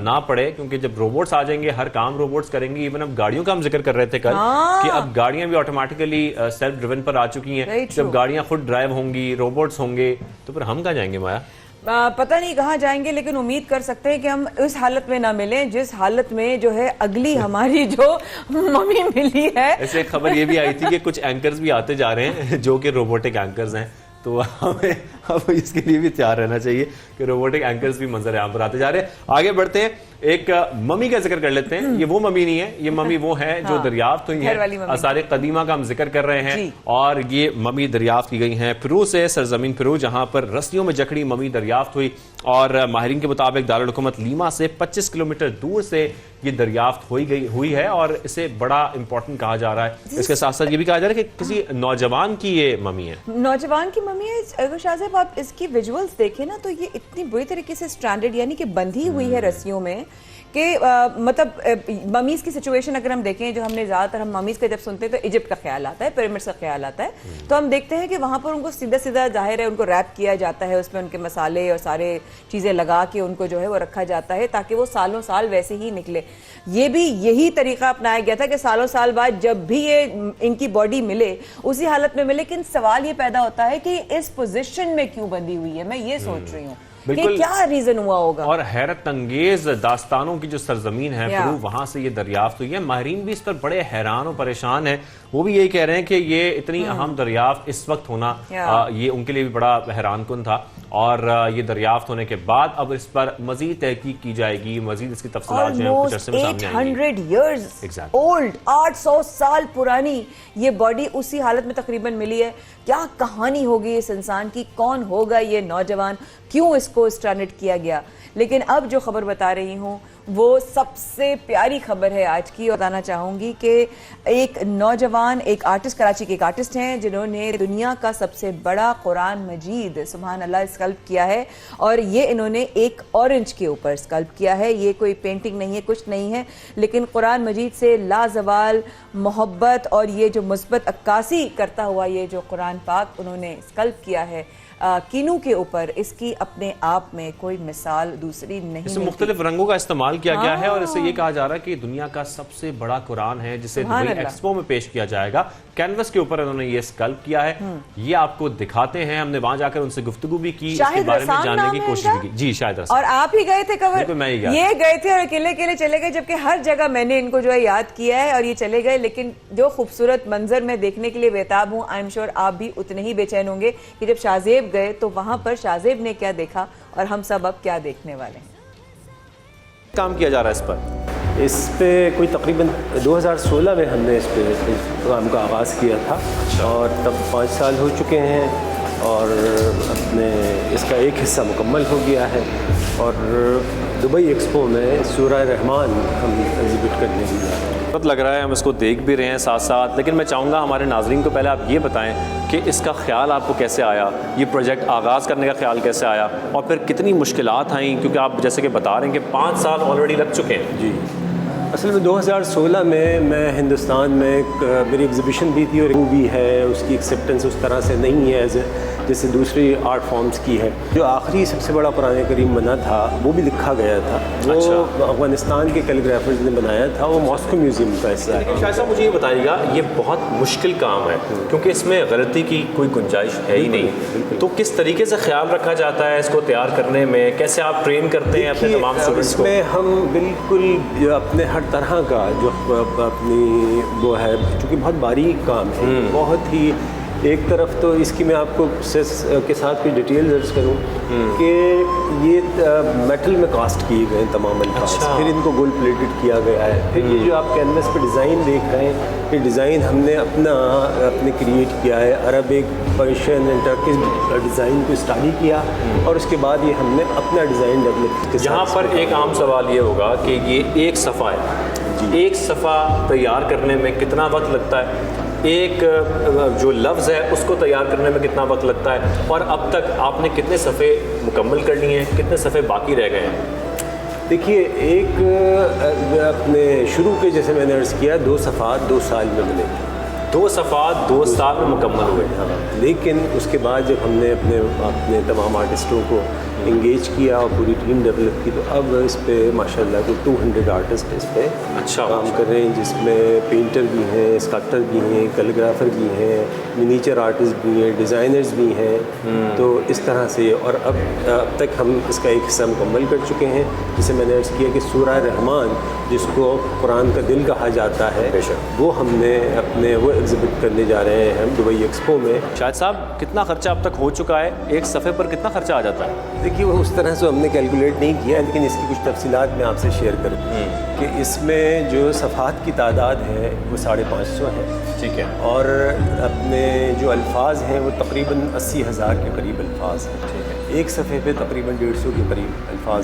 ना पड़े, क्योंकि जब रोबोट्स आ जाएंगे हर काम रोबोट्स करेंगे। इवन अब गाड़ियों का हम जिक्र कर रहे थे कल कि अब गाड़ियां भी ऑटोमेटिकली सेल्फ ड्रिवन पर आ चुकी हैं। जब गाड़ियां खुद ड्राइव होंगी, रोबोट्स होंगे, तो फिर हम कहाँ जाएंगे माया? पता नहीं कहाँ जाएंगे, लेकिन उम्मीद कर सकते हैं कि हम उस हालत में ना मिलें जिस हालत में जो है अगली हमारी जो मम्मी मिली है। ऐसे एक खबर ये भी आई थी कि कुछ एंकर्स भी आते जा रहे हैं जो कि रोबोटिक एंकर्स हैं, तो हमें अब इसके लिए भी तैयार रहना चाहिए कि रोबोटिक एंकर्स भी मंजर आम पर आते जा रहे हैं। आगे बढ़ते हैं, एक मम्मी का जिक्र कर लेते हैं। ये वो मम्मी नहीं है, ये मम्मी वो है जो दरियाफ्त हुई है। आसार कदीमा का हम जिक्र कर रहे हैं और ये मम्मी दरियाफ्त की गई हैं पेरू से, सरजमीन पेरू, जहां पर रस्सियों में जकड़ी मम्मी दरियाफ्त हुई। और माहिरीन के मुताबिक दारुल हुकूमत लीमा से 25 किलोमीटर दूर से ये दरियाफ्त हुई है और इसे बड़ा इंपॉर्टेंट कहा जा रहा है। इसके साथ साथ ये भी कहा जा रहा है कि किसी नौजवान की ये मम्मी है, नौजवान की मम्मी है। अगर शाहजेब आप इसकी विजुअल्स देखें ना, तो ये इतनी बुरी तरीके से स्ट्रैंडेड यानी कि बंधी हुई है रस्सियों में कि मतलब ममीज की सिचुएशन अगर हम देखें, जो हमने ज़्यादातर हम ममीज का जब सुनते हैं तो इजिप्ट का ख्याल आता है, पिरामिड्स का ख्याल आता है, तो हम देखते हैं कि वहाँ पर उनको सीधा सीधा जाहिर है उनको रैप किया जाता है, उसमें उनके मसाले और सारे चीज़ें लगा के उनको जो है वो रखा जाता है ताकि वो सालों साल वैसे ही निकले। ये भी यही तरीका अपनाया गया था कि सालों साल बाद जब भी ये इनकी बॉडी मिले उसी हालत में मिले। लेकिन सवाल ये पैदा होता है कि इस पोजिशन में क्यों बंधी हुई है, मैं ये सोच रही हूँ कि क्या रीजन हुआ होगा। और हैरत अंगेज दास्तानों की जो सरजमीन है पेरू, वहां से ये दरियाफ्त हुई है। माहिरीन भी इस पर बड़े हैरान और परेशान है। वो भी यही कह रहे हैं कि ये इतनी अहम दरियाफ्त इस वक्त होना ये उनके लिए भी बड़ा हैरानकुन था। और ये दरियाफ्त होने के बाद अब इस पर मजीद तहकीक की जाएगी, मजीद इसकी तफसीलात जो हैं कुछ अरसे में सामने आएंगी। 800 years old, 800 साल पुरानी ये बॉडी उसी हालत में तकरीबन मिली है। क्या कहानी होगी इस इंसान की, कौन होगा ये नौजवान, क्यों इसको स्ट्रैंडेड किया गया? लेकिन अब जो खबर बता रही हूँ वो सबसे प्यारी खबर है आज की, और बताना चाहूँगी कि एक नौजवान, एक आर्टिस्ट, कराची के एक आर्टिस्ट हैं जिन्होंने दुनिया का सबसे बड़ा कुरान मजीद सुभान अल्लाह स्कल्प किया है। और ये इन्होंने एक ऑरेंज के ऊपर स्कल्प किया है। ये कोई पेंटिंग नहीं है, कुछ नहीं है, लेकिन कुरान मजीद से लाजवाल मोहब्बत और ये जो मुस्बत अक्कासी करता हुआ ये जो कुरान पाक उन्होंने स्कल्प किया है कीनू के ऊपर, इसकी अपने आप में कोई मिसाल दूसरी नहीं। इसमें मुख्तलिफ रंगों का इस्तेमाल किया गया है और इससे ये कहा जा रहा है कि दुनिया का सबसे बड़ा कुरान है जिसे दुबई एक्सपो में पेश किया जाएगा। कैनवस के ऊपर उन्होंने ये स्कल्प किया है। ये आपको दिखाते हैं, हमने वहां जाकर उनसे गुफ्तगू भी की, इसके बारे में जानने की कोशिश की। जी शायद और आप ही गए थे कवर? मैं ही ये गए थे और अकेले अकेले चले गए, जबकि हर जगह मैंने इनको जो है याद किया है और ये चले गए। लेकिन जो खूबसूरत मंजर मैं देखने के लिए बेताब हूँ, आई एम श्योर आप भी उतने ही बेचैन होंगे कि जब शाहजेब गए तो वहां पर शाहजेब ने क्या देखा और हम सब अब क्या देखने वाले हैं। काम किया जा रहा है इस पर, इस पे कोई तकरीबन 2016 में हमने इस काम का आगाज़ किया था और तब 5 साल हो चुके हैं और अपने इसका एक हिस्सा मुकम्मल हो गया है। और दुबई एक्सपो में सूरह रहमान हम एग्जिबिट करने भी जा रहे हैं। लग रहा है हम इसको देख भी रहे हैं साथ साथ, लेकिन मैं चाहूँगा हमारे नाजरीन को पहले आप ये बताएं कि इसका ख्याल आपको कैसे आया, ये प्रोजेक्ट आगाज़ करने का ख्याल कैसे आया और फिर कितनी मुश्किलात आई, क्योंकि आप जैसे कि बता रहे हैं कि 5 साल ऑलरेडी लग चुके हैं। जी, असल में 2016 में मैं हिंदुस्तान में मेरी एग्ज़िबिशन भी थी और भी है, उसकी एक्सेप्टेंस उस तरह से नहीं है जैसे दूसरी आर्ट फॉर्म्स की है। जो आखिरी सबसे बड़ा कुरान करीम बना था वो भी लिखा गया था, वो अफगानिस्तान के कैलीग्राफर्स ने बनाया था, वो मॉस्को म्यूज़ियम का हिस्सा है। शायद साहब मुझे ये बताइएगा, ये बहुत मुश्किल काम है क्योंकि इसमें गलती की कोई गुंजाइश है ही नहीं, तो किस तरीके से ख्याल रखा जाता है इसको तैयार करने में, कैसे आप ट्रेन करते हैं अपने तमाम स्टूडेंट्स को? इसमें हम बिल्कुल अपने हर तरह का जो अपनी वो है, चूँकि बहुत बारीक काम है, बहुत ही एक तरफ तो इसकी मैं आपको के साथ कुछ डिटेल दर्ज करूँ कि ये मेटल में कास्ट किए गए हैं तमाम अल्फाज, फिर इनको गोल्ड प्लेटेड किया गया है। फिर ये जो आप कैनवस पे डिज़ाइन देख रहे हैं, ये डिज़ाइन हमने अपने क्रिएट किया है। Arabic, Persian and Turkish design को स्टडी किया और उसके बाद ये हमने अपना डिज़ाइन डेवलप किया। यहाँ पर एक आम सवाल ये होगा कि ये एक सफ़ा है, एक सफ़ा तैयार करने में कितना वक्त लगता है, एक जो लफ्ज़ है उसको तैयार करने में कितना वक्त लगता है, और अब तक आपने कितने सफ़े मुकम्मल कर लिए हैं, कितने सफ़े बाकी रह गए हैं? देखिए, एक अपने शुरू के जैसे मैंने अर्ज़ किया 2 सफ़ात 2 साल में बने, 2 सफ़ात 2 साल में मुकम्मल हुए। हाँ, लेकिन उसके बाद जब हमने अपने तमाम आर्टिस्टों को इंगेज किया और पूरी टीम डेवलप की, तो अब इस पे माशाल्लाह तो 200 आर्टिस्ट इस पे काम कर रहे हैं, जिसमें पेंटर भी हैं, स्कल्पटर भी हैं, कैलीग्राफर भी हैं, मिनीचर आर्टिस्ट भी हैं, डिज़ाइनर्स भी हैं। तो इस तरह से और अब तक हम इसका एक हिस्सा मुकम्मल कर चुके हैं। जिसे मैंने अर्ज़ किया कि सूरह रहमान, जिसको कुरान का दिल कहा जाता है, वो हमने वो एग्जिबिट करने जा रहे हैं हम दुबई एक्सपो में। शाहिद साहब, कितना खर्चा अब तक हो चुका है? एक सफ़े पर कितना खर्चा आ जाता है? देखिए, वो उस तरह से हमने कैलकुलेट नहीं किया, लेकिन इसकी कुछ तफसीलात मैं आपसे शेयर करूँ कि इसमें जो सफ़ात की तादाद है वो 550 है। ठीक है। और अपने जो अल्फाज हैं वो तकरीबन 80,000 के करीब अल्फाज हैं। ठीक है। एक सफ़े पे तकरीबन 150 के करीब अल्फाज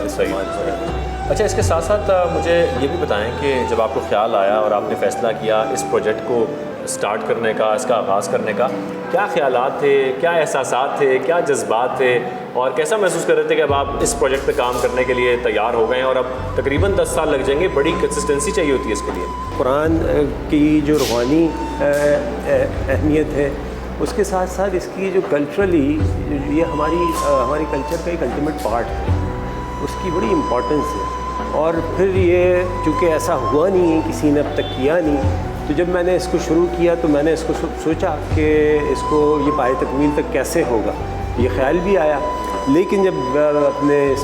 इस्तेमाल हो रहे हैं। अच्छा, इसके साथ साथ मुझे ये भी बताएं कि जब आपको ख्याल आया और आपने फ़ैसला किया इस प्रोजेक्ट को स्टार्ट करने का, इसका आगाज़ करने का, क्या ख्यालात थे, क्या एहसासात थे, क्या जज्बात थे, और कैसा महसूस कर रहे थे कि अब आप इस प्रोजेक्ट पे काम करने के लिए तैयार हो गए हैं और अब तकरीबन 10 साल लग जाएंगे? बड़ी कंसिस्टेंसी चाहिए होती है इसके लिए। कुरान की जो रूहानी अहमियत है, उसके साथ साथ इसकी जो कल्चरली ये हमारी कल्चर का एक अल्टीमेट पार्ट है, उसकी बड़ी इम्पोर्टेंस है। और फिर ये चूँकि ऐसा हुआ नहीं है, किसी ने अब तक किया नहीं, तो जब मैंने इसको शुरू किया तो मैंने इसको सोचा कि इसको ये पाए तकमील तक कैसे होगा, ये ख्याल भी आया। लेकिन जब अपने इस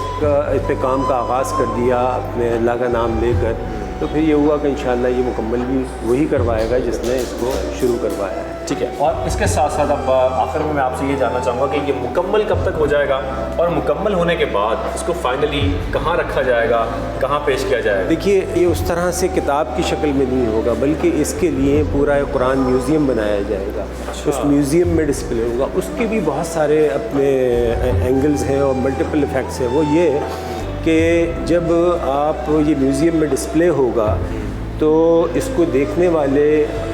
पे काम का आगाज़ कर दिया अपने अल्लाह का नाम लेकर, तो फिर ये हुआ कि इंशाअल्लाह ये मुकम्मल भी वही करवाएगा जिसने इसको शुरू करवाया है। ठीक है। और इसके साथ साथ अब आखिर में मैं आपसे ये जानना चाहूँगा कि ये मुकम्मल कब तक हो जाएगा, और मुकम्मल होने के बाद इसको फाइनली कहाँ रखा जाएगा, कहाँ पेश किया जाएगा? देखिए, ये उस तरह से किताब की शक्ल में नहीं होगा, बल्कि इसके लिए पूरा कुरान म्यूज़ियम बनाया जाएगा। उस म्यूज़ियम में डिस्प्ले होगा। उसके भी बहुत सारे अपने एंगल्स हैं और मल्टीपल इफ़ेक्ट्स हैं। वो ये कि जब आप ये म्यूज़ियम में डिस्प्ले होगा तो इसको देखने वाले,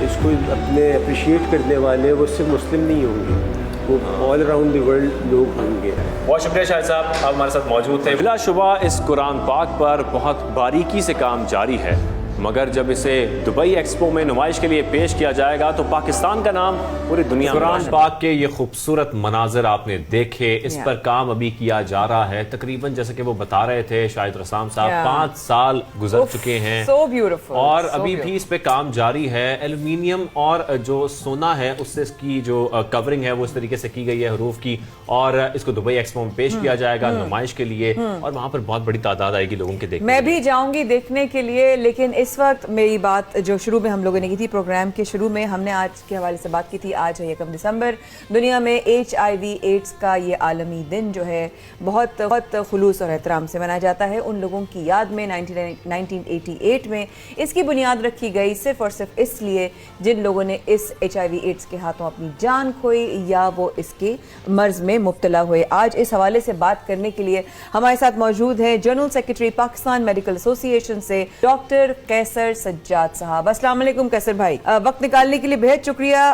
इसको अपने अप्रिशिएट करने वाले वो सिर्फ मुस्लिम नहीं होंगे, वो ऑल अराउंड द वर्ल्ड लोग होंगे। बहुत शुक्रिया शाहिद साहब, आप हमारे साथ मौजूद थे। बिलाशुबा इस कुरान पाक पर बहुत बारीकी से काम जारी है, मगर जब इसे दुबई एक्सपो में नुमाइश के लिए पेश किया जाएगा तो पाकिस्तान का नाम पूरी दुनिया में। कुरान पाक के ये खूबसूरत मनाजर आपने देखे, इस पर काम अभी किया जा रहा है। तकरीबन जैसे कि वो बता रहे थे शाहिद रसाम साहब, 5 साल गुजर चुके हैं। So beautiful, और so अभी भी इस पे काम जारी है। एल्युमिनियम और जो सोना है उससे इसकी जो कवरिंग है वो इस तरीके से की गई है हरूफ की, और इसको दुबई एक्सपो में पेश किया जाएगा नुमाइश के लिए, और वहाँ पर बहुत बड़ी तादाद आएगी लोगों के देखने। मैं भी जाऊंगी देखने के लिए। लेकिन इस वक्त मेरी बात जो शुरू में हम लोगों ने की थी, प्रोग्राम के शुरू में हमने आज के हवाले से बात की थी, आज है 1 दिसंबर, दुनिया में HIV एड्स का ये आलमी दिन जो है बहुत बहुत खुलूस और एहतराम से मनाया जाता है। उन लोगों की याद में 1988 में इसकी बुनियाद रखी गई, सिर्फ और सिर्फ इसलिए जिन लोगों ने इस HIV एड्स के हाथों अपनी जान खोई या वो इसके मर्ज में मुब्तला हुए। आज इस हवाले से बात करने के लिए हमारे साथ मौजूद है general secretary Pakistan medical association से डॉक्टर कैसर सज्जाद साहब। अस्सलाम वालेकुम कैसर भाई, वक्त निकालने के लिए बेहद शुक्रिया।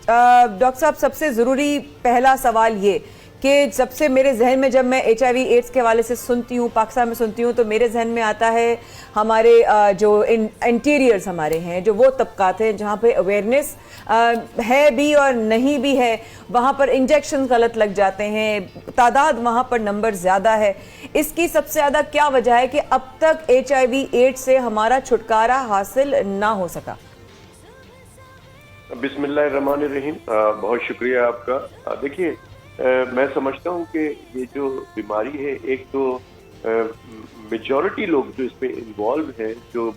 डॉक्टर साहब, सबसे ज़रूरी पहला सवाल ये कि सबसे मेरे जहन में जब मैं HIV एड्स के हवाले से सुनती हूँ, पाकिस्तान में सुनती हूँ, तो मेरे जहन में आता है हमारे जो इंटीरियर्स हमारे हैं, जो वो तबकात हैं जहाँ पे अवेयरनेस है भी और नहीं भी है, वहाँ पर इंजेक्शन गलत लग जाते हैं, तादाद वहाँ पर नंबर ज़्यादा है। इसकी सबसे ज़्यादा क्या वजह है कि अब तक HIV एड्स से हमारा छुटकारा हासिल ना हो सका? बिस्मिल्लाहिर्रहमानिर्रहीम, बहुत शुक्रिया आपका। देखिए, मैं समझता हूँ कि ये जो बीमारी है, एक तो मेजॉरिटी लोग जो इस पे इन्वॉल्व हैं, जो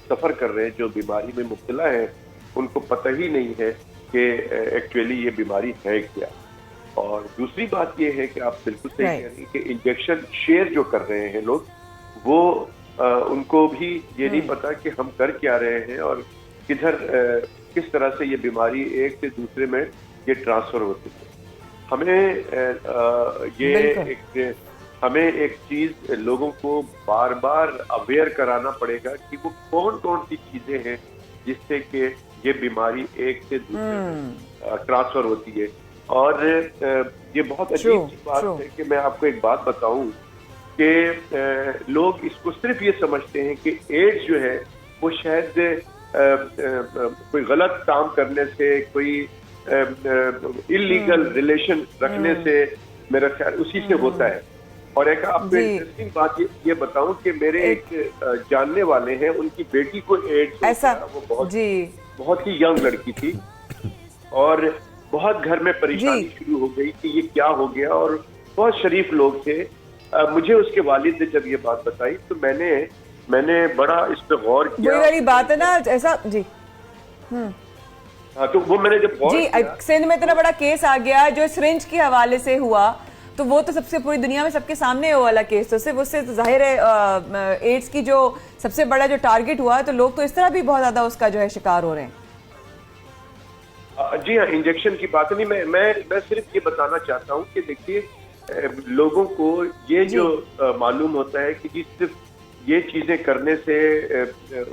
सफ़र कर रहे हैं, जो बीमारी में मुब्तला हैं, उनको पता ही नहीं है कि एक्चुअली ये बीमारी है क्या। और दूसरी बात ये है कि आप बिल्कुल सही कह रही हैं कि इंजेक्शन शेयर जो कर रहे हैं लोग, वो उनको भी ये नहीं पता कि हम कर क्या रहे हैं और किधर किस तरह से ये बीमारी एक से दूसरे में ये ट्रांसफर होती है। हमें एक चीज लोगों को बार बार अवेयर कराना पड़ेगा कि वो कौन कौन सी चीजें हैं जिससे कि ये बीमारी एक से दूसरे में ट्रांसफर होती है। और ये बहुत अजीब सी बात है कि मैं आपको एक बात बताऊं कि लोग इसको सिर्फ ये समझते हैं कि एड्स जो है वो शायद कोई गलत काम करने से, कोई इलीगल रिलेशन रखने से, मेरा ख्याल उसी से होता है। और एक आपको इंटरेस्टिंग बात ये बताऊं कि मेरे एक जानने वाले हैं, उनकी बेटी को एड्स ऐसा, वो बहुत ही यंग लड़की थी और बहुत घर में परेशानी शुरू हो गई कि ये क्या हो गया, और बहुत शरीफ लोग थे। मुझे उसके वालिद ने जब ये बात बताई तो मैंने बड़ा इस पे गौर किया। वही वाली बात है ना, ऐसा जी। हाँ, तो वो मैंने जब जी सिंध में इतना बड़ा केस आ गया जो सिरिंज के हवाले से हुआ, तो वो तो सबसे पूरी दुनिया में सबके सामने है वो वाला केस, तो सिर्फ उससे तो जाहिर है एड्स की जो सबसे बड़ा जो टारगेट हुआ है, तो लोग तो इस तरह भी बहुत ज्यादा उसका जो है शिकार हो रहे हैं। जी हाँ, इंजेक्शन की बात नहीं, मैं सिर्फ ये बताना चाहता हूँ कि देखिए लोगों को ये जो मालूम होता है कि जी सिर्फ ये चीजें करने से,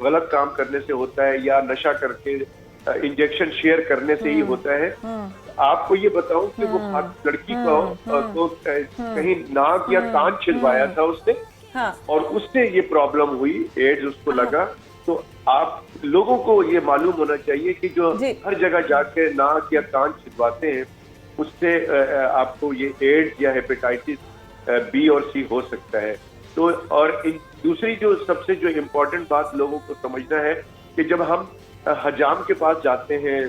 गलत काम करने से होता है या नशा करके इंजेक्शन शेयर करने से ही होता है। आपको ये बताऊं कि वो लड़की को तो कहीं नाक या कान छिलवाया था उसने, और उससे ये प्रॉब्लम हुई, एड्स उसको लगा। तो आप लोगों को ये मालूम होना चाहिए कि जो हर जगह जाके नाक या कान छिलवाते हैं उससे आपको ये एड्स या हेपेटाइटिस बी और सी हो सकता है। तो और दूसरी जो सबसे जो इम्पोर्टेंट बात लोगों को समझना है कि जब हम हजाम के पास जाते हैं,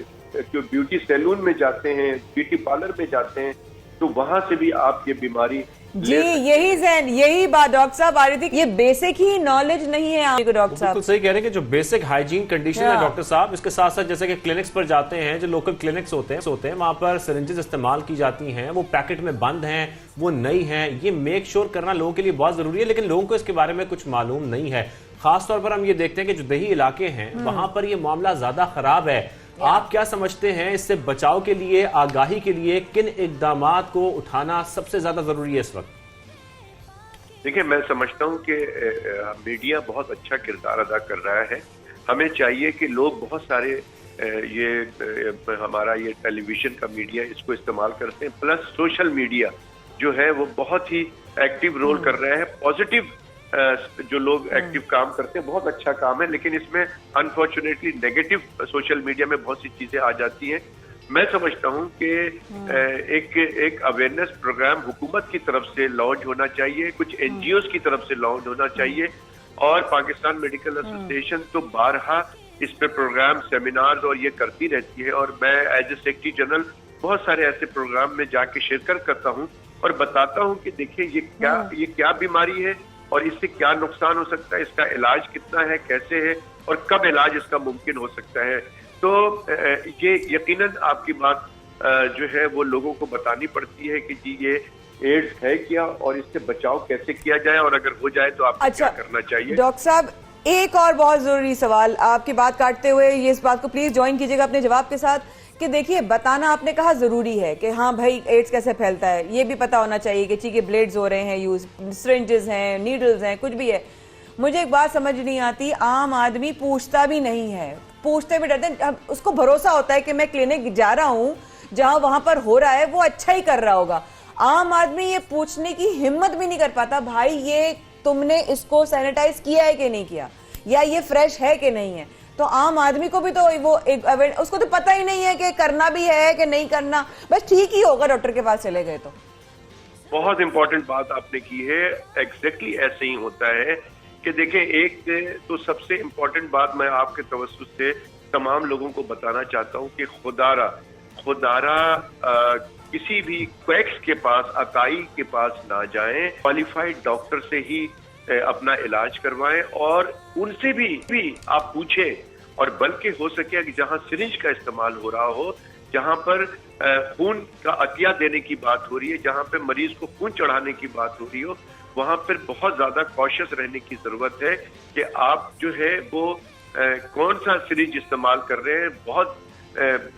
जो ब्यूटी सैलून में जाते हैं, ब्यूटी पार्लर में जाते हैं, तो वहां से भी आप ये बीमारी जी, यही बात डॉक्टर साहब आ रही थी, ये बेसिक ही नॉलेज नहीं है आपको डॉक्टर साहब। बिल्कुल सही कह रहे हैं कि जो बेसिक हाइजीन कंडीशन है डॉक्टर साहब, इसके साथ साथ जैसे कि क्लिनिक्स पर जाते हैं, जो लोकल क्लिनिक्स होते हैं वहां पर सिरिंजेस इस्तेमाल की जाती हैं, वो पैकेट में बंद हैं, वो नई हैं, ये मेक श्योर करना लोगों के लिए बहुत जरूरी है। लेकिन लोगों को इसके बारे में कुछ मालूम नहीं है। खासतौर पर हम ये देखते हैं कि जो दही इलाके हैं वहां पर ये मामला ज्यादा खराब है। आप क्या समझते हैं, इससे बचाव के लिए, आगाही के लिए किन इकदामात को उठाना सबसे ज्यादा जरूरी है इस वक्त? देखिए, मैं समझता हूं कि मीडिया बहुत अच्छा किरदार अदा कर रहा है। हमें चाहिए कि लोग बहुत सारे ये हमारा ये टेलीविजन का मीडिया इसको इस्तेमाल करते हैं, प्लस सोशल मीडिया जो है वो बहुत ही एक्टिव रोल कर रहा है। पॉजिटिव जो लोग एक्टिव काम करते हैं, बहुत अच्छा काम है, लेकिन इसमें अनफॉर्चुनेटली नेगेटिव सोशल मीडिया में बहुत सी चीजें आ जाती हैं। मैं समझता हूं कि एक अवेयरनेस प्रोग्राम हुकूमत की तरफ से लॉन्च होना चाहिए, कुछ एनजीओज की तरफ से लॉन्च होना चाहिए, और पाकिस्तान मेडिकल एसोसिएशन तो बारहा इस पे प्रोग्राम, सेमिनार्स और ये करती रहती है। और मैं एज ए सेक्रेटरी जनरल बहुत सारे ऐसे प्रोग्राम में जाके शिरकत करता हूँ और बताता हूँ कि देखिए ये क्या बीमारी है और इससे क्या नुकसान हो सकता है, इसका इलाज कितना है, कैसे है और कब इलाज इसका मुमकिन हो सकता है। तो ये यकीनन आपकी बात जो है वो लोगों को बतानी पड़ती है कि जी ये एड्स है क्या और इससे बचाव कैसे किया जाए, और अगर हो जाए तो आपको क्या करना चाहिए। डॉक्टर साहब, एक और बहुत जरूरी सवाल आपकी बात काटते हुए, ये इस बात को प्लीज ज्वाइन कीजिएगा अपने जवाब के साथ कि देखिए, बताना आपने कहा जरूरी है कि हाँ भाई एड्स कैसे फैलता है, ये भी पता होना चाहिए कि ठीक है ब्लेड्स हो रहे हैं यूज, सिरिंजेस हैं, नीडल्स हैं, कुछ भी है। मुझे एक बात समझ नहीं आती, आम आदमी पूछता भी नहीं है, पूछते भी डरते हैं। उसको भरोसा होता है कि मैं क्लिनिक जा रहा हूँ, जहां वहां पर हो रहा है वो अच्छा ही कर रहा होगा। आम आदमी ये पूछने की हिम्मत भी नहीं कर पाता, भाई ये तुमने इसको सैनिटाइज किया है कि नहीं किया, या ये फ्रेश है कि नहीं है। तो आम आदमी को भी तो वो उसको तो पता ही नहीं है कि करना भी है कि नहीं करना, बस ठीक ही होगा डॉक्टर के पास चले गए तो। बहुत इंपॉर्टेंट बात आपने की है, एग्जैक्टली ऐसे ही होता है कि देखिए, एक तो सबसे इम्पोर्टेंट बात मैं आपके तवज्जुह से तमाम लोगों को बताना चाहता हूँ कि खुदारा किसी भी क्वैक्स के पास, अकाई के पास ना जाएं, क्वालिफाइड डॉक्टर से ही अपना इलाज करवाएं और उनसे भी आप पूछें, और बल्कि हो सके कि जहां सिरिंज का इस्तेमाल हो रहा हो जहां पर खून का अतिया देने की बात हो रही है, जहां पे मरीज को खून चढ़ाने की बात हो रही हो, वहां पर बहुत ज्यादा कॉशियस रहने की जरूरत है कि आप जो है वो कौन सा सिरिंज इस्तेमाल कर रहे हैं। बहुत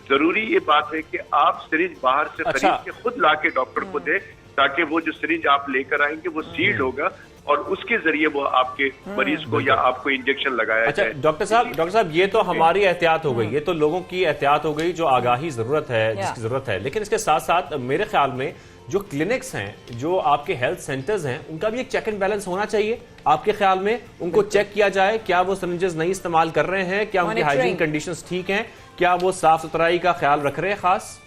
जरूरी ये बात है कि आप सिरिंज बाहर से खरीद के खुद ला के डॉक्टर को दें, ताकि वो जो सिरिंज आप लेकर आएंगे वो सील्ड होगा और उसके जरिए वो आपके मरीज को या आपको इंजेक्शन लगाया जाए। डॉक्टर साहब ये तो हमारी एहतियात हो गई, ये तो लोगों की एहतियात हो गई जो आगाही जरूरत है, जिसकी जरूरत है। लेकिन इसके साथ साथ मेरे ख्याल में जो क्लिनिक्स हैं, जो आपके हेल्थ सेंटर्स हैं, उनका भी एक चेक एंड बैलेंस होना चाहिए। आपके ख्याल में उनको चेक किया जाए, क्या वो सिरिंजेस नहीं इस्तेमाल कर रहे हैं, क्या उनकी हाइजीन कंडीशंस ठीक हैं, क्या वो साफ सुथराई का ख्याल रख रहे हैं खास?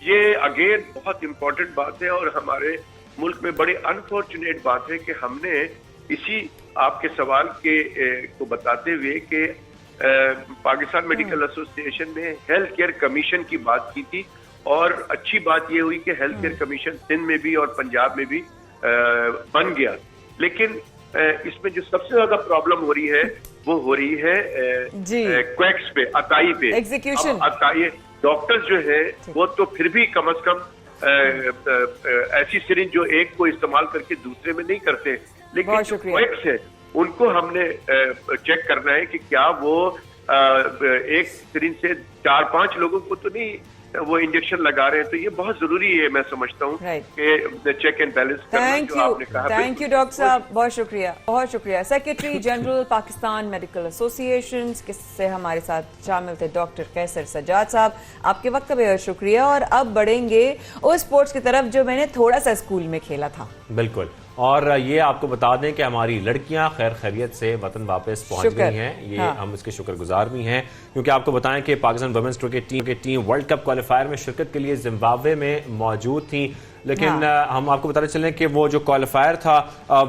ये अगेन बहुत इंपॉर्टेंट बात है और हमारे मुल्क में बड़ी अनफॉर्चुनेट बात है कि हमने इसी आपके सवाल के को बताते हुए कि पाकिस्तान मेडिकल एसोसिएशन ने हेल्थ केयर कमीशन की बात की थी और अच्छी बात ये हुई कि हेल्थ केयर कमीशन सिंध में भी और पंजाब में भी बन गया। लेकिन इसमें जो सबसे ज्यादा प्रॉब्लम हो रही है वो हो रही है क्वैक्स पे, अताई पे, एग्जीक्यूशन। अताई डॉक्टर्स जो है वो तो फिर भी कम से कम ऐसी सिरिंज जो एक को इस्तेमाल करके दूसरे में नहीं करते, लेकिन जो क्वैक्स है उनको हमने चेक करना है कि क्या वो एक सिरिंज से 4-5 लोगों को तो नहीं वो इंजेक्शन लगा रहे हैं। तो ये बहुत जरूरी है, मैं समझता हूँ कि चेक एंड बैलेंस करना जो आपने कहा। थैंक यू डॉक्टर साहब, बहुत शुक्रिया, बहुत शुक्रिया। Secretary general Pakistan medical association से हमारे साथ शामिल थे डॉक्टर कैसर सज्जाद साहब। आपके वक्त का बेहद शुक्रिया। और अब बढ़ेंगे उस स्पोर्ट्स की तरफ जो मैंने थोड़ा सा स्कूल में खेला था। बिल्कुल, और ये आपको बता दें कि हमारी लड़कियां खैर खैरियत से वतन वापस पहुंच गई हैं। ये हम इसके शुक्रगुजार भी हैं, क्योंकि आपको बताएं कि Pakistan women's cricket team world cup qualifier में शिरकत के लिए जिम्बाब्वे में मौजूद थी। लेकिन हम आपको बताते चलें कि वो जो क्वालिफायर था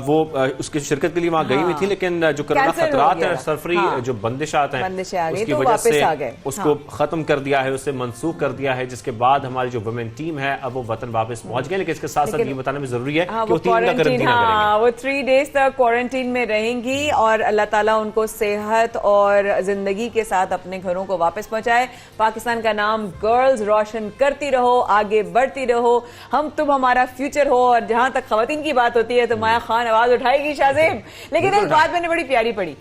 वो उसकी शिरकत के लिए वहां गई हुई थी, लेकिन जो कोरोना खतरात हैं, सरफरी जो बंदिशात हैं, उसकी वजह से उसको खत्म कर दिया है, उससे मनसूख कर दिया है, जिसके बाद हमारी जो वुमेन टीम है अब वो वतन वापस पहुंच गए। लेकिन इसके साथ साथ ये बताना भी जरूरी है कि वो 3 डेज तक क्वारंटीन में रहेंगी और अल्लाह ताला उनको सेहत और जिंदगी के साथ अपने घरों को वापस पहुंचाए। पाकिस्तान का नाम गर्ल्स रोशन करती रहो, आगे बढ़ती रहो, हम तुम हमारा फ्यूचर हो। और जहां तक खवातीन की बात होती है तो माया खान आवाज उठाएगी शाज़ेब। लेकिन एक बात मैंने बड़ी प्यारी पढ़ी,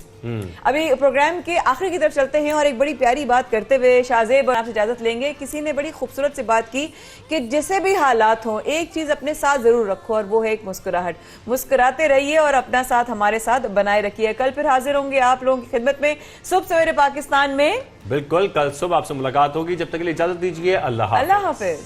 अभी प्रोग्राम के आखिर की तरफ चलते हैं और एक बड़ी प्यारी बात करते हुए शाज़ेब आपसे इजाजत लेंगे। किसी ने बड़ी खूबसूरत सी बात की कि जैसे भी हालात हों एक चीज अपने साथ जरूर रखो और वो है एक मुस्कुराहट। मुस्कुराते रहिए और अपना साथ हमारे साथ बनाए रखिए। कल फिर हाजिर होंगे आप लोगों की खिदमत में सुबह सवेरे पाकिस्तान में। बिल्कुल, कल सुबह आपसे मुलाकात होगी। जब तक के लिए इजाजत दीजिए, अल्लाह हाफिज।